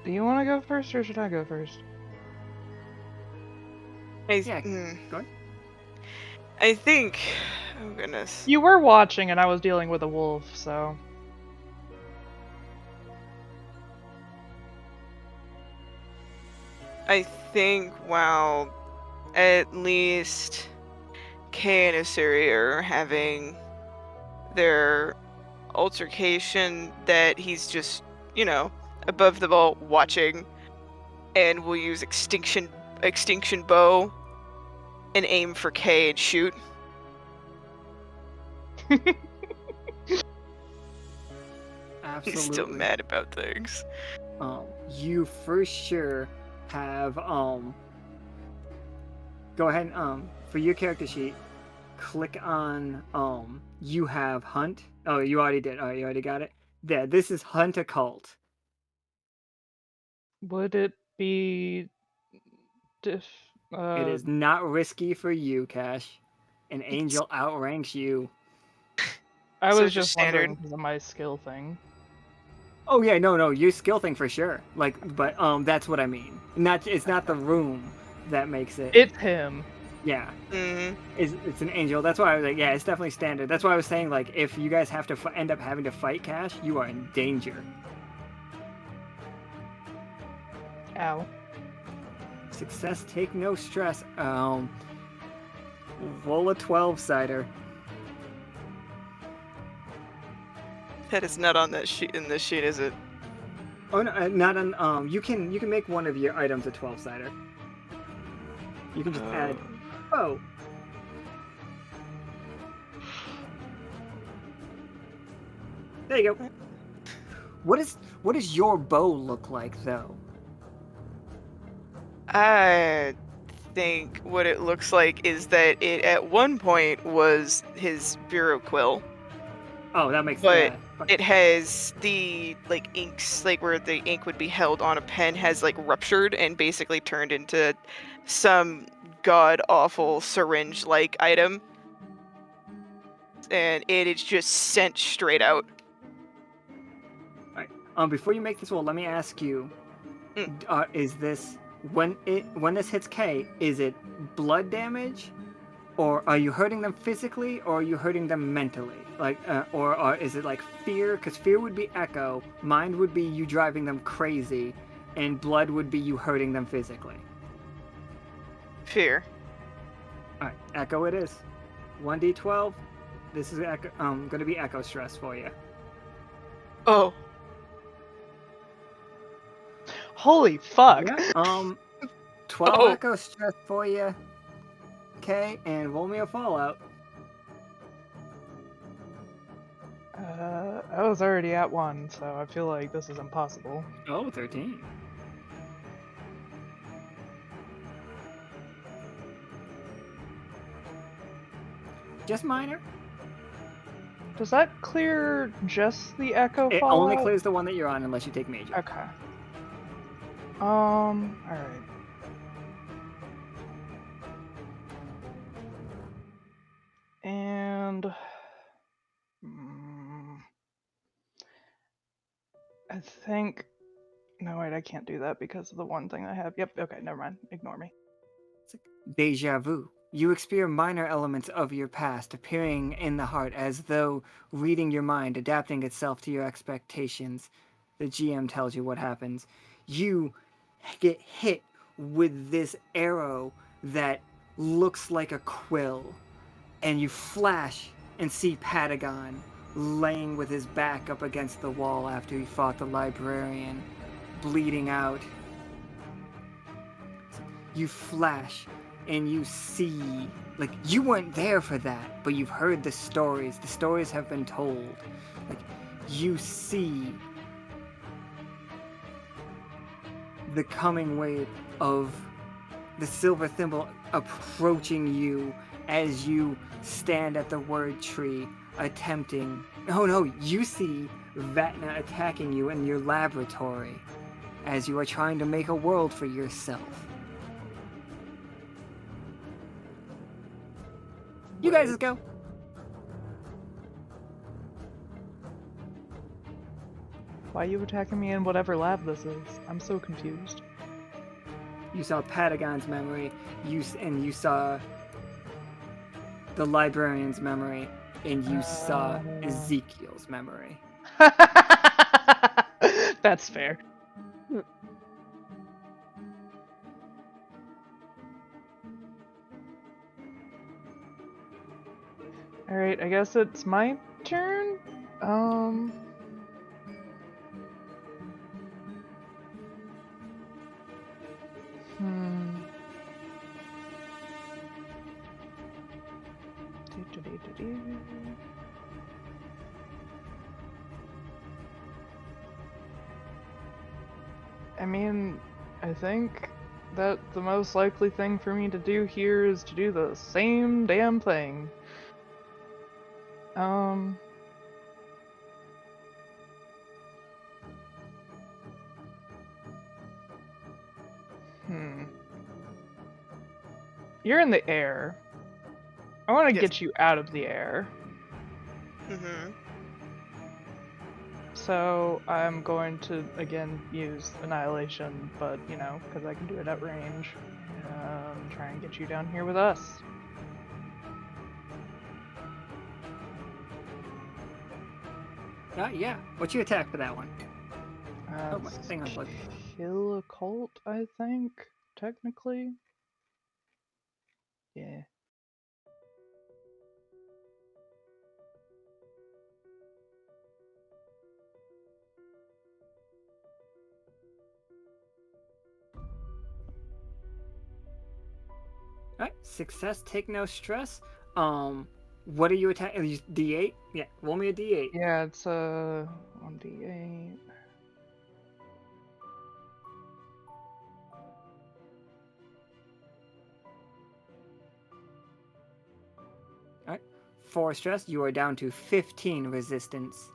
Do you want to go first, or should I go first? Yeah, go ahead. I think... Oh, goodness. You were watching, and I was dealing with a wolf, so... I think, while at least Kay and Osiria are having their altercation that he's just, above the ball watching, and we'll use extinction bow and aim for K and shoot. Absolutely. He's still mad about things. You for sure have go ahead and for your character sheet, click on you have hunt. Oh, you already did. Oh, you already got it. There, this is hunt occult. Would it be It is not risky for you, Cash. An angel outranks you. I So was just just wondering standard? because of my skill thing. Oh yeah, no, your skill thing for sure. Like, but that's what I mean. It's not the room that makes it. It's him. Yeah. Mm-hmm. It's an angel. That's why I was like, yeah, it's definitely standard. That's why I was saying, like, if you guys have to end up having to fight Cash, you are in danger. Ow. Success, take no stress. Roll a 12-sider. That is not on that sheet. In this sheet, is it? Oh no, not on. You can make one of your items a 12-sider. You can just add. Oh. There you go. What does your bow look like though? I think what it looks like is that it at one point was his bureau quill, Oh, that makes but that. it has the inks, where the ink would be held on a pen, has ruptured and basically turned into some god awful syringe item, and it is just sent straight out. Before you make this roll, let me ask you: is this when this hits K? Is it blood damage, or are you hurting them physically, or are you hurting them mentally? Or is it fear? Because fear would be echo, mind would be you driving them crazy, and blood would be you hurting them physically. Fear. All right, echo it is. 1d12. This is going to be echo stress for you. Oh. Holy fuck. Yeah, 12 echo stress for you. Okay, and roll me a fallout. I was already at 1, so I feel like this is impossible. Oh, 13. Just minor. Does that clear just the echo It fallout? only clears the one that you're on unless you take major. Okay. Alright. And I think no, wait, I can't do that because of the one thing I have. Yep, okay, never mind. Ignore me. Deja vu. You experience minor elements of your past appearing in the heart as though reading your mind, adapting itself to your expectations. The GM tells you what happens. You get hit with this arrow that looks like a quill, and you flash and see Patagon laying with his back up against the wall after he fought the librarian, bleeding out. You flash and you see, you weren't there for that, but you've heard the stories. The stories have been told. You see the coming wave of the silver thimble approaching you as you stand at the word tree, attempting. Oh no, you see Vatna attacking you in your laboratory as you are trying to make a world for yourself. You guys just go. Why are you attacking me in whatever lab this is? I'm so confused. You saw Patagon's memory, you saw the librarian's memory, and you saw Ezekiel's memory. That's fair. Alright, I guess it's my turn. Um. Hmm. Do-do-do-do-do. I mean, I think that the most likely thing for me to do here is to do the same damn thing. Um. Hmm. You're in the air. I want to Yes. get you out of the air. Mm-hmm. So I'm going to again use Annihilation, but you know, because I can do it at range. Try and get you down here with us. Yeah. What's your attack for that one? Oh, my It's thing unplugged. kill a cult, I think, technically. Yeah. Alright, success, take no stress. What are you attacking? D8? Yeah, roll me a D8. Yeah, it's 1d8. Alright, 4 stress, you are down to 15 resistance.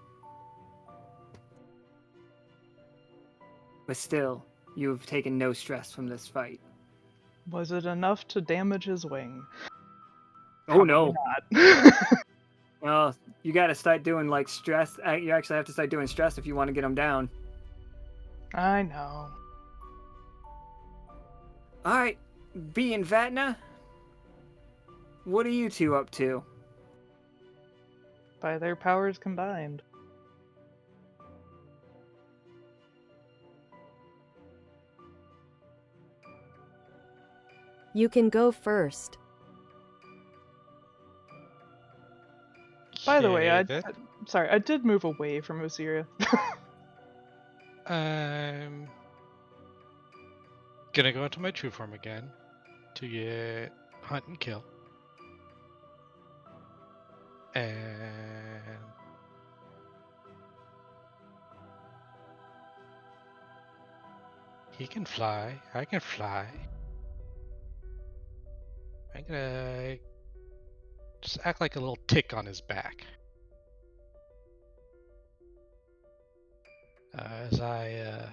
But still, you've taken no stress from this fight. Was it enough to damage his wing? Oh no. Not. Well, you gotta start doing like stress. You actually have to start doing stress if you want to get him down. I know. Alright, B and Vatna, what are you two up to? By their powers combined. You can go first. By the way, Okay, sorry, I did move away from Osiria. I'm gonna go into my true form again to get hunt and kill. And he can fly. I can fly. I'm gonna just act like a little tick on his back. As I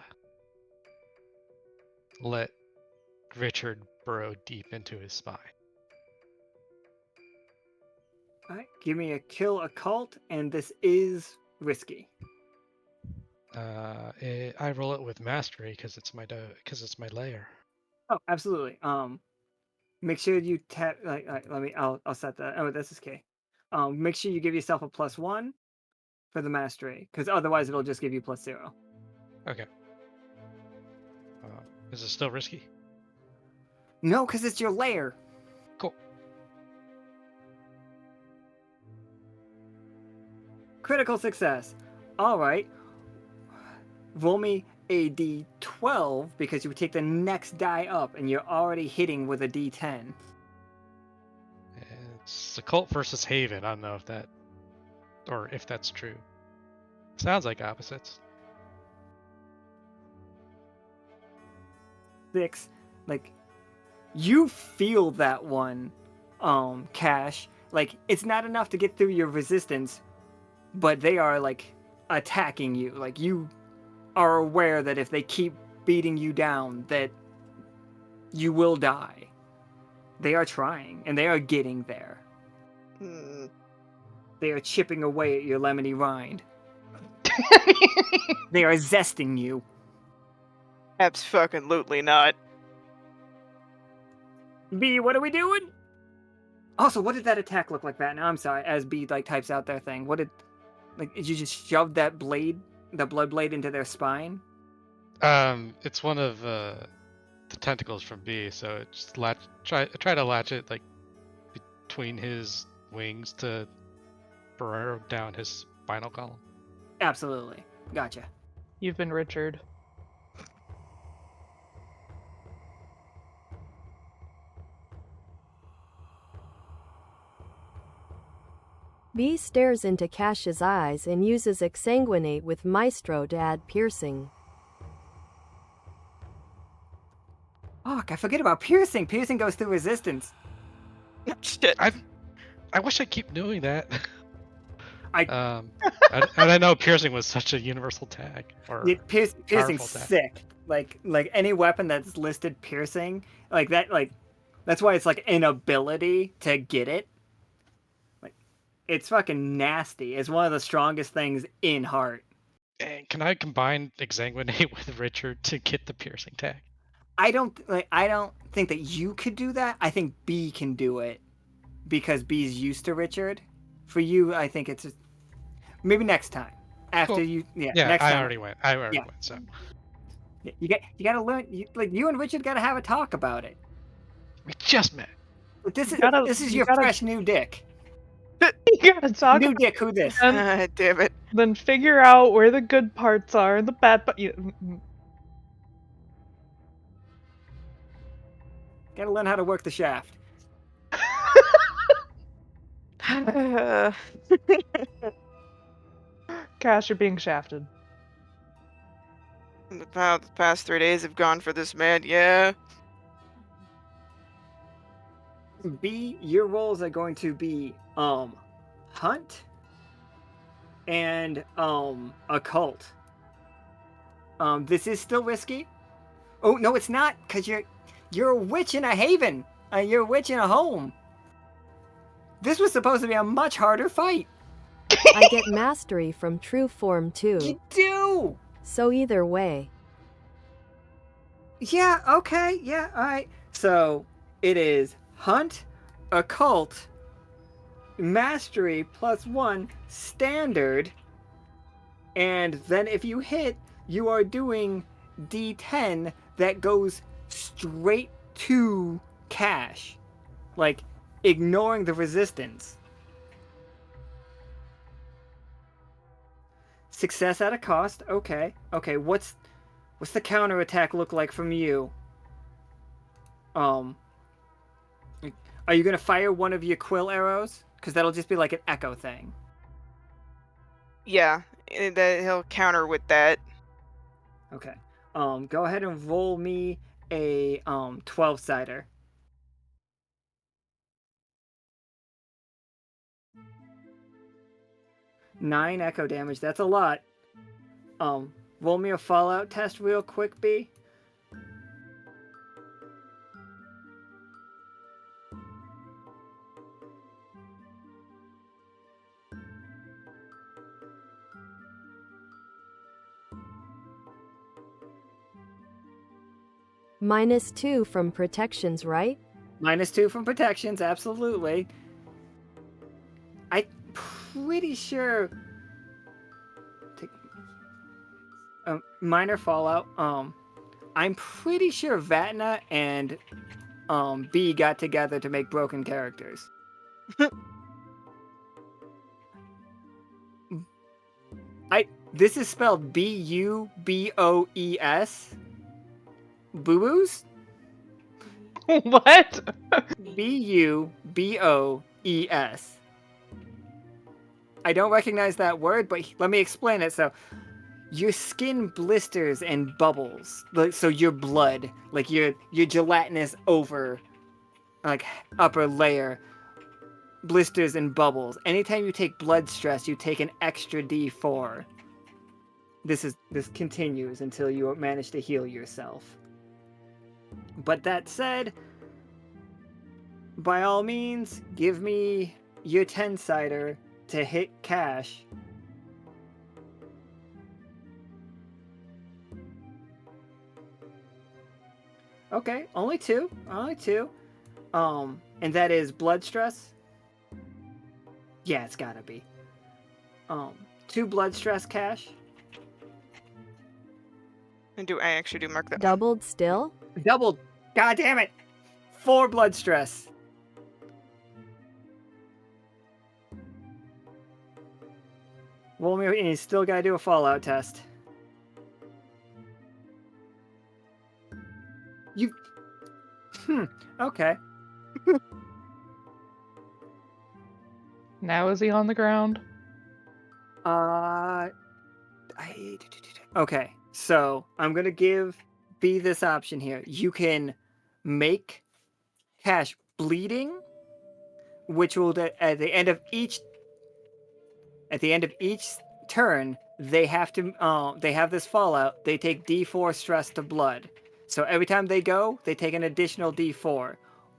let Richard burrow deep into his spine. Alright, give me a kill occult, and this is risky. I roll it with mastery because it's my layer. Oh, absolutely. Make sure you tap. I'll set that. Oh, this is K. Make sure you give yourself a +1 for the mastery, because otherwise it'll just give you +0. Okay. Is it still risky? No, because it's your lair. Cool. Critical success. All right. Roll me a D12 because you would take the next die up, and you're already hitting with a D10. It's occult versus Haven. I don't know if that's true. Sounds like opposites. 6. Like, you feel that one, Cash. Like, it's not enough to get through your resistance, but they are, like, attacking you. Like, you are aware that if they keep beating you down, that you will die. They are trying, and they are getting there. Hmm. They are chipping away at your lemony rind. They are zesting you. Abso-fucking-lutely not. B, what are we doing? Also, what did that attack look like, Vatna? I'm sorry, as B like types out their thing. What did you just shove that blade, the blood blade, into their spine? It's one of the tentacles from B, so it just try to latch it like between his wings to burrow down his final column. Absolutely. Gotcha. You've been Richard. B stares into Cash's eyes and uses exsanguinate with Maestro to add piercing. Fuck, I forget about piercing. Piercing goes through resistance. Shit. I wish I keep doing that. I- And I know piercing was such a universal tag. Or Piercing's powerful tag. sick. Like any weapon that's listed piercing, like that, like that's why it's like an ability to get it. Like it's fucking nasty. It's one of the strongest things in Heart. And can I combine exsanguinate with Richard to get the piercing tag? I don't think that you could do that. I think B can do it because B's used to Richard. For you, I think it's maybe next time after Cool. you. Yeah, Yeah, next I time. already went. I already Yeah. went. So You gotta learn. You and Richard gotta have a talk about it. we just met. But this is gotta- this is you your gotta- fresh new dick. You gotta talk New about dick. Who this? and Damn it. then figure out where the good parts are and the bad but Gotta learn how to work the shaft. Cash, you're being shafted. The past 3 days have gone for this man, yeah. B, your roles are going to be hunt and occult. This is still risky. Oh no, it's not, because you're a witch in a haven. You're a witch in a home. This was supposed to be a much harder fight. I get mastery from true form too. You do. So either way, Yeah. Okay. Yeah. All right. So it is hunt, occult, mastery +1 standard, and then if you hit, you are doing D10 that goes straight to cash, like ignoring the resistance. Success at a cost. Okay. Okay. What's the counterattack look like from you? Are you gonna fire one of your quill arrows? Because that'll just be like an echo thing. Yeah, that he'll counter with that. Okay. Go ahead and roll me a 12-sider. Nine echo damage. That's a lot. Roll me a fallout test real quick, B. -2 from protections, right? -2 from protections, absolutely. I'm pretty sure. Minor fallout. I'm pretty sure Vatna and B got together to make broken characters. This is spelled B-U-B-O-E-S. Boo-boos? What? B-U-B-O-E-S. I don't recognize that word, but let me explain it. So, your skin blisters and bubbles. So your blood, like your gelatinous upper layer, blisters and bubbles. Anytime you take blood stress, you take an extra D4. This continues until you manage to heal yourself. But that said, by all means, give me your 10-sider to hit cash. Okay, only two. And that is blood stress. Yeah, it's gotta be. 2 blood stress cash. And I actually do mark that one. Doubled still? Doubled. God damn it. 4 blood stress. Roll me, and you still gotta do a Fallout test. You. Okay. Now is he on the ground? Okay, so I'm gonna give B this option here. You can make Cash bleeding, which will at the end of each turn they have this fallout. They take D4 stress to blood. So every time they go, they take an additional D4.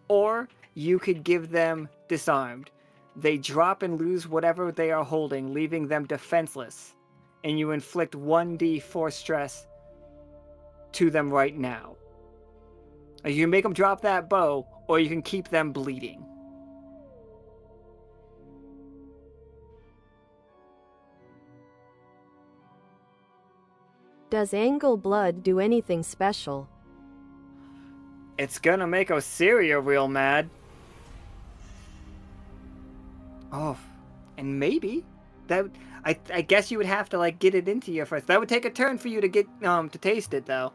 Or you could give them disarmed. They drop and lose whatever they are holding, leaving them defenseless. And you inflict 1d4 stress to them right now. You can make them drop that bow, or you can keep them bleeding. Does Angle Blood do anything special? It's gonna make Osiria real mad. Oh, and maybe that I guess you would have to like get it into you first. That would take a turn for you to get to taste it though.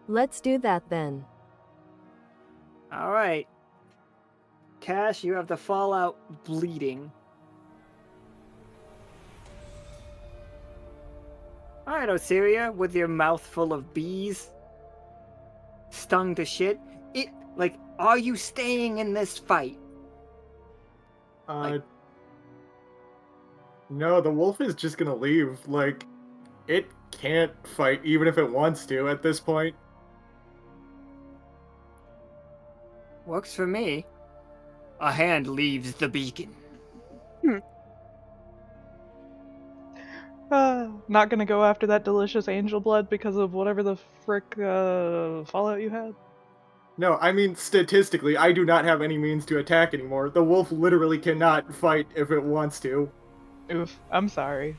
Let's do that then. All right, Cash, you have the fallout bleeding. All right, Osiria, with your mouth full of bees, stung to shit. Are you staying in this fight? No, the wolf is just gonna leave. Like, it can't fight even if it wants to at this point. Works for me. A hand leaves the beacon. Not gonna go after that delicious angel blood because of whatever the frick fallout you had? No, I mean, statistically, I do not have any means to attack anymore. The wolf literally cannot fight if it wants to. Oof, I'm sorry.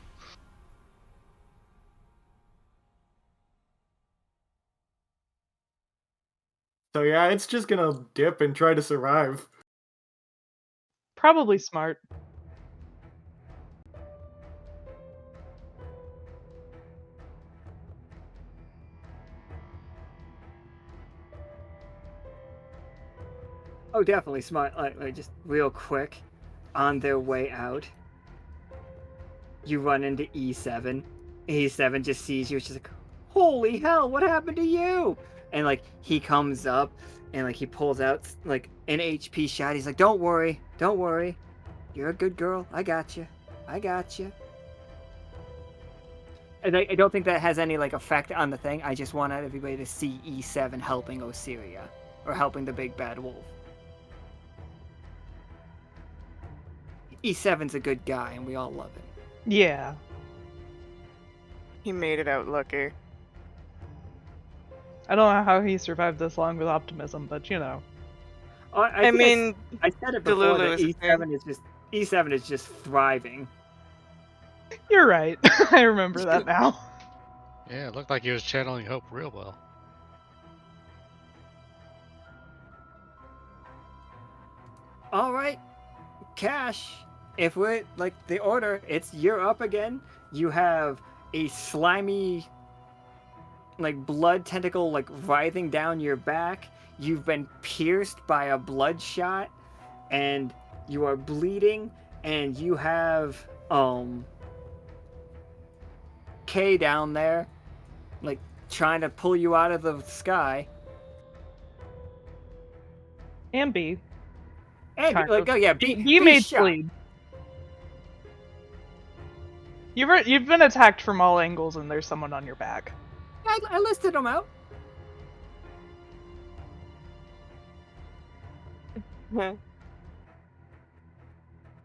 So yeah, it's just gonna dip and try to survive. Probably smart. Oh, definitely smart. Like just real quick, on their way out, you run into E7. E7 just sees you. It's just like, holy hell, what happened to you? And like he comes up and like he pulls out like an HP shot. He's like, don't worry, you're a good girl. I got you. And I don't think that has any like effect on the thing. I just wanted everybody to see E7 helping Osiria or helping the big bad wolf. E7's a good guy, and we all love him. Yeah. He made it out lucky. I don't know how he survived this long with optimism, but you know. I mean, I said it before Delulu that is E7 is just thriving. You're right. I remember that now. Yeah, it looked like he was channeling hope real well. All right, Cash. If we're like the order, you're up again. You have a slimy, like blood tentacle, like writhing down your back. You've been pierced by a bloodshot, and you are bleeding. And you have K down there, like trying to pull you out of the sky. And B. And Kind like, of. oh yeah, B made shot. bleed. You've been attacked from all angles, and there's someone on your back. I listed them out. I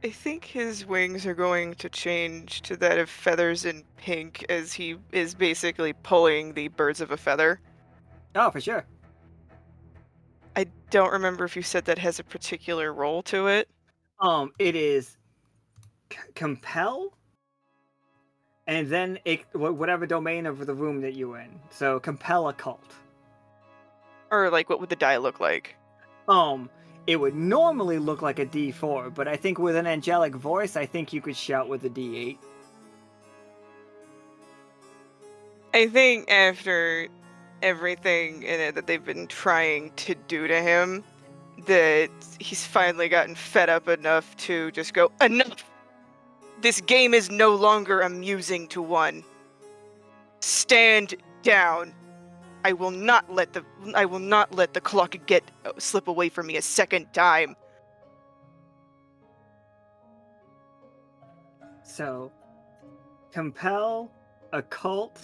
think his wings are going to change to that of feathers in pink as he is basically pulling the birds of a feather. Oh, for sure. I don't remember if you said that has a particular role to it. It is compel, and then whatever domain of the room that you're in. So compel occult. Or like what would the die look like? it would normally look like a D4, but I think with an angelic voice, I think you could shout with a D8. I think after everything in it that they've been trying to do to him, that he's finally gotten fed up enough to just go, enough! This game is no longer amusing to one. Stand down. I will not let the clock slip away from me a second time. So, compel, occult,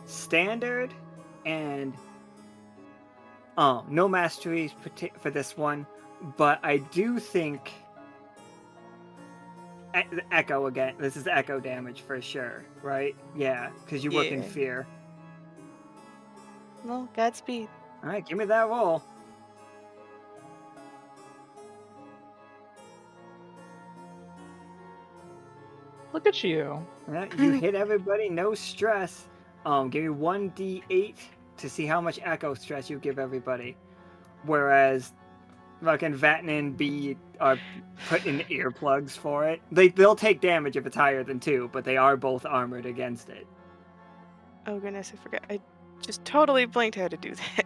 standard, and no masteries for this one, but I do think echo again. This is echo damage for sure, right? Yeah, because you work in Yeah. fear. Well, Godspeed. All right, give me that roll. Look at you. You hit everybody, no stress. Give me 1d8 to see how much echo stress you give everybody. Whereas, fucking Vatna and B are put in earplugs for it. They'll take damage if it's higher than 2, but they are both armored against it. Oh goodness, I forgot. I just totally blanked how to do that.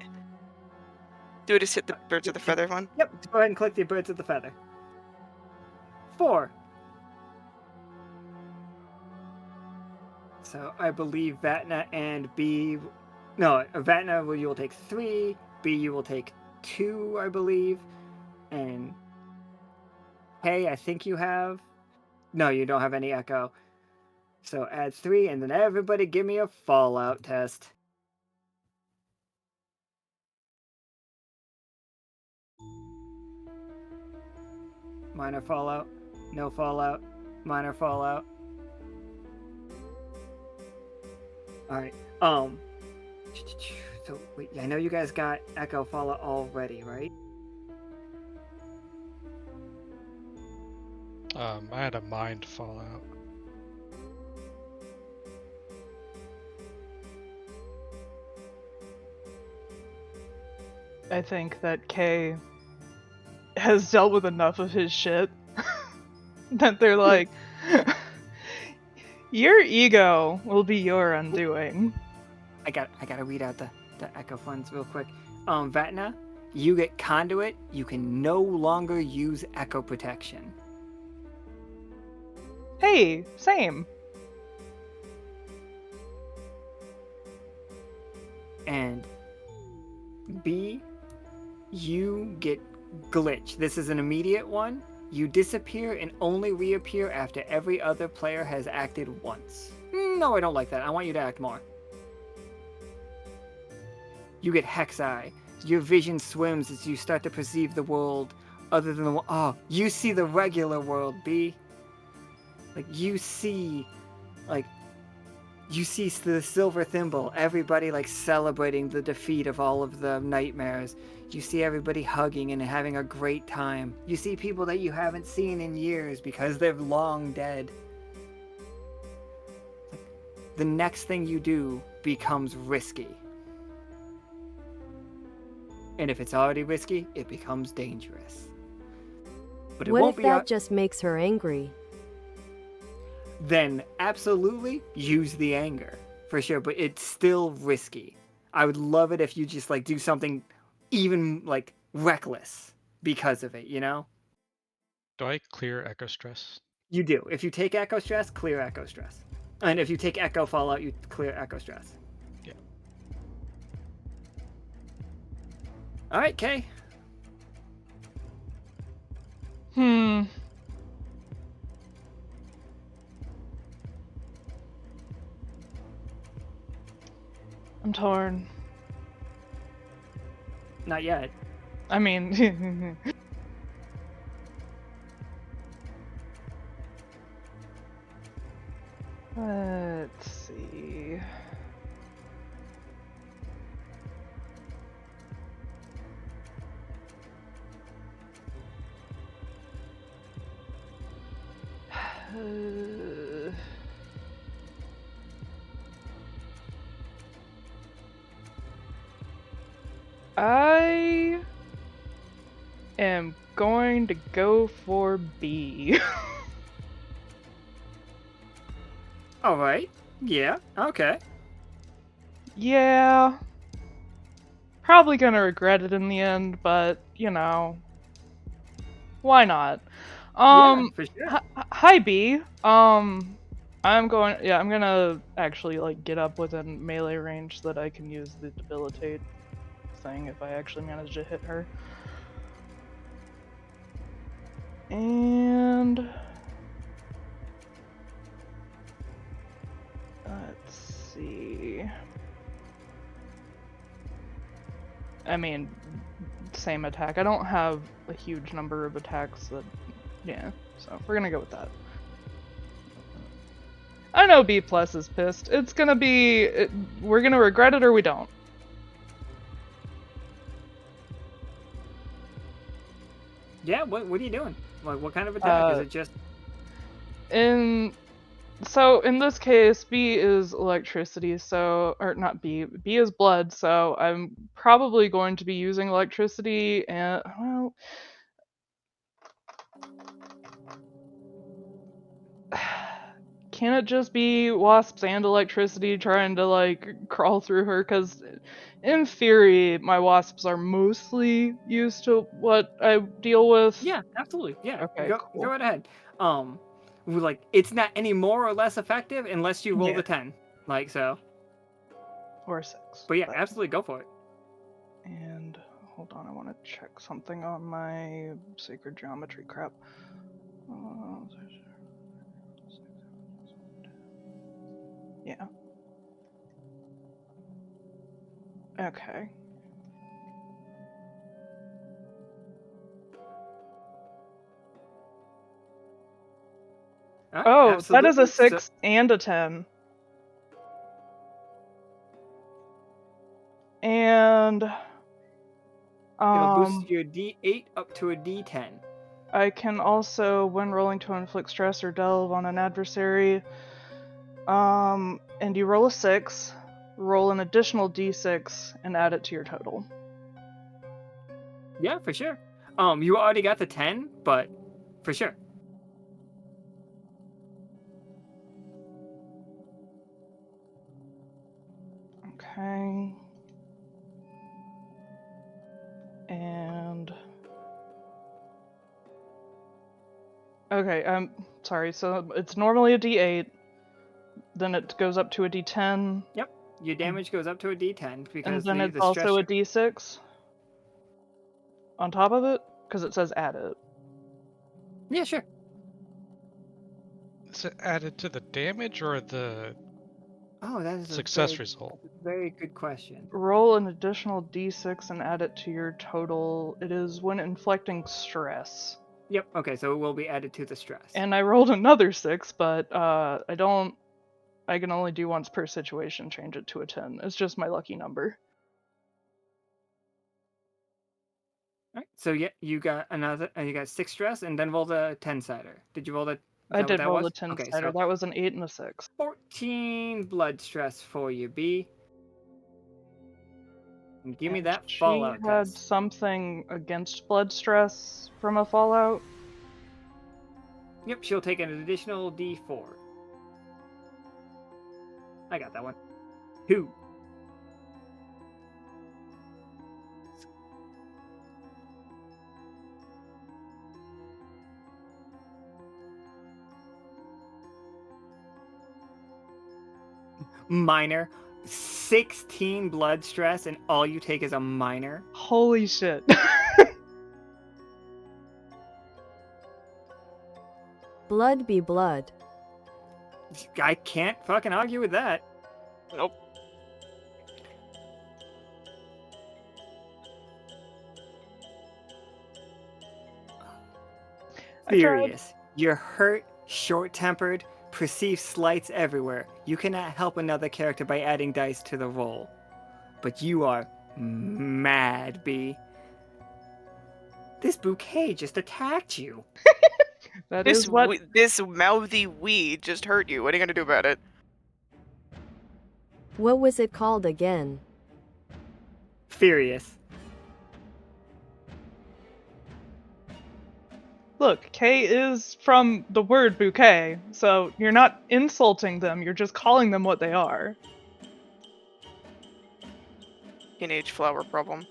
Do I just hit the birds of the feather one? Yep, go ahead and click the birds of the feather. 4. So I believe Vatna and B... No, Vatna, you will take 3. B, you will take 2, I believe. And K, I think you have... No, you don't have any echo. So add 3, and then everybody give me a fallout test. Minor fallout. No fallout. Minor fallout. Alright, so wait, I know you guys got echo fallout already, right? I had a mind fallout. I think that Kay has dealt with enough of his shit that they're like, your ego will be your undoing. I gotta read out the echo funds real quick. Vatna, you get conduit, you can no longer use echo protection. Hey, same. And B, you get glitch. This is an immediate one. You disappear and only reappear after every other player has acted once. No, I don't like that. I want you to act more. You get Hex Eye. Your vision swims as you start to perceive the world other than the... Oh, you see the regular world, B. Like, you see the silver thimble, everybody like celebrating the defeat of all of the nightmares. You see everybody hugging and having a great time. You see people that you haven't seen in years because they're long dead. Like, the next thing you do becomes risky. And if it's already risky, it becomes dangerous. But it What won't if be that just makes her angry? Then absolutely use the anger for sure, but it's still risky. I would love it if you just like do something even like reckless because of it, you know? Do I clear echo stress? You do. If you take echo stress, clear echo stress. And if you take echo fallout, you clear echo stress. Yeah. All right, Kay. I'm torn. Not yet. I mean, let's see. I am going to go for B. All right. Yeah. Okay. Yeah. Probably gonna regret it in the end, but, you know, why not? Yeah, for sure. Hi B. I'm gonna actually like get up within melee range so that I can use the debilitate thing if I actually manage to hit her. And let's see. I mean, same attack. I don't have a huge number of attacks that, yeah, so we're gonna go with that. I know B plus is pissed. It's gonna be, we're gonna regret it or we don't. Yeah. What are you doing? Like, what kind of attack is it? Just So in this case, B is electricity, so, or not B, B is blood, so I'm probably going to be using electricity and, well, can it just be wasps and electricity trying to like crawl through her? Because in theory, my wasps are mostly used to what I deal with. yeah, absolutely. Yeah. Okay, Go cool. right ahead. Like, it's not any more or less effective unless you roll Yeah. the 10. Like, so. Or 6. But yeah, absolutely go for it. And hold on, I want to check something on my sacred geometry crap. Yeah. Okay. All right, Oh, that is a absolutely. 6 and a 10. And It'll boost your D8 up to a D10. I can also, when rolling to inflict stress or delve on an adversary, and you roll a 6, roll an additional D6 and add it to your total. Yeah, for sure. You already got the 10, but for sure. Okay. And okay, sorry, so it's normally a D8, then it goes up to a D10. Yep. Your damage goes up to a D10 because And then the it's stress. also a D6 on top of it, because it says add it. Yeah, sure. Is it added to the damage or the Oh, that is success result? very good question. Roll an additional D6 and add it to your total. It is when inflicting stress. Yep. Okay, so it will be added to the stress. And I rolled another 6, but I can only do once per situation, change it to a 10. It's just my lucky number. All right. So yeah, you got you got 6 stress, and then roll the 10-sider. Did you roll the? I did roll was? a 10 Okay, sider. so That was an 8 and a 6. 14 blood stress for you, B. And give me that She fallout had test. something against blood stress from a fallout. Yep, she'll take an additional D4. I got that one. 2. Minor. 16 blood stress, and all you take is a minor. Holy shit. Blood be blood. I can't fucking argue with that. Nope. Furious. You're hurt, short-tempered, perceive slights everywhere. You cannot help another character by adding dice to the roll. But you are mad, B. This bouquet just attacked you. That This is what this mouthy weed just hurt you. What are you gonna do about it? What was it called again? Furious. Look, K is from the word bouquet, so you're not insulting them, you're just calling them what they are. Teenage flower problem.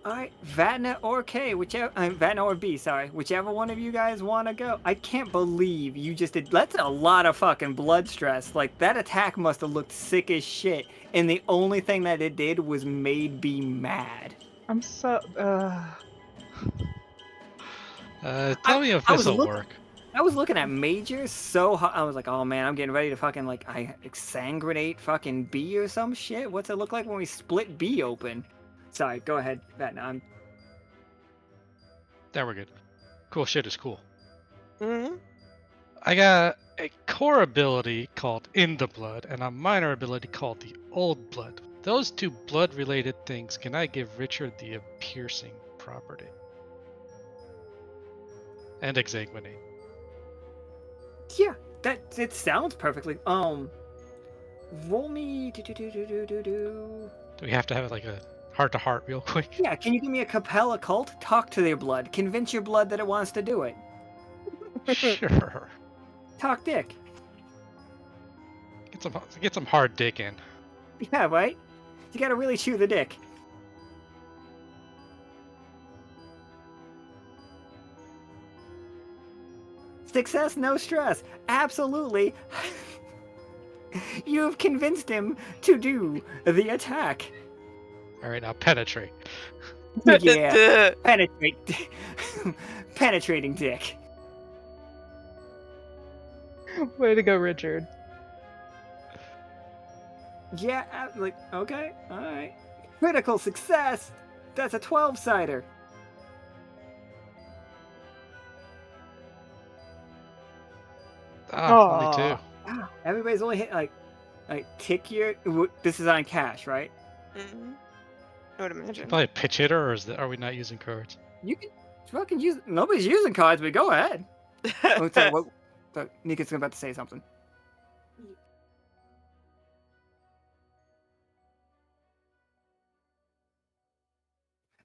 Alright, Vatna or K, whichever Vatna or B, sorry, whichever one of you guys want to go. I can't believe you just did. That's a lot of fucking blood stress. Like that attack must have looked sick as shit, and the only thing that it did was made B mad. I'm so. Tell me if I this was will look- work. I was looking at majors so hard. I was like, oh man, I'm getting ready to fucking like I exsanguinate fucking B or some shit. What's it look like when we split B open? Sorry, go ahead, Vatna. There, we're good. Cool shit is cool. Mm-hmm. I got a core ability called In the Blood and a minor ability called the Old Blood. Those two blood-related things can I give Richard the piercing property? And exsanguinate. Yeah, it sounds perfectly. Roll me. Do we have to have like a heart-to-heart real quick? Yeah, can you give me a Capella cult? Talk to their blood. Convince your blood that it wants to do it. Sure. Talk dick. Get some hard dick in. Yeah, right? You gotta really chew the dick. Success, no stress. Absolutely. You've convinced him to do the attack. All right, now penetrate. Yeah. Penetrate. Penetrating dick. Way to go, Richard. Yeah, like, okay, alright. Critical success! That's a 12-sider. Only two. Wow, everybody's only hit, like tick your... This is on cash, right? Mm-hmm. I would imagine. Probably a pitch hitter, or are we not using cards? You can fucking use... Nobody's using cards, but go ahead. Oh, sorry, what... Nika's about to say something.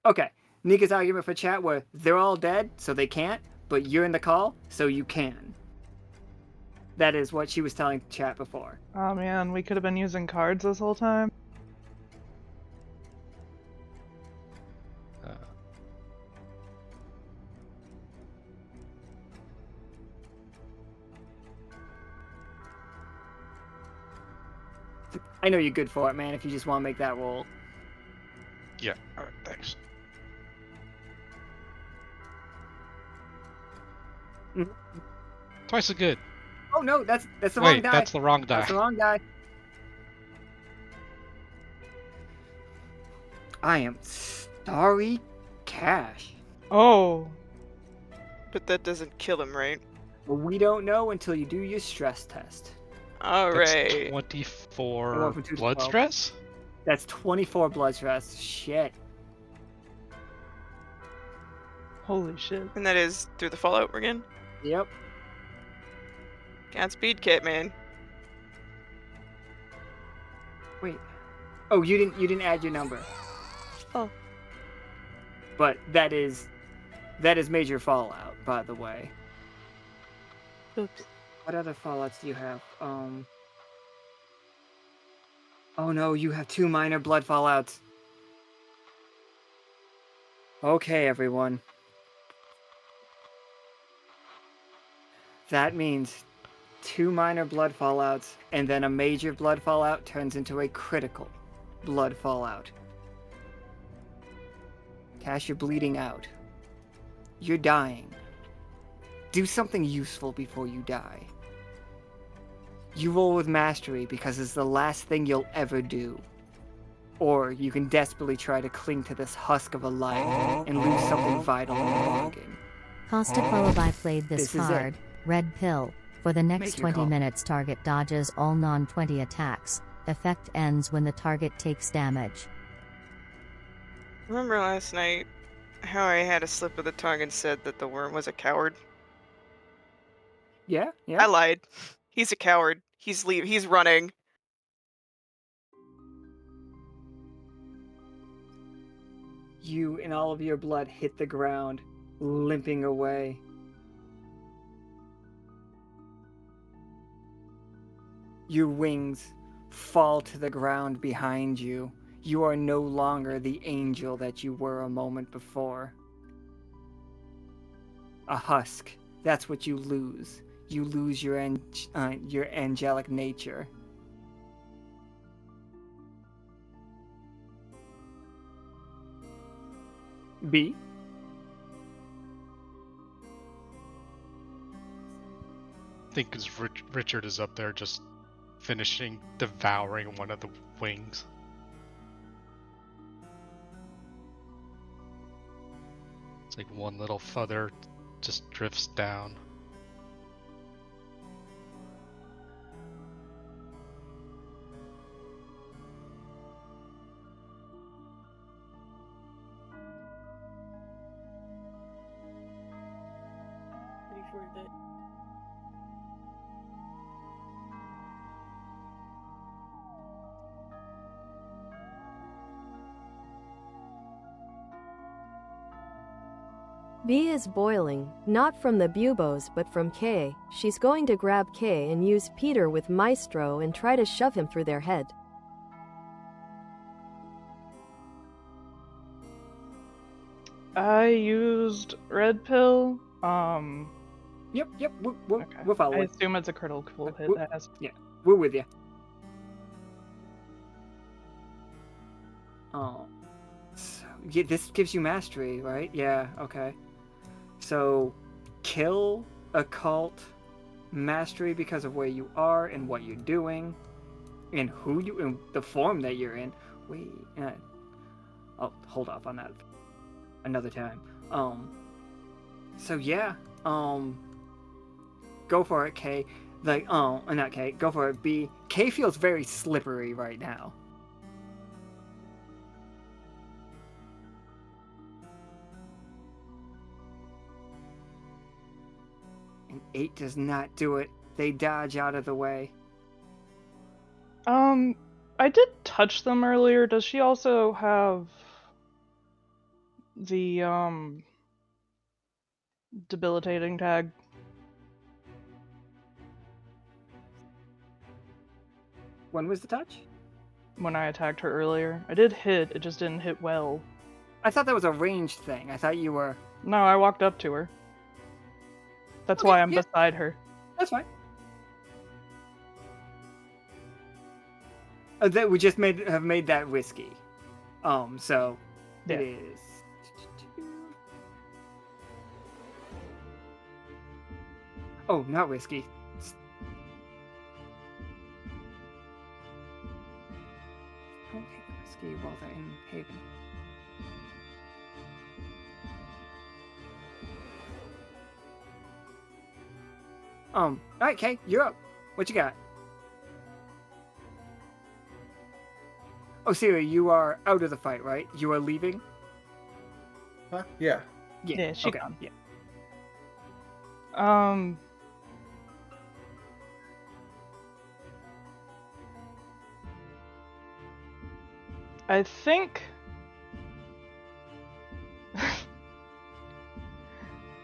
Okay, Nika's argument for chat where they're all dead, so they can't, but you're in the call, so you can. That is what she was telling chat before. Oh man, we could have been using cards this whole time. I know you're good for it, man, if you just want to make that roll. Yeah, alright, thanks. Mhm. Twice as good. Oh no, that's the wrong Wait, die. that's the wrong die. That's the wrong die. I am sorry, Cash. Oh. But that doesn't kill him, right? But we don't know until you do your stress test. All That's right. 24 I went from 2 to blood 12. stress? That's 24 blood stress. Shit. Holy shit. And that is through the fallout again. Yep. Godspeed, Kit, man. Wait. Oh, you didn't add your number. Oh. But that is major fallout, by the way. Oops. What other fallouts do you have? Oh no, you have 2 minor blood fallouts. Okay, everyone. That means 2 minor blood fallouts, and then a major blood fallout turns into a critical blood fallout. Cash, you're bleeding out. You're dying. Do something useful before you die. You roll with mastery because it's the last thing you'll ever do. Or you can desperately try to cling to this husk of a life and lose something vital in the bargain. Costa Qualibi played this This is it. card, Red Pill. For the next Make your 20 call. minutes, target dodges all non-20 attacks. Effect ends when the target takes damage. Remember last night how I had a slip of the tongue and said that the worm was a coward? Yeah, I yeah. lied. He's a coward. He's running. you and all of your blood hit the ground, limping away. Your wings fall to the ground behind you. You are no longer the angel that you were a moment before. A husk. That's what you lose. You lose your angelic nature. B. I think because Richard is up there just finishing devouring one of the wings. It's like one little feather just drifts down. B is boiling, not from the buboes but from K. She's going to grab K and use Peter with Maestro and try to shove him through their head. I used red pill. Yep, Okay. we're I following. assume it's a critical hit we're- that has. Yeah, we're with you. Oh. So, yeah, this gives you mastery, right? Yeah, okay. So, kill, occult, mastery because of where you are and what you're doing, and who you, and the form that you're in. Wait, I'll hold off on that another time. So yeah, go for it, K. Like, not K. Go for it, B. K feels very slippery right now. And 8 does not do it. They dodge out of the way. I did touch them earlier. Does she also have the debilitating tag? When was the touch? When I attacked her earlier, I did hit. It just didn't hit well. I thought that was a ranged thing. I thought you were... No, I walked up to her. That's Okay, why I'm yeah. beside her. That's fine. That we just have made that risky. So Yeah. it is. Oh, not risky. Don't take it risky while they're in Haven. Alright, Kay, you're up. What you got? Osiria, you are out of the fight, right? You are leaving? Huh? Yeah. Yeah, she okay. gone. Yeah. I think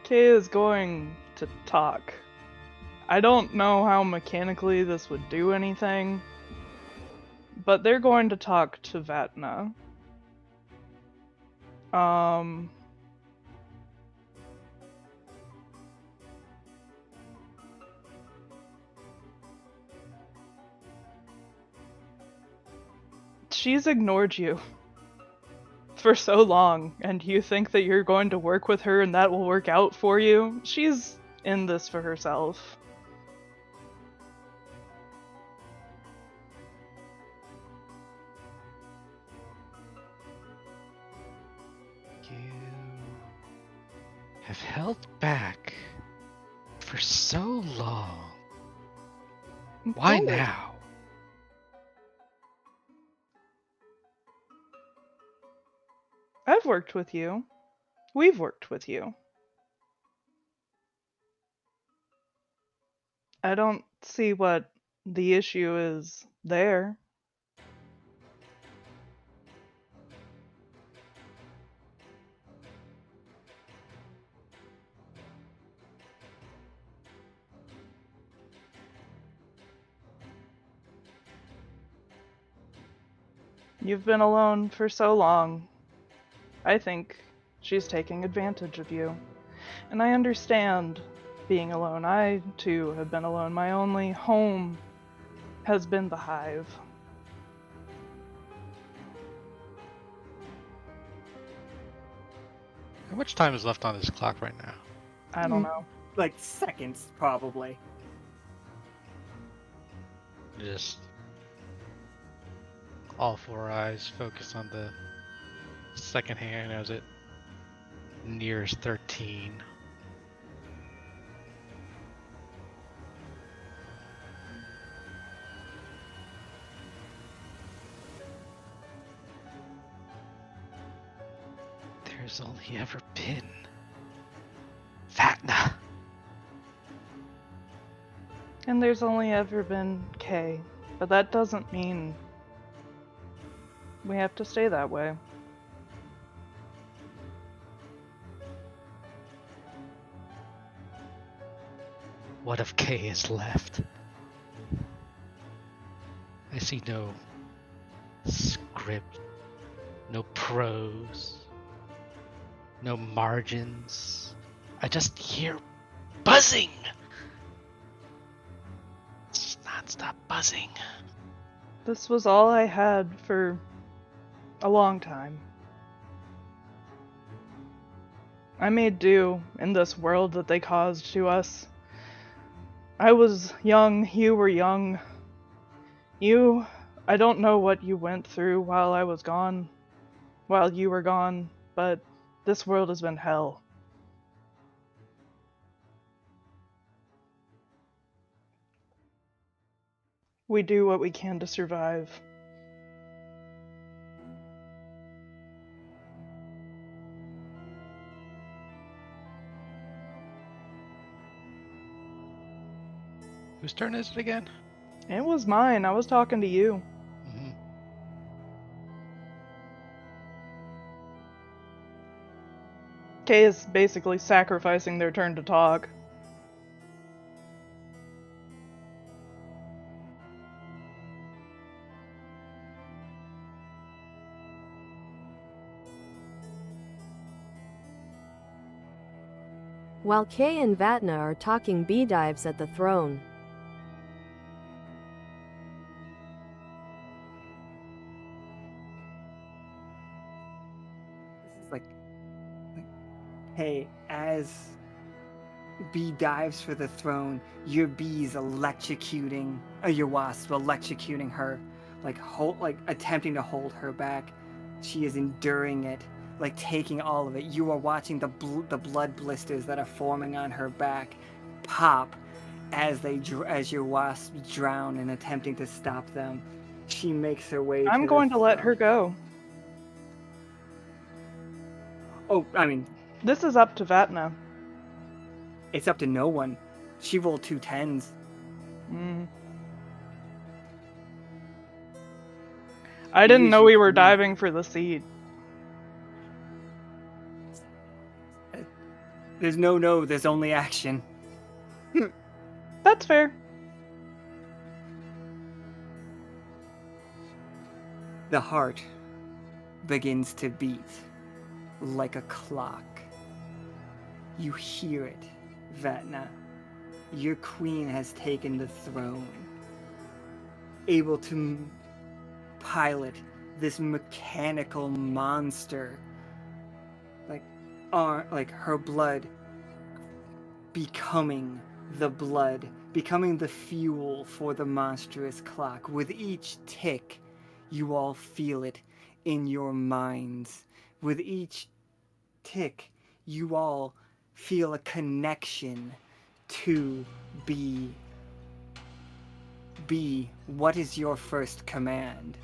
Kay is going to talk. I don't know how mechanically this would do anything, but they're going to talk to Vatna. She's ignored you for so long, and you think that you're going to work with her and that will work out for you? She's in this for herself. You have held back for so long. Why Don't. now? I've worked with you. We've worked with you. I don't see what the issue is there. You've been alone for so long. I think she's taking advantage of you. And I understand being alone. I, too, have been alone. My only home has been the hive. How much time is left on this clock right now? I don't know. Like seconds, probably. Just all four eyes focus on the second hand as it nears 13. There's only ever been Vatna. And there's only ever been Kay. But that doesn't mean we have to stay that way. What of K is left? I see no script, no prose, no margins. I just hear buzzing. It's just nonstop buzzing. This was all I had for a long time. I made do in this world that they caused to us. I was young, you were young. I don't know what you went through while I was gone, while you were gone, but this world has been hell. We do what we can to survive. Whose turn is it again? It was mine. I was talking to you. Mm-hmm. Kay is basically sacrificing their turn to talk. While Kay and Vatna are talking bee-dives at the throne. This is like, hey, as bee dives for the throne, your bees electrocuting, or your wasp electrocuting her, like attempting to hold her back. She is enduring it, like taking all of it. You are watching the blood blisters that are forming on her back pop as your wasps drown in attempting to stop them. She makes her way. I'm going to let her go. Oh, I mean, This is up to Vatna. it's up to no one. She rolled 2 10s. I didn't know we were diving for the seed. There's no, there's only action. That's fair. The heart begins to beat like a clock. You hear it, Vatna. Your queen has taken the throne, able to pilot this mechanical monster, like her blood becoming the blood, becoming the fuel for the monstrous clock. With each tick, you all feel it in your minds. With each tick, you all feel a connection to be. What is your first command?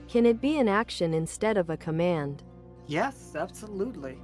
Can it be an action instead of a command? Yes, absolutely.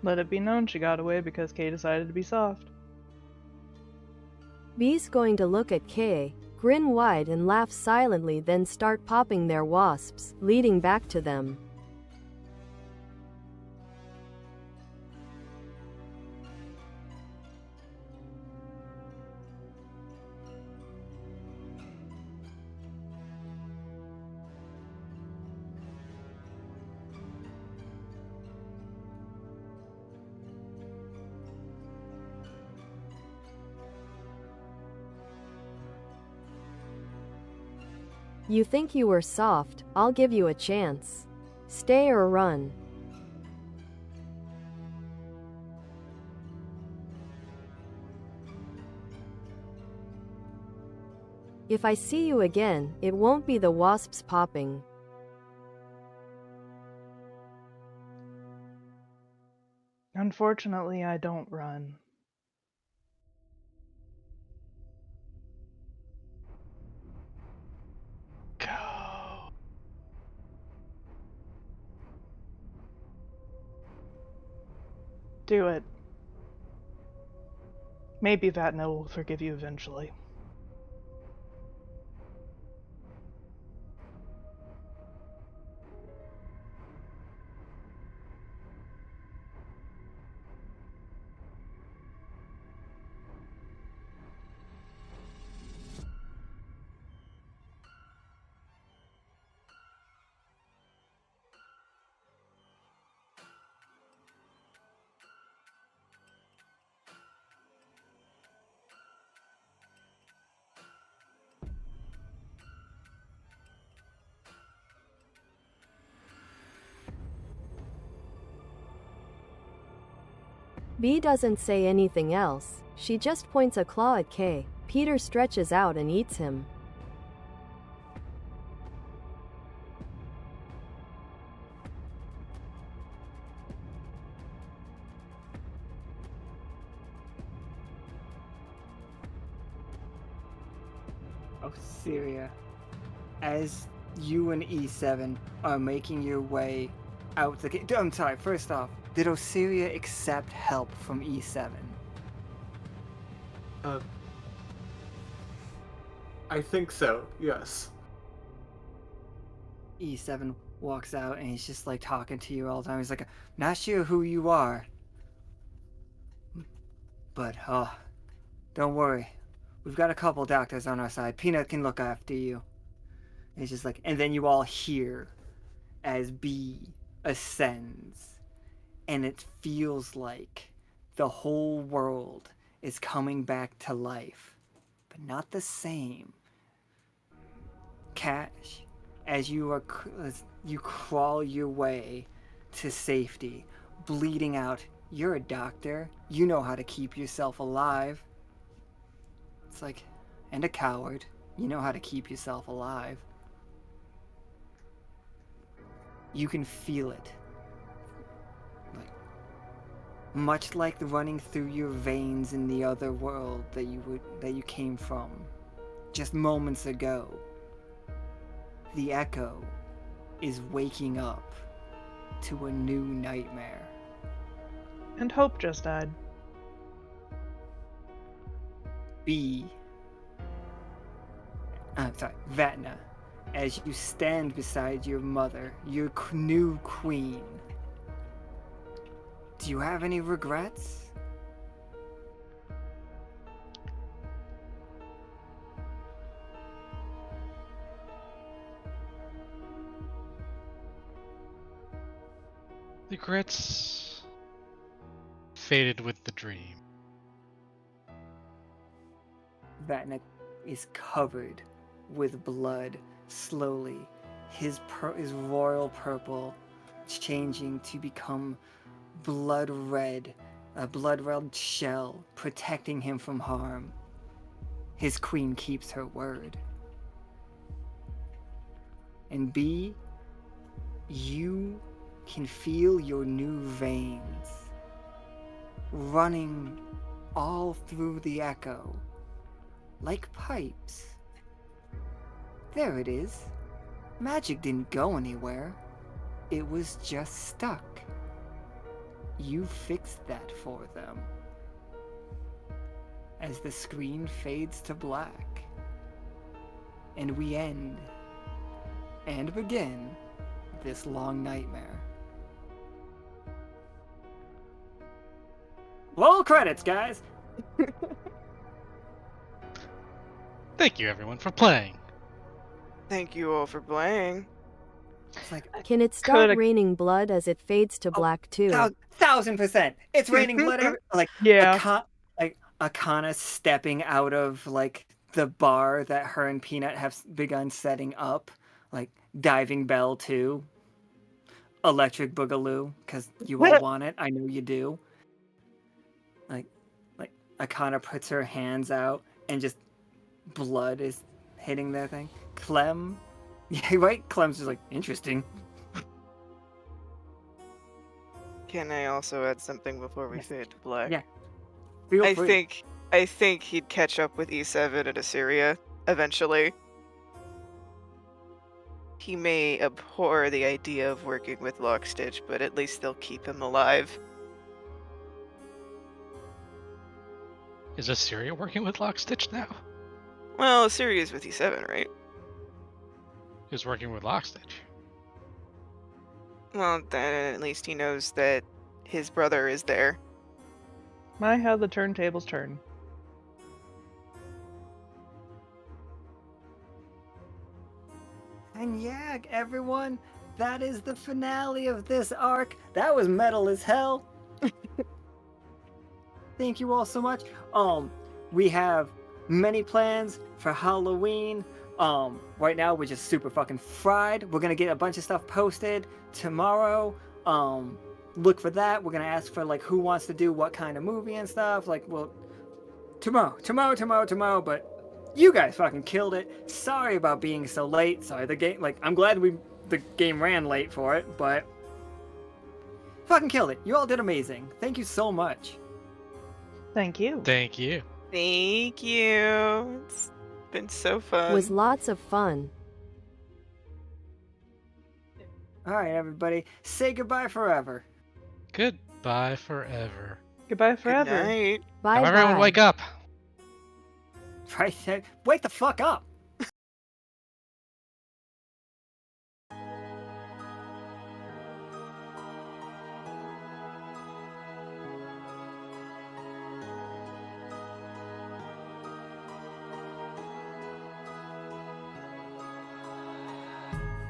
Let it be known she got away because Kay decided to be soft. B's going to look at Kay, grin wide and laugh silently, then start popping their wasps, leading back to them. You think you were soft, I'll give you a chance. Stay or run. If I see you again, it won't be the wasps popping. Unfortunately, I don't run. Go. Do it. Maybe Vatna will forgive you eventually. B doesn't say anything else, she just points a claw at Kay. Peter stretches out and eats him. Osiria, as you and E7 are making your way out the gate. I'm sorry, first off, did Osiria accept help from E7? I think so, yes. E7 walks out and he's just like talking to you all the time. He's like, not sure who you are, but don't worry. We've got a couple doctors on our side. Peanut can look after you. And it's just like, and then you all hear as B ascends, and it feels like the whole world is coming back to life, but not the same. Cash, as you crawl your way to safety, bleeding out. You're a doctor. You know how to keep yourself alive. It's like, and a coward. You know how to keep yourself alive. You can feel it. Like, much like the running through your veins in the other world that you came from just moments ago. The echo is waking up to a new nightmare. And Hope just died. Vatna, as you stand beside your mother, your new queen. Do you have any regrets? Regrets faded with the dream. Vatna is covered with blood slowly. His royal purple changing to become blood red, a blood red shell protecting him from harm. His queen keeps her word. And B, you can feel your new veins running all through the echo like pipes. There it is. Magic didn't go anywhere. It was just stuck. you fixed that for them. As the screen fades to black, and we end and begin this long nightmare. Roll credits, guys! Thank you, everyone, for playing. Thank you all for playing. It's like, Can it start Coulda- raining blood as it fades to black too? 1000%. It's raining blood. Yeah. Like Akana stepping out of like the bar that her and Peanut have begun setting up. Like Diving Bell too. Electric Boogaloo, because you all want it. I know you do. Like Akana puts her hands out and just blood is hitting their thing. Clem, yeah, right. Clem's just like interesting. Can I also add something before we Yes. fade to black? Yeah. Feel I free. think he'd catch up with E7 and Osiria eventually. He may abhor the idea of working with Lockstitch, but at least they'll keep him alive. Is Osiria working with Lockstitch now? Well, Osiria's with E7, right? Who's working with Lockstitch? Well, then at least he knows that his brother is there. My, how the turntables turn. And yeah, everyone, that is the finale of this arc. That was metal as hell. Thank you all so much. We have many plans for Halloween. Right now we're just super fucking fried. We're gonna get a bunch of stuff posted tomorrow. Look for that. We're gonna ask for like who wants to do what kind of movie and stuff. Like, well, tomorrow. But you guys fucking killed it. Sorry about being so late. Sorry, the game. Like, I'm glad the game ran late for it, but fucking killed it. You all did amazing. Thank you so much. Thank you. Thank you. Thank you. It's been so fun. Was lots of fun. All right, everybody, say goodbye forever. Goodbye forever. Goodbye Good forever. night. Bye Now everyone bye. wake up. Right there. Wake the fuck up.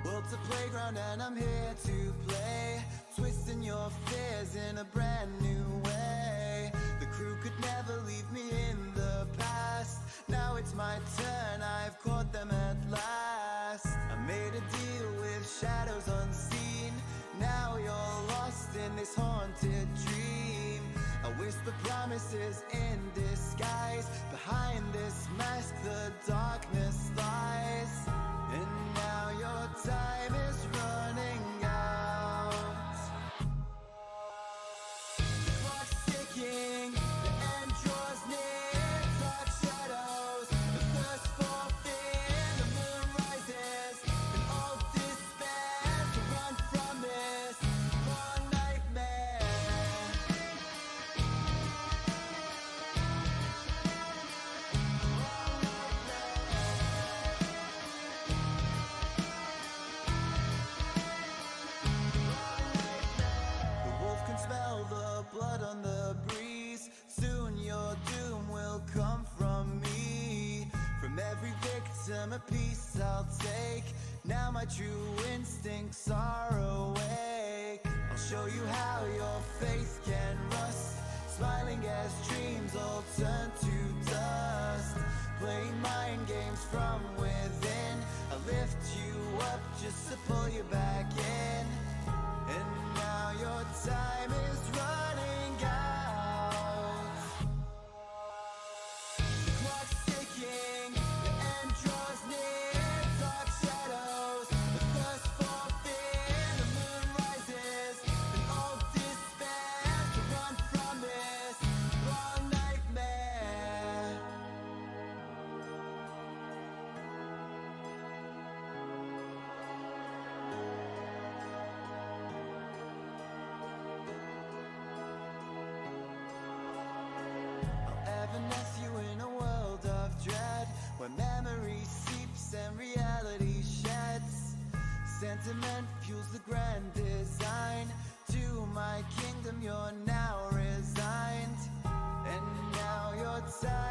World's a playground and I'm here to play, twisting your fears in a brand new way. The crew could never leave me in the past. Now it's my turn, I've caught them at last. I made a deal with shadows unseen. Now you're lost in this haunted dream. I whisper promises in disguise. Behind this mask the darkness lies. And now your time is running out. The clock's ticking, the end draws near. Dark shadows, the thirst for fear. The moon rises, and all despair. To run from this long nightmare. The wolf can smell the blood on the breeze. Soon your doom will come from me. From every victim a piece I'll take. Now my true instincts are awake. I'll show you how your faith can rust. Smiling as dreams all turn to dust. Playing mind games from within. I lift you up just to pull you back in. And now your time is running out. The clock's ticking, the end draws near. Dark shadows, the thirst for fear. The moon rises, and all despair. To run from this long nightmare. Sentiment fuels the grand design. To my kingdom you're now resigned, and now your time